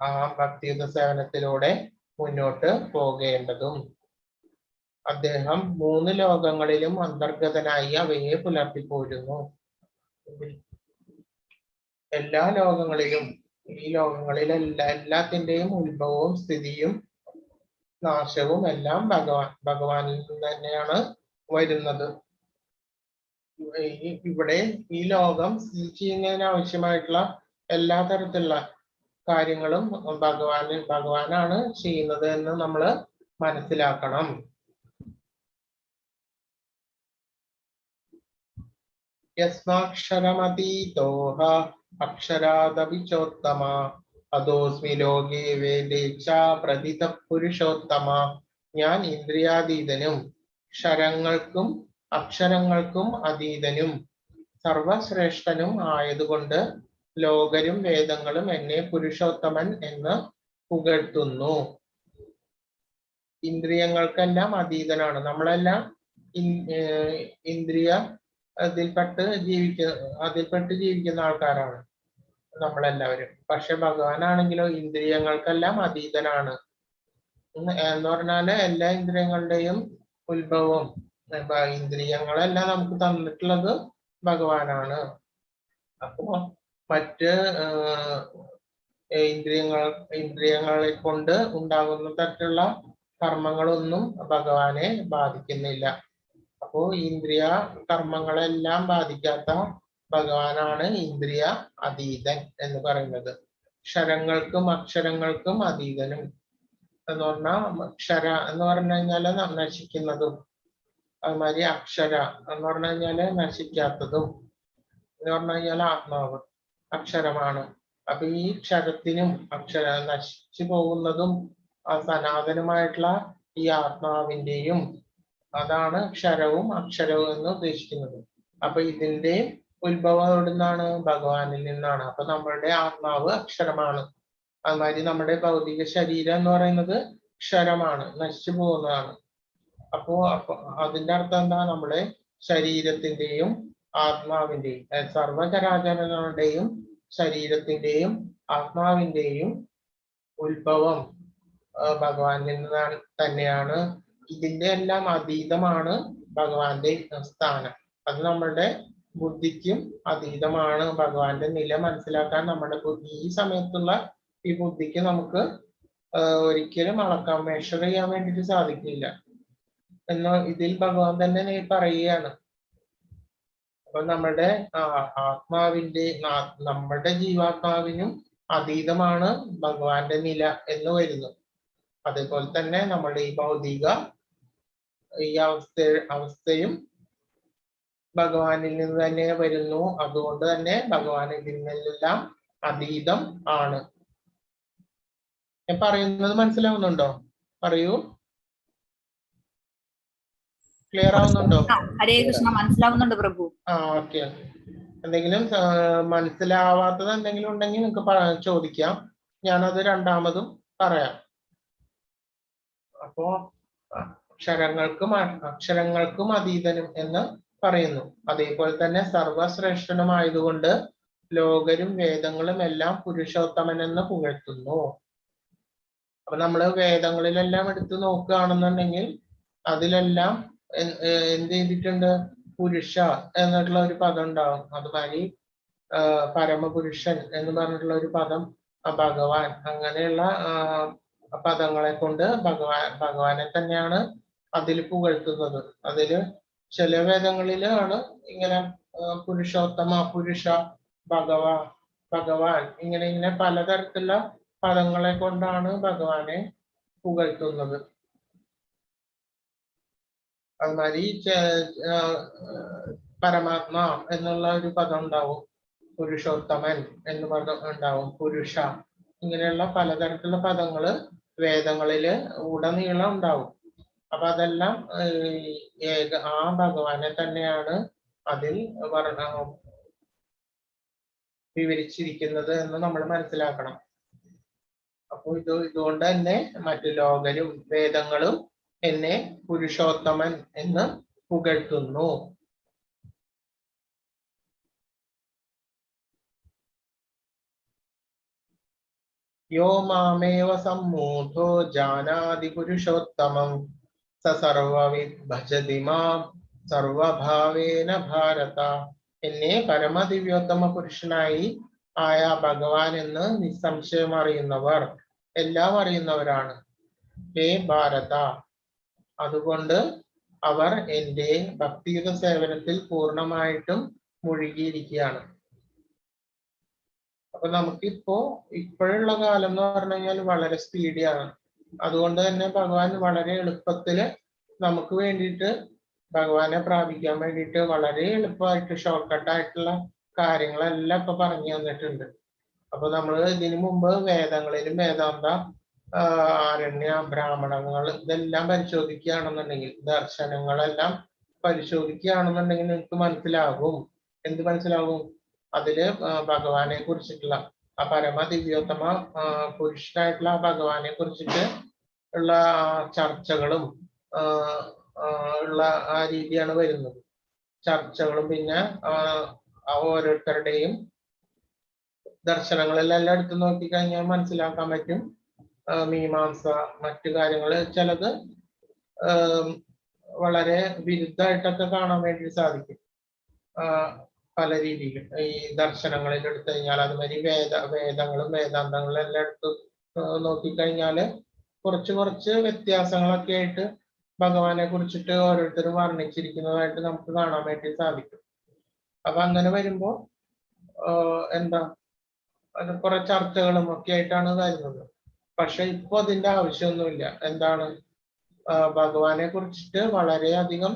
ആ ഭക്തിയുത സേവനത്തിലൂടെ മുന്നോട്ട് പോകേണ്ടതും. അദ്ദേഹം 3 ലോകങ്ങളിലും അന്തർഗതനായി അവയെ പുലർത്തിപ്പോരുന്നു. എല്ലാ ലോകങ്ങളിലും, ഈ ലോകങ്ങളിലെ എല്ലാത്തിന്റെയും ഉത്ഭവവും സ്ഥിതിയും നാശവും എല്ലാം ഭഗവാനിൽ നിന്ന് തന്നെയാണ് വരുന്നത്. ഇവിടെ ഈ ലോകം സ്ഥിതി ചെയ്യുന്നതിന് ആവശ്യമായിട്ടുള്ള എല്ലാ തരത്തിലുള്ള കാര്യങ്ങളും ഭഗവാനാണ് ചെയ്യുന്നത് എന്ന് നമ്മൾ മനസ്സിലാക്കണം. യസ്മാക്ഷരമതീതോഹ അക്ഷരാദപിചോത്തമ അദോസ്മി ലോകേ വേദേ ച പ്രതിത പുരുഷോത്തമ. ഞാൻ ഇന്ദ്രിയാതീതനും ക്ഷരങ്ങൾക്കും അക്ഷരങ്ങൾക്കും അതീതനും സർവശ്രേഷ്ഠനും ആയതുകൊണ്ട് ലോകരും വേദങ്ങളും എന്നെ പുരുഷോത്തമൻ എന്ന് പുകഴ്ത്തുന്നു. ഇന്ദ്രിയങ്ങൾക്കെല്ലാം അതീതനാണ്. നമ്മളെല്ലാം അതിൽപ്പെട്ട് ജീവിക്കുന്ന ആൾക്കാരാണ് നമ്മളെല്ലാവരും. പക്ഷെ ഭഗവാനാണെങ്കിലോ ഇന്ദ്രിയങ്ങൾക്കെല്ലാം അതീതനാണ്. എന്ന് പറഞ്ഞാല് എല്ലാ ഇന്ദ്രിയങ്ങളുടെയും ഉത്ഭവം, ഇന്ദ്രിയങ്ങളെല്ലാം നമുക്ക് തന്നിട്ടുള്ളത് ഭഗവാനാണ്. അപ്പോ മറ്റ് ഇന്ദ്രിയങ്ങളെ കൊണ്ട് ഉണ്ടാകുന്ന തരത്തിലുള്ള കർമ്മങ്ങളൊന്നും ഭഗവാനെ ബാധിക്കുന്നില്ല. അപ്പോ ഇന്ദ്രിയ കർമ്മങ്ങളെല്ലാം ബാധിക്കാത്ത ഭഗവാനാണ് ഇന്ദ്രിയ അതീതൻ എന്ന് പറയുന്നത്. ക്ഷരങ്ങൾക്കും അക്ഷരങ്ങൾക്കും അതീതനും എന്ന് പറഞ്ഞാൽ ക്ഷര എന്ന് പറഞ്ഞു കഴിഞ്ഞാല് നശിക്കുന്നതും, അതുമാതിരി അക്ഷര എന്ന് പറഞ്ഞു കഴിഞ്ഞാല് നശിക്കാത്തതും എന്ന് പറഞ്ഞു കഴിഞ്ഞാൽ ആത്മാവ് അക്ഷരമാണ്. അപ്പൊ ഈ ക്ഷരത്തിനും നശിച്ചു പോകുന്നതും സനാതനമായിട്ടുള്ള ഈ ആത്മാവിന്റെയും അതാണ് ക്ഷരവും അക്ഷരവും എന്ന് ഉദ്ദേശിക്കുന്നത്. അപ്പൊ ഇതിന്റെ ഉത്ഭവം എവിടെ നിന്നാണ്? ഭഗവാനിൽ നിന്നാണ്. അപ്പൊ നമ്മളുടെ ആത്മാവ് അക്ഷരമാണ്. അതുമാതിരി നമ്മുടെ ഭൗതിക ശരീരം എന്ന് പറയുന്നത് ക്ഷരമാണ്, നശിച്ചു പോകുന്നതാണ്. അപ്പോ അതിന്റെ അർത്ഥം എന്താ? നമ്മുടെ ശരീരത്തിന്റെയും ആത്മാവിന്റെയും സർവചരാചരങ്ങളുടെയും ശരീരത്തിന്റെയും ആത്മാവിന്റെയും ഉത്ഭവം ഭഗവാനിൽ നിന്ന് തന്നെയാണ്. ഇതിന്റെ എല്ലാം അതീതമാണ് ഭഗവാന്റെ സ്ഥാനം. അത് നമ്മളുടെ ബുദ്ധിക്കും അതീതമാണ്. ഭഗവാന്റെ നില മനസ്സിലാക്കാൻ നമ്മുടെ ബുദ്ധി, ഈ സമയത്തുള്ള ഈ ബുദ്ധിക്ക് നമുക്ക് ഒരിക്കലും അളക്കാൻ, മെഷർ ചെയ്യാൻ വേണ്ടിയിട്ട് സാധിക്കില്ല എന്ന് ഇതിൽ ഭഗവാൻ തന്നെ പറയുകയാണ്. അപ്പൊ നമ്മുടെ ആത്മാവിന്റെ നമ്മുടെ ജീവാത്മാവിനും അതീതമാണ് ഭഗവാന്റെ നില എന്ന് വരുന്നു. അതേപോലെ തന്നെ നമ്മുടെ ഈ ഭൗതിക ഈ അവസ്ഥയും ഭഗവാനിൽ നിന്ന് തന്നെ വരുന്നു. അതുകൊണ്ട് തന്നെ ഭഗവാൻ ഇതിൽ നിന്നെല്ലാം അതീതം ആണ്. ഞാൻ പറയുന്നത് മനസ്സിലാവുന്നുണ്ടോ? പറയൂ. ക്ലിയർ ആവുന്നുണ്ടോ? ഹരേ കൃഷ്ണ, മനസ്സിലാവുന്നുണ്ട് പ്രഭു. ഓക്കെ. എന്തെങ്കിലും മനസ്സിലാവാത്തത് എന്തെങ്കിലും ഉണ്ടെങ്കിൽ നിങ്ങൾക്ക് ചോദിക്കാം. ഞാനത് രണ്ടാമതും പറയാം. അപ്പോ അക്ഷരങ്ങൾക്കും അതീതനും എന്ന് പറയുന്നു. അതേപോലെ തന്നെ സർവശ്രേഷ്ഠനുമായതുകൊണ്ട് ലോകരും വേദങ്ങളും എല്ലാം പുരുഷോത്തമൻ എന്ന് പുകഴ്ത്തുന്നു. അപ്പൊ നമ്മള് വേദങ്ങളിലെല്ലാം എടുത്ത് നോക്കുകയാണെന്നുണ്ടെങ്കിൽ അതിലെല്ലാം എന്ത് ചെയ്തിട്ടുണ്ട്? പുരുഷ എന്നിട്ടുള്ള ഒരു പദം ഉണ്ടാവും. അതുമാതിരി പരമപുരുഷൻ എന്ന് പറഞ്ഞിട്ടുള്ള ഒരു പദം, ഭഗവാൻ, അങ്ങനെയുള്ള പദങ്ങളെ കൊണ്ട് ഭഗവാനെ തന്നെയാണ് അതിൽ പുകഴ്ത്തുന്നത്. അതില് ചില വേദങ്ങളിലാണ് ഇങ്ങനെ പുരുഷോത്തമ, പുരുഷ, ഭഗവാൻ ഇങ്ങനെ പലതരത്തിലുള്ള പദങ്ങളെ കൊണ്ടാണ് ഭഗവാനെ പുകഴ്ത്തുന്നത്. അതുമാതിരി പരമാത്മാ എന്നുള്ള ഒരു പദം ഉണ്ടാവും, പുരുഷോത്തമൻ എന്ന് പദം ഉണ്ടാവും, പുരുഷ, ഇങ്ങനെയുള്ള പലതരത്തിലുള്ള പദങ്ങള് വേദങ്ങളില് ഉടനീളം ഉണ്ടാവും. അപ്പൊ അതെല്ലാം ആ ഭഗവാനെ തന്നെയാണ് അതിൽ വിവരിച്ചിരിക്കുന്നത് എന്ന് നമ്മൾ മനസ്സിലാക്കണം. അപ്പൊ ഇതുകൊണ്ട് തന്നെ മറ്റു ലോകരും വേദങ്ങളും എന്നെ പുരുഷോത്തമൻ എന്ന് പുകഴ്ത്തുന്നു. യോ മാമേവ സമ്മൂഢോ ജാനാതി പുരുഷോത്തമം സ സർവവിദ് ഭജതി മാം സർവഭാവേന ഭാരത. എന്നെ പരമദിവ്യോത്തമ പുരുഷനായി ആയ ഭഗവാൻ എന്ന് നിസ്സംശയം അറിയുന്നവർ എല്ലാം അറിയുന്നവരാണ്. ഹേ ഭാരത, അതുകൊണ്ട് അവർ എൻ്റെ ഭക്തിയുത സേവനത്തിൽ പൂർണ്ണമായിട്ടും മുഴുകിയിരിക്കുകയാണ്. അപ്പൊ ഇപ്പോഴുള്ള കാലം എന്ന് പറഞ്ഞു കഴിഞ്ഞാൽ വളരെ സ്പീഡിയാണ്. അതുകൊണ്ട് തന്നെ ഭഗവാൻ വളരെ എളുപ്പത്തില് നമുക്ക് വേണ്ടിയിട്ട് ഭഗവാനെ പ്രാപിക്കാൻ വേണ്ടിയിട്ട് വളരെ എളുപ്പമായിട്ട് ഷോർട്ട് കട്ടായിട്ടുള്ള കാര്യങ്ങളെല്ലാം ഇപ്പൊ പറഞ്ഞു തന്നിട്ടുണ്ട്. അപ്പൊ നമ്മൾ ഇതിനു മുമ്പ് വേദങ്ങളിലും വേദാന്ത ആരണ്യ ബ്രാഹ്മണങ്ങൾ ഇതെല്ലാം പരിശോധിക്കുകയാണെന്നുണ്ടെങ്കിൽ, ദർശനങ്ങളെല്ലാം പരിശോധിക്കുകയാണെന്നുണ്ടെങ്കിൽ നിങ്ങൾക്ക് മനസ്സിലാകും. എന്ത് മനസ്സിലാകും? അതില് ഭഗവാനെ കുറിച്ചിട്ടുള്ള ആ പരമ ദിവ്യോത്തമ പുരുഷനായിട്ടുള്ള ആ ഭഗവാനെ കുറിച്ചിട്ട് ഉള്ള ചർച്ചകളും ഉള്ള ആ രീതിയാണ് വരുന്നത്. ചർച്ചകളും പിന്നെ ഓരോരുത്തരുടെയും ദർശനങ്ങളെല്ലാം എടുത്തു നോക്കിക്കഴിഞ്ഞാൽ മനസ്സിലാക്കാൻ പറ്റും. മീമാംസ, മറ്റു കാര്യങ്ങൾ ചിലത് വളരെ വിരുദ്ധമായിട്ടൊക്കെ കാണാൻ വേണ്ടി സാധിക്കും. പല രീതിയിൽ ഈ ദർശനങ്ങളിൽ എടുത്തു കഴിഞ്ഞാൽ, അതുമാതിരി വേദങ്ങളും വേദാന്തങ്ങളും എല്ലാം എടുത്ത് നോക്കിക്കഴിഞ്ഞാല് കുറച്ച് വ്യത്യാസങ്ങളൊക്കെ ആയിട്ട് ഭഗവാനെ കുറിച്ചിട്ട് ഓരോരുത്തരും വർണ്ണിച്ചിരിക്കുന്നതായിട്ട് നമുക്ക് കാണാൻ വേണ്ടി സാധിക്കും. അപ്പൊ അങ്ങനെ വരുമ്പോ അത് കുറെ ചർച്ചകളും ഒക്കെ ആയിട്ടാണ് വരുന്നത്. പക്ഷെ ഇപ്പൊ അതിന്റെ ആവശ്യമൊന്നുമില്ല. എന്താണ്? ഭഗവാനെ കുറിച്ചിട്ട് വളരെയധികം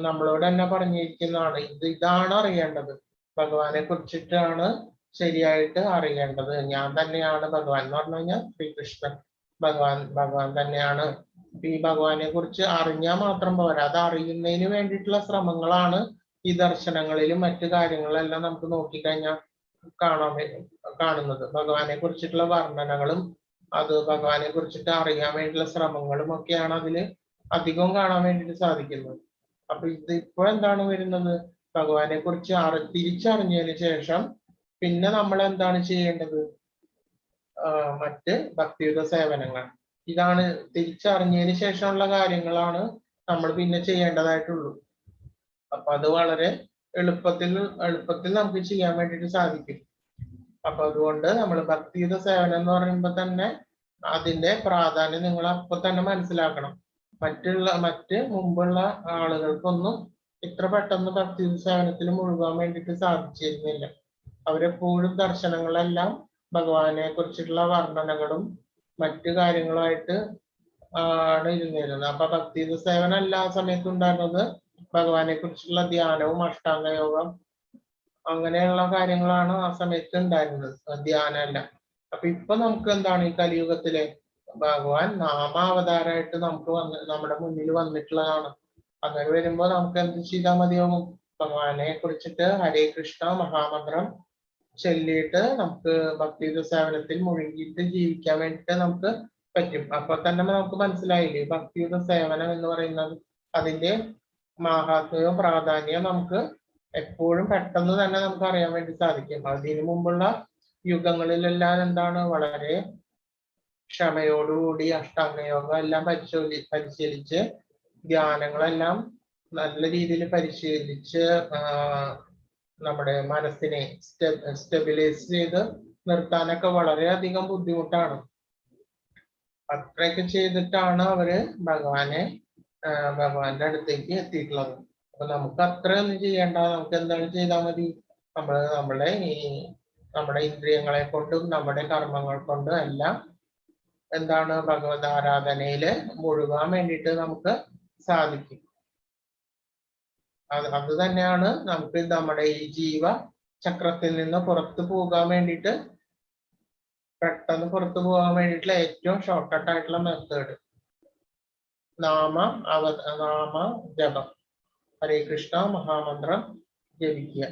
നമ്മളോട് തന്നെ പറഞ്ഞിരിക്കുന്നതാണ്. ഇതാണ് അറിയേണ്ടത്. ഭഗവാനെ കുറിച്ചിട്ടാണ് ശരിയായിട്ട് അറിയേണ്ടത്. ഞാൻ തന്നെയാണ് ഭഗവാൻ എന്ന് പറഞ്ഞു കഴിഞ്ഞാൽ ശ്രീകൃഷ്ണൻ ഭഗവാൻ തന്നെയാണ്. ഈ ഭഗവാനെ കുറിച്ച് അറിഞ്ഞാൽ മാത്രം പോരാ, അത് അറിയുന്നതിന് വേണ്ടിയിട്ടുള്ള ശ്രമങ്ങളാണ് ഈ ദർശനങ്ങളിലും മറ്റു കാര്യങ്ങളെല്ലാം നമുക്ക് നോക്കിക്കഴിഞ്ഞാൽ കാണുന്നത്. ഭഗവാനെ കുറിച്ചിട്ടുള്ള വർണ്ണനകളും അത് ഭഗവാനെ കുറിച്ചിട്ട് അറിയാൻ വേണ്ടിയുള്ള ശ്രമങ്ങളും ഒക്കെയാണ് അതിൽ അധികവും കാണാൻ വേണ്ടിയിട്ട് സാധിക്കുന്നത്. അപ്പൊ ഇതിപ്പോ എന്താണ് വരുന്നത്? ഭഗവാനെ കുറിച്ച് തിരിച്ചറിഞ്ഞതിന് ശേഷം പിന്നെ നമ്മൾ എന്താണ് ചെയ്യേണ്ടത്? മറ്റ് ഭക്തിയുത സേവനങ്ങൾ. ഇതാണ് തിരിച്ചറിഞ്ഞതിന് ശേഷമുള്ള കാര്യങ്ങളാണ് നമ്മൾ പിന്നെ ചെയ്യേണ്ടതായിട്ടുള്ളൂ. അപ്പൊ അത് വളരെ എളുപ്പത്തിൽ നമുക്ക് ചെയ്യാൻ വേണ്ടിയിട്ട് സാധിക്കും. അപ്പൊ അതുകൊണ്ട് നമ്മൾ ഭക്തിയുത സേവനം എന്ന് പറയുമ്പോൾ തന്നെ അതിന്റെ പ്രാധാന്യം നിങ്ങൾ അപ്പൊ തന്നെ മനസ്സിലാക്കണം. മറ്റ് മുമ്പുള്ള ആളുകൾക്കൊന്നും ഇത്ര പെട്ടെന്ന് ഭക്തി സേവനത്തിൽ മുഴുകാൻ വേണ്ടിയിട്ട് സാധിച്ചിരുന്നില്ല. അവരെപ്പോഴും ദർശനങ്ങളെല്ലാം ഭഗവാനെ കുറിച്ചിട്ടുള്ള വർണ്ണനകളും മറ്റു കാര്യങ്ങളുമായിട്ട് ആണ് ഇരുന്നിരുന്നത്. അപ്പൊ ഭക്തി സേവനം എല്ലാ സമയത്തും ഉണ്ടായിരുന്നത് ഭഗവാനെ കുറിച്ചുള്ള ധ്യാനവും അഷ്ടാംഗയോഗം അങ്ങനെയുള്ള കാര്യങ്ങളാണ് ആ സമയത്ത് ഉണ്ടായിരുന്നത്, ധ്യാനമല്ല. അപ്പൊ ഇപ്പൊ നമുക്ക് എന്താണ് ഈ കലിയുഗത്തിലെ ഭഗവാൻ നാമാവതാരമായിട്ട് നമുക്ക് നമ്മുടെ മുന്നിൽ വന്നിട്ടുള്ളതാണ്. അങ്ങനെ വരുമ്പോ നമുക്ക് എന്ത് ചെയ്താൽ മതിയാവും? ഭഗവാനെ കുറിച്ചിട്ട് ഹരേ കൃഷ്ണ മഹാമന്ത്രം ചൊല്ലിയിട്ട് നമുക്ക് ഭക്തി സേവനത്തിൽ മുഴുകിയിട്ട് ജീവിക്കാൻ വേണ്ടിയിട്ട് നമുക്ക് പറ്റും. അപ്പൊ തന്നെ നമുക്ക് മനസ്സിലായില്ലേ ഭക്തിയുടെ സേവനം എന്ന് പറയുന്നത് അതിന്റെ മാഹാത്മ്യവും പ്രാധാന്യവും നമുക്ക് എപ്പോഴും പെട്ടെന്ന് തന്നെ നമുക്ക് അറിയാൻ വേണ്ടി സാധിക്കും. അതിനു മുമ്പുള്ള യുഗങ്ങളിലെല്ലാം എന്താണ് വളരെ ക്ഷമയോടുകൂടി അഷ്ടാംഗയോഗം എല്ലാം പരിശീലിച്ച് ധ്യാനങ്ങളെല്ലാം നല്ല രീതിയിൽ പരിശീലിച്ച് നമ്മുടെ മനസ്സിനെ സ്റ്റെബിലൈസ് ചെയ്ത് നിർത്താനൊക്കെ വളരെയധികം ബുദ്ധിമുട്ടാണ്. അത്രയൊക്കെ ചെയ്തിട്ടാണ് അവര് ഭഗവാന്റെ അടുത്തേക്ക് എത്തിയിട്ടുള്ളത്. അപ്പൊ നമുക്ക് അത്രയൊന്നും ചെയ്യേണ്ട, നമുക്ക് എന്താണ് ചെയ്താൽ മതി? നമ്മുടെ ഇന്ദ്രിയങ്ങളെ കൊണ്ടും നമ്മുടെ കർമ്മങ്ങൾ കൊണ്ടും എല്ലാം എന്താണ് ഭഗവത് ആരാധനയില് മുഴുകാൻ വേണ്ടിയിട്ട് നമുക്ക് സാധിക്കും. അത് തന്നെയാണ് നമുക്ക് നമ്മുടെ ഈ ജീവ ചക്രത്തിൽ നിന്ന് പുറത്തു പോകാൻ വേണ്ടിയിട്ട് പെട്ടെന്ന് പുറത്തു പോകാൻ വേണ്ടിയിട്ടുള്ള ഏറ്റവും ഷോർട്ട് കട്ട് ആയിട്ടുള്ള മെത്തേഡ് നാമ ജപം, ഹരേ കൃഷ്ണ മഹാമന്ത്രം ജപിക്കുക.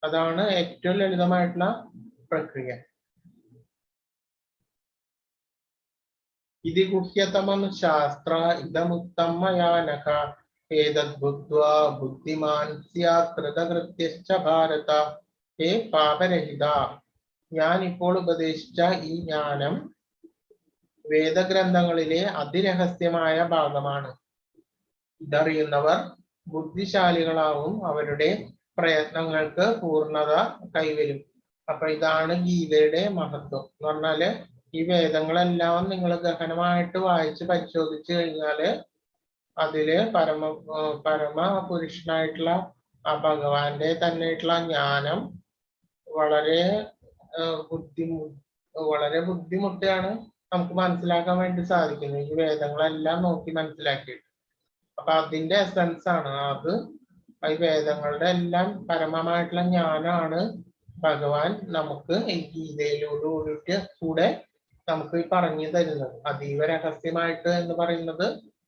അതാണ് ഏറ്റവും ലളിതമായിട്ടുള്ള പ്രക്രിയ. ഇതി ഗുഹ്യതമം ശാസ്ത്ര ഇദമുക്തം മയാനക ഏതദ്ബുദ്ധ്വാ ബുദ്ധിമാൻ സ്യാത് കൃതകൃത്യശ്ച ഭാരത. ഹേ പാപരഹിത, ഞാൻ ഇപ്പോൾ ഉപദേശിച്ച ഈ ജ്ഞാനം വേദഗ്രന്ഥങ്ങളിലെ അതിരഹസ്യമായ ഭാഗമാണ്. ഇതറിയുന്നവർ ബുദ്ധിശാലികളാവും, അവരുടെ പ്രയത്നങ്ങൾക്ക് പൂർണ്ണത കൈവരും. അപ്പൊ ഇതാണ് ഗീതയുടെ മഹത്വം എന്ന് പറഞ്ഞാല് ഈ വേദങ്ങളെല്ലാം നിങ്ങൾ ഗഹനമായിട്ട് വായിച്ച് പരിശോധിച്ചു കഴിഞ്ഞാല് അതില് പരമ പുരുഷനായിട്ടുള്ള ആ ഭഗവാന്റെ തന്നെയായിട്ടുള്ള ജ്ഞാനം വളരെ ബുദ്ധിമുട്ടാണ് നമുക്ക് മനസ്സിലാക്കാൻ വേണ്ടി സാധിക്കുന്നത്, ഈ വേദങ്ങളെല്ലാം നോക്കി മനസ്സിലാക്കിയിട്ട്. അപ്പൊ അതിന്റെ എസൻസ് ആണ് അത്. ഈ വേദങ്ങളുടെ എല്ലാം പരമമായിട്ടുള്ള ജ്ഞാനമാണ് ഭഗവാൻ നമുക്ക് ഈ ഗീതയിലൂടെ നമുക്ക് പറഞ്ഞു തരുന്നത്. അതീവ രഹസ്യമായിട്ട് എന്ന് പറയുന്നത്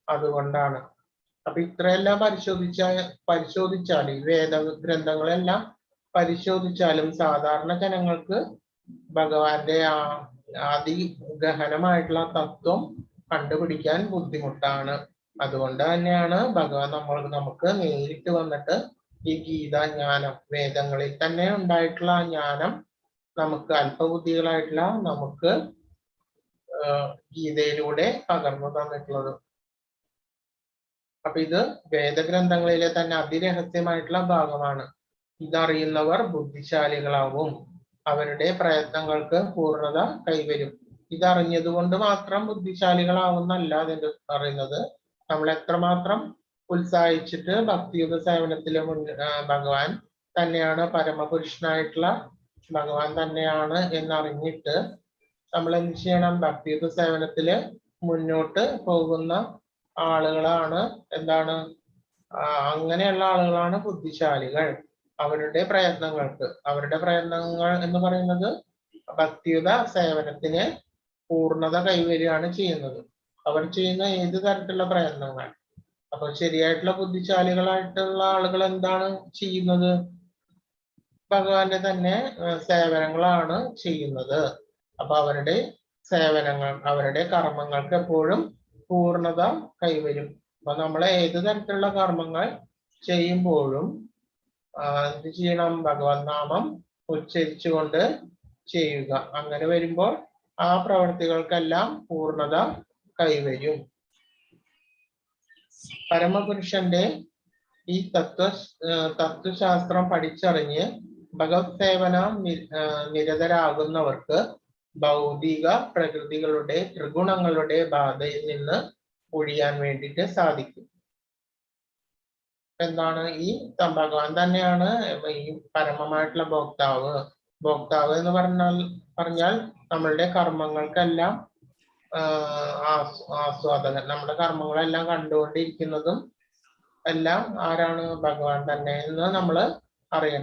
അതുകൊണ്ടാണ്. അപ്പൊ ഇത്രയെല്ലാം പരിശോധിച്ചാൽ ഈ വേദഗ്രന്ഥങ്ങളെല്ലാം പരിശോധിച്ചാലും സാധാരണ ജനങ്ങൾക്ക് ഭഗവാന്റെ അതിഗഹനമായിട്ടുള്ള തത്വം കണ്ടുപിടിക്കാൻ ബുദ്ധിമുട്ടാണ്. അതുകൊണ്ട് തന്നെയാണ് ഭഗവാൻ നമുക്ക് നേരിട്ട് വന്നിട്ട് ഈ ഗീതാജ്ഞാനം, വേദങ്ങളിൽ തന്നെ ഉണ്ടായിട്ടുള്ള ജ്ഞാനം നമുക്ക് അല്പബുദ്ധികളായിട്ടുള്ള നമുക്ക് ഗീതയിലൂടെ പകർന്നു തന്നിട്ടുള്ളത്. അപ്പൊ ഇത് വേദഗ്രന്ഥങ്ങളിലെ തന്നെ അതിരഹസ്യമായിട്ടുള്ള ഭാഗമാണ്. ഇതറിയുന്നവർ ബുദ്ധിശാലികളാവും, അവരുടെ പ്രയത്നങ്ങൾക്ക് പൂർണ്ണത കൈവരും. ഇതറിഞ്ഞതുകൊണ്ട് മാത്രം ബുദ്ധിശാലികളാവുന്നല്ല അതിന്റെ പറയുന്നത്. നമ്മൾ എത്രമാത്രം ഉത്സാഹിച്ചിട്ട് ഭക്തിയുഗ സേവനത്തില് ഭഗവാൻ തന്നെയാണ് പരമപുരുഷനായിട്ടുള്ള ഭഗവാൻ തന്നെയാണ് എന്നറിഞ്ഞിട്ട് നമ്മൾ എന്ത് ചെയ്യണം? ഭക്തിയുഗ സേവനത്തില് മുന്നോട്ട് പോകുന്ന ആളുകളാണ് എന്താണ് അങ്ങനെയുള്ള ആളുകളാണ് ബുദ്ധിശാലികൾ. അവരുടെ പ്രയത്നങ്ങൾ എന്ന് പറയുന്നത് ഭക്തിയുഗ സേവനത്തിന് പൂർണ്ണത കൈവരികയാണ് ചെയ്യുന്നത്. അവർ ചെയ്യുന്ന ഏത് തരത്തിലുള്ള പ്രയത്നങ്ങൾ. അപ്പൊ ശരിയായിട്ടുള്ള ബുദ്ധിശാലികളായിട്ടുള്ള ആളുകൾ എന്താണ് ചെയ്യുന്നത്? ഭഗവാന്റെ തന്നെ സേവനങ്ങളാണ് ചെയ്യുന്നത്. അപ്പൊ അവരുടെ സേവനങ്ങൾ, അവരുടെ കർമ്മങ്ങൾക്ക് എപ്പോഴും പൂർണ്ണത കൈവരും. അപ്പൊ നമ്മൾ ഏത് തരത്തിലുള്ള കർമ്മങ്ങൾ ചെയ്യുമ്പോഴും എന്ത് ചെയ്യണം? ഭഗവത് നാമം ഉച്ചരിച്ചുകൊണ്ട് ചെയ്യുക. അങ്ങനെ വരുമ്പോൾ ആ പ്രവർത്തികൾക്കെല്ലാം പൂർണ്ണത കൈവരും. പരമപുരുഷന്റെ ഈ തത്വശാസ്ത്രം പഠിച്ചറിഞ്ഞ് ഭഗവത് സേവന നിരതരാകുന്നവർക്ക് ഭൗതിക പ്രകൃതികളുടെ ത്രിഗുണങ്ങളുടെ ബാധയിൽ നിന്ന് ഒഴിയാൻ വേണ്ടിയിട്ട് സാധിക്കും. എന്താണ് ഈ ഭഗവാൻ തന്നെയാണ് ഈ പരമമായിട്ടുള്ള ഭോക്താവ് എന്ന് പറഞ്ഞാൽ നമ്മളുടെ കർമ്മങ്ങൾക്കെല്ലാം ആസ്വാദകൻ. നമ്മുടെ കർമ്മങ്ങളെല്ലാം കണ്ടുകൊണ്ടിരിക്കുന്നതും എല്ലാം ആരാണ്? ഭഗവാൻ തന്നെ എന്ന് നമ്മൾ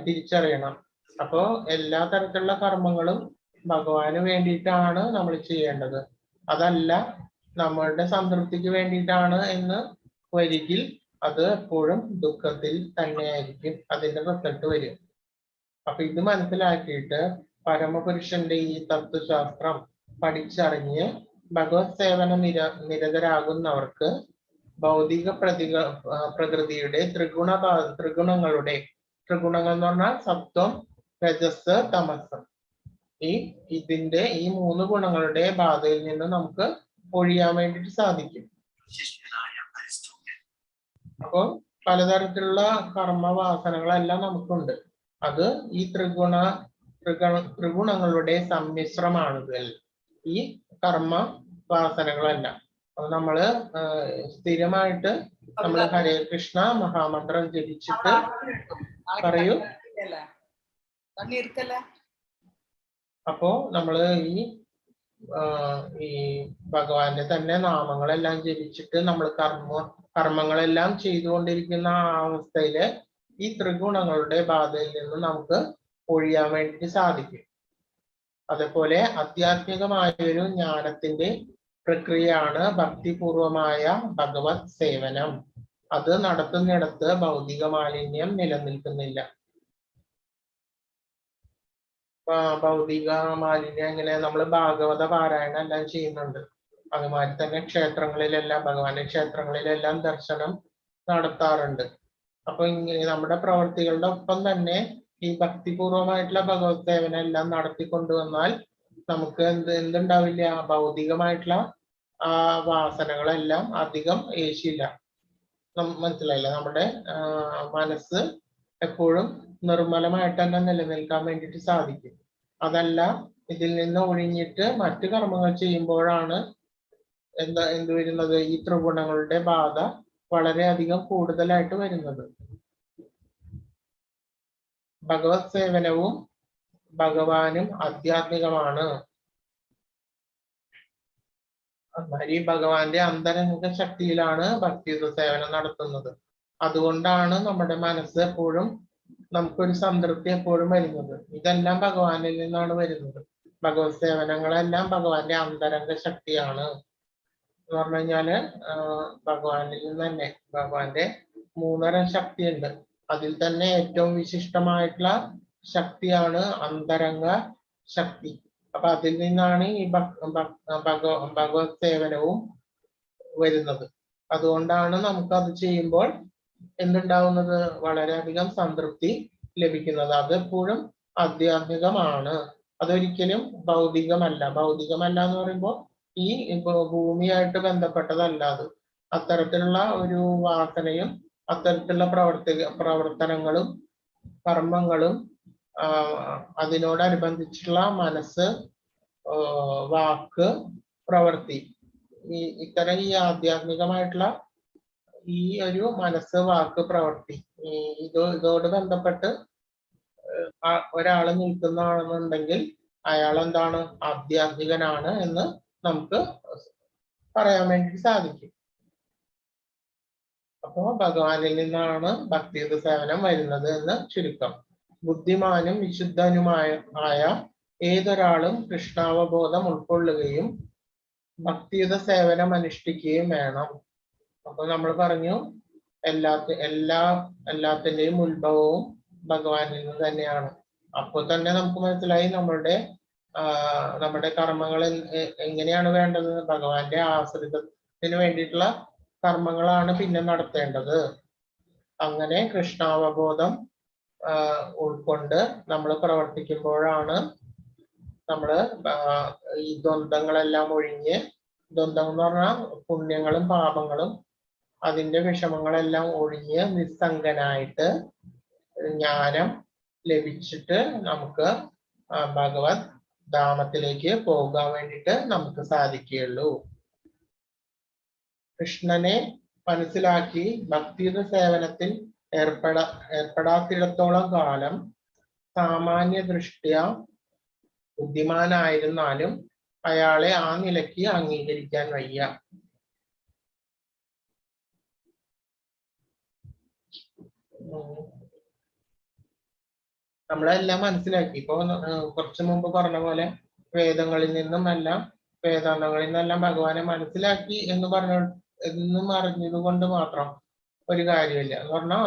തിരിച്ചറിയണം. അപ്പോ എല്ലാ തരത്തിലുള്ള കർമ്മങ്ങളും ഭഗവാന് വേണ്ടിയിട്ടാണ് നമ്മൾ ചെയ്യേണ്ടത്. അതല്ല നമ്മളുടെ സംതൃപ്തിക്ക് വേണ്ടിയിട്ടാണ് എന്ന് വരികിൽ അത് എപ്പോഴും ദുഃഖത്തിൽ തന്നെയായിരിക്കും അതിന്റെ റിസൾട്ട് വരും. അപ്പൊ ഇത് മനസ്സിലാക്കിയിട്ട് പരമപുരുഷന്റെ ഈ തത്വശാസ്ത്രം പഠിച്ചറിഞ്ഞ് ഭഗവത് സേവന നിരതരാകുന്നവർക്ക് ഭൗതിക പ്രകൃതിയുടെ ത്രിഗുണങ്ങൾ എന്ന് പറഞ്ഞാൽ സത്വം, രജസ്, തമസ്, ഇതിന്റെ ഈ 3 ഗുണങ്ങളുടെ ബാധയിൽ നിന്ന് നമുക്ക് ഒഴിയാൻ വേണ്ടിയിട്ട് സാധിക്കും. അപ്പോൾ പലതരത്തിലുള്ള കർമ്മവാസനകളെല്ലാം നമുക്കുണ്ട്. അത് ഈ ത്രിഗുണങ്ങളുടെ സമ്മിശ്രമാണ് ഈ കർമ്മ വാസനകളെല്ലാം. അപ്പൊ നമ്മള് സ്ഥിരമായിട്ട് നമ്മൾ ഹരേ കൃഷ്ണ മഹാമന്ത്രം ജപിച്ചിട്ട് പറയൂ. അപ്പോ നമ്മള് ഈ ഭഗവാന്റെ തന്നെ നാമങ്ങളെല്ലാം ജപിച്ചിട്ട് നമ്മൾ കർമ്മങ്ങളെല്ലാം ചെയ്തുകൊണ്ടിരിക്കുന്ന ആ അവസ്ഥയില് ഈ ത്രിഗുണങ്ങളുടെ ബാധയിൽ നിന്ന് നമുക്ക് ഒഴിയാൻ വേണ്ടി സാധിക്കും. അതേപോലെ ആധ്യാത്മികമായൊരു ജ്ഞാനത്തിന്റെ പ്രക്രിയയാണ് ഭക്തിപൂർവമായ ഭഗവത് സേവനം. അത് നടത്തുന്നിടത്ത് ഭൗതിക മാലിന്യം നിലനിൽക്കുന്നില്ല. ഭൗതിക മാലിന്യം എങ്ങനെ? നമ്മൾ ഭാഗവത പാരായണം എല്ലാം ചെയ്യുന്നുണ്ട്. അതുമാതിരി തന്നെ ക്ഷേത്രങ്ങളിലെല്ലാം ഭഗവാന്റെ ക്ഷേത്രങ്ങളിലെല്ലാം ദർശനം നടത്താറുണ്ട്. അപ്പൊ ഇങ്ങനെ നമ്മുടെ പ്രവർത്തികളുടെ ഒപ്പം തന്നെ ഈ ഭക്തിപൂർവമായിട്ടുള്ള ഭഗവത് സേവനം എല്ലാം നടത്തിക്കൊണ്ടുവന്നാൽ നമുക്ക് എന്തുണ്ടാവില്ല? ഭൗതികമായിട്ടുള്ള ആ വാസനകളെല്ലാം അധികം ഏശില്ല. മനസ്സിലായില്ല? നമ്മുടെ മനസ്സ് എപ്പോഴും നിർമ്മലമായിട്ട് തന്നെ നിലനിൽക്കാൻ വേണ്ടിയിട്ട് സാധിക്കും. അതല്ല ഇതിൽ നിന്ന് ഒഴിഞ്ഞിട്ട് മറ്റു കർമ്മങ്ങൾ ചെയ്യുമ്പോഴാണ് എന്ത് വരുന്നത്? ഈ ത്രിഗുണങ്ങളുടെ ബാധ വളരെയധികം കൂടുതലായിട്ട് വരുന്നത്. ഭഗവത് സേവനവും ഭഗവാനും ആധ്യാത്മികമാണ്. ഈ ഭഗവാന്റെ അന്തരംഗ ശക്തിയിലാണ് ഭക്തിയുത സേവനം നടത്തുന്നത്. അതുകൊണ്ടാണ് നമ്മുടെ മനസ്സ് എപ്പോഴും നമുക്കൊരു സംതൃപ്തി എപ്പോഴും വരുന്നത്. ഇതെല്ലാം ഭഗവാനിൽ നിന്നാണ് വരുന്നത്. ഭഗവത് സേവനങ്ങളെല്ലാം ഭഗവാന്റെ അന്തരംഗ ശക്തിയാണ് എന്ന് പറഞ്ഞു കഴിഞ്ഞാല് ഭഗവാനിൽ നിന്ന് തന്നെ. ഭഗവാന്റെ 3 ശക്തിയുണ്ട്. അതിൽ തന്നെ ഏറ്റവും വിശിഷ്ടമായിട്ടുള്ള ശക്തിയാണ് അന്തരംഗ ശക്തി. അപ്പൊ അതിൽ നിന്നാണ് ഈ ഭഗവത് സേവനവും വരുന്നത്. അതുകൊണ്ടാണ് നമുക്കത് ചെയ്യുമ്പോൾ എന്തുണ്ടാവുന്നത്? വളരെയധികം സംതൃപ്തി ലഭിക്കുന്നത്. അതെപ്പോഴും ആധ്യാത്മികമാണ്. അതൊരിക്കലും ഭൗതികമല്ല. ഭൗതികമല്ല എന്ന് പറയുമ്പോൾ ഈ ഭൂമിയായിട്ട് ബന്ധപ്പെട്ടതല്ല. അത് അത്തരത്തിലുള്ള ഒരു വാസനയും അത്തരത്തിലുള്ള പ്രവർത്തനങ്ങളും കർമ്മങ്ങളും അതിനോടനുബന്ധിച്ചുള്ള മനസ്സ്, വാക്ക്, പ്രവൃത്തി, ഇത്തരം ഈ ആധ്യാത്മികമായിട്ടുള്ള ഈ ഒരു മനസ്സ്, വാക്ക്, പ്രവൃത്തി ഇതോട് ബന്ധപ്പെട്ട് ഒരാൾ നിൽക്കുന്നതാണെന്നുണ്ടെങ്കിൽ അയാൾ എന്താണ്? ആധ്യാത്മികനാണ് എന്ന് നമുക്ക് പറയാൻ വേണ്ടി സാധിക്കും. അപ്പോ ഭഗവാനിൽ നിന്നാണ് ഭക്തിയുത സേവനം വരുന്നത് എന്ന് ചുരുക്കം. ബുദ്ധിമാനും വിശുദ്ധനുമായ ഏതൊരാളും കൃഷ്ണാവബോധം ഉൾക്കൊള്ളുകയും ഭക്തിയുത സേവനം അനുഷ്ഠിക്കുകയും വേണം. അപ്പൊ നമ്മൾ പറഞ്ഞു എല്ലാത്തിന്റെയും ഉത്ഭവവും ഭഗവാനിൽ നിന്ന് തന്നെയാണ്. അപ്പോൾ തന്നെ നമുക്ക് മനസ്സിലായി നമ്മുടെ കർമ്മങ്ങൾ എങ്ങനെയാണ് വേണ്ടത്? ഭഗവാന്റെ ആശ്രിതത്തിന് വേണ്ടിയിട്ടുള്ള കർമ്മങ്ങളാണ് പിന്നെ നടത്തേണ്ടത്. അങ്ങനെ കൃഷ്ണാവബോധം ഉൾക്കൊണ്ട് നമ്മൾ പ്രവർത്തിക്കുമ്പോഴാണ് നമ്മള് ഈ ദ്വന്ദ്ങ്ങളെല്ലാം ഒഴിഞ്ഞ്, ദ്വന്ദ്ം എന്ന് പറഞ്ഞാൽ പുണ്യങ്ങളും പാപങ്ങളും അതിന്റെ വിഷമങ്ങളെല്ലാം ഒഴിഞ്ഞ് നിസ്സംഗനായിട്ട് ജ്ഞാനം ലഭിച്ചിട്ട് നമുക്ക് ഭഗവത് ധാമത്തിലേക്ക് പോകാൻ വേണ്ടിയിട്ട് നമുക്ക് സാധിക്കുകയുള്ളൂ. കൃഷ്ണനെ മനസ്സിലാക്കി ഭക്തിയുത സേവനത്തിൽ ഏർപ്പെടാത്തിടത്തോളം കാലം സാമാന്യ ദൃഷ്ട്യ ബുദ്ധിമാനായിരുന്നാലും അയാളെ ആ നിലയ്ക്ക് അംഗീകരിക്കാൻ വയ്യ. നമ്മളെല്ലാം മനസ്സിലാക്കി. ഇപ്പൊ കുറച്ചു മുമ്പ് പറഞ്ഞ പോലെ വേദങ്ങളിൽ നിന്നും എല്ലാം വേദാന്തങ്ങളിൽ നിന്നെല്ലാം ഭഗവാനെ മനസ്സിലാക്കി എന്ന് അറിഞ്ഞത് കൊണ്ട് മാത്രം ഒരു കാര്യമില്ല എന്ന് പറഞ്ഞാൽ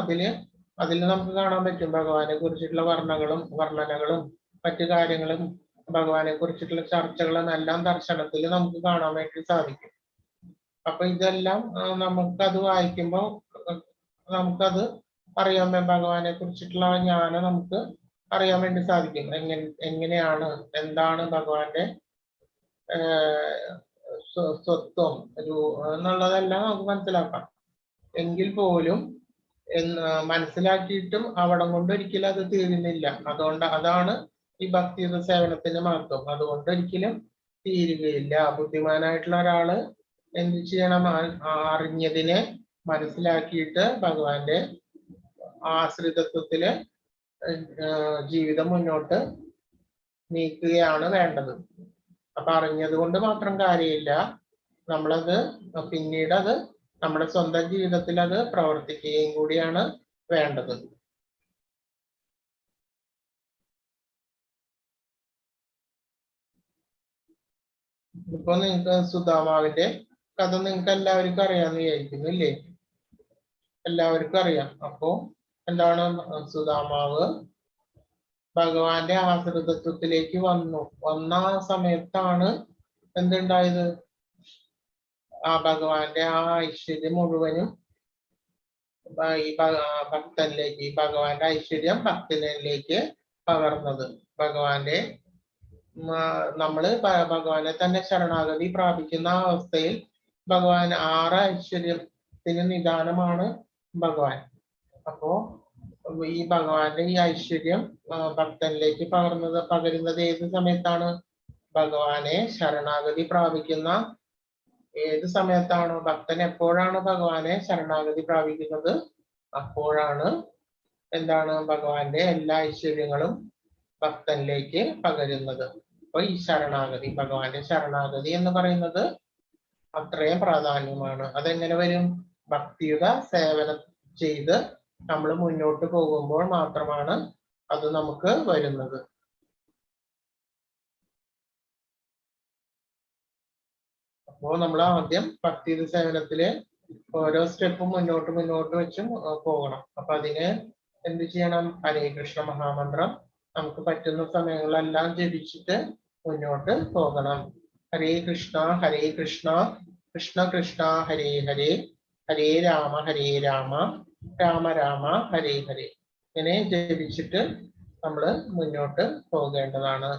അതിൽ നമുക്ക് കാണാൻ പറ്റും ഭഗവാനെ കുറിച്ചിട്ടുള്ള വർണ്ണനകളും മറ്റു കാര്യങ്ങളും ഭഗവാനെ കുറിച്ചിട്ടുള്ള ചർച്ചകളും എല്ലാം ദർശനത്തിൽ നമുക്ക് കാണാൻ വേണ്ടി സാധിക്കും. അപ്പൊ ഇതെല്ലാം നമുക്കത് വായിക്കുമ്പോൾ നമുക്കത് അറിയാൻ ഭഗവാനെ കുറിച്ചിട്ടുള്ള ജ്ഞാനം നമുക്ക് അറിയാൻ വേണ്ടി സാധിക്കും. എങ്ങനെയാണ് എന്താണ് ഭഗവാന്റെ സ്വത്വം എന്നുള്ളതെല്ലാം നമുക്ക് മനസ്സിലാക്കാം. എങ്കിൽ പോലും മനസ്സിലാക്കിയിട്ടും അവിടം കൊണ്ട് ഒരിക്കലും അത് തീരുന്നില്ല. അതാണ് ഈ ഭക്തിയുത സേവനത്തിന്റെ മഹത്വം. അതുകൊണ്ട് ഒരിക്കലും തീരുകയില്ല. ബുദ്ധിമാനായിട്ടുള്ള ഒരാള് എന്ത് ചെയ്യണം? അറിഞ്ഞതിനെ മനസ്സിലാക്കിയിട്ട് ഭഗവാന്റെ ആശ്രിതത്വത്തില് ജീവിതം മുന്നോട്ട് നീക്കുകയാണ് വേണ്ടത്. അപ്പൊ അറിഞ്ഞത് കൊണ്ട് മാത്രം കാര്യമില്ല. നമ്മളത് പിന്നീട് അത് നമ്മുടെ സ്വന്തം ജീവിതത്തിൽ അത് പ്രവർത്തിക്കുകയും കൂടിയാണ് വേണ്ടത്. ഇപ്പൊ നിങ്ങൾക്ക് സുധാമാവിന്റെ കഥ നിങ്ങൾക്ക് എല്ലാവർക്കും അറിയാമെന്ന് വിചാരിക്കുന്നു, ഇല്ലേ? എല്ലാവർക്കും അറിയാം. അപ്പോ എന്താണ്? സുധാമാവ് ഭഗവാന്റെ ആശ്രിതത്വത്തിലേക്ക് വന്ന ആ സമയത്താണ് എന്തുണ്ടായത്? ആ ഭഗവാന്റെ ആ ഐശ്വര്യം മുഴുവനും ഈ ഭക്തനിലേക്ക്, ഭഗവാന്റെ ഐശ്വര്യം ഭക്തനിലേക്ക് പകർന്നത്. നമ്മള് ഭഗവാനെ തന്നെ ശരണാഗതി പ്രാപിക്കുന്ന അവസ്ഥയിൽ ഭഗവാൻ 6 ഐശ്വര്യത്തിന് നിദാനമാണ് ഭഗവാൻ. അപ്പോ ഈ ഭഗവാന്റെ ഈ ഐശ്വര്യം ഭക്തനിലേക്ക് പകരുന്നത് ഏത് സമയത്താണ്? ഭഗവാനെ ശരണാഗതി പ്രാപിക്കുന്ന ഏത് സമയത്താണോ? ഭക്തൻ എപ്പോഴാണ് ഭഗവാനെ ശരണാഗതി പ്രാപിക്കുന്നത്? അപ്പോഴാണ് എന്താണ് ഭഗവാന്റെ എല്ലാ ഐശ്വര്യങ്ങളും ഭക്തനിലേക്ക് പകരുന്നത്. അപ്പൊ ഈ ശരണാഗതി, ഭഗവാന്റെ ശരണാഗതി എന്ന് പറയുന്നത് അത്രയും പ്രാധാന്യമാണ്. അതെങ്ങനെ വരും? ഭക്തിയുടെ സേവനം ചെയ്ത് നമ്മൾ മുന്നോട്ട് പോകുമ്പോൾ മാത്രമാണ് അത് നമുക്ക് വരുന്നത്. അപ്പോൾ നമ്മൾ ആദ്യം ഭക്തിയുടെ സേവനത്തില് ഓരോ സ്റ്റെപ്പും മുന്നോട്ട് വെച്ചും പോകണം. അപ്പൊ അതിന് എന്ത് ചെയ്യണം? ഹരേ കൃഷ്ണ മഹാമന്ത്രം നമുക്ക് പറ്റുന്ന സമയങ്ങളെല്ലാം ജപിച്ചിട്ട് മുന്നോട്ട് പോകണം. ഹരേ കൃഷ്ണ കൃഷ്ണ കൃഷ്ണ ഹരേ ഹരേ, ഹരേ രാമ രാമ രാമ ഹരേ ഹരേ. ഇങ്ങനെ ജപിച്ചിട്ട് നമ്മൾ മുന്നോട്ട് പോകേണ്ടതാണ്.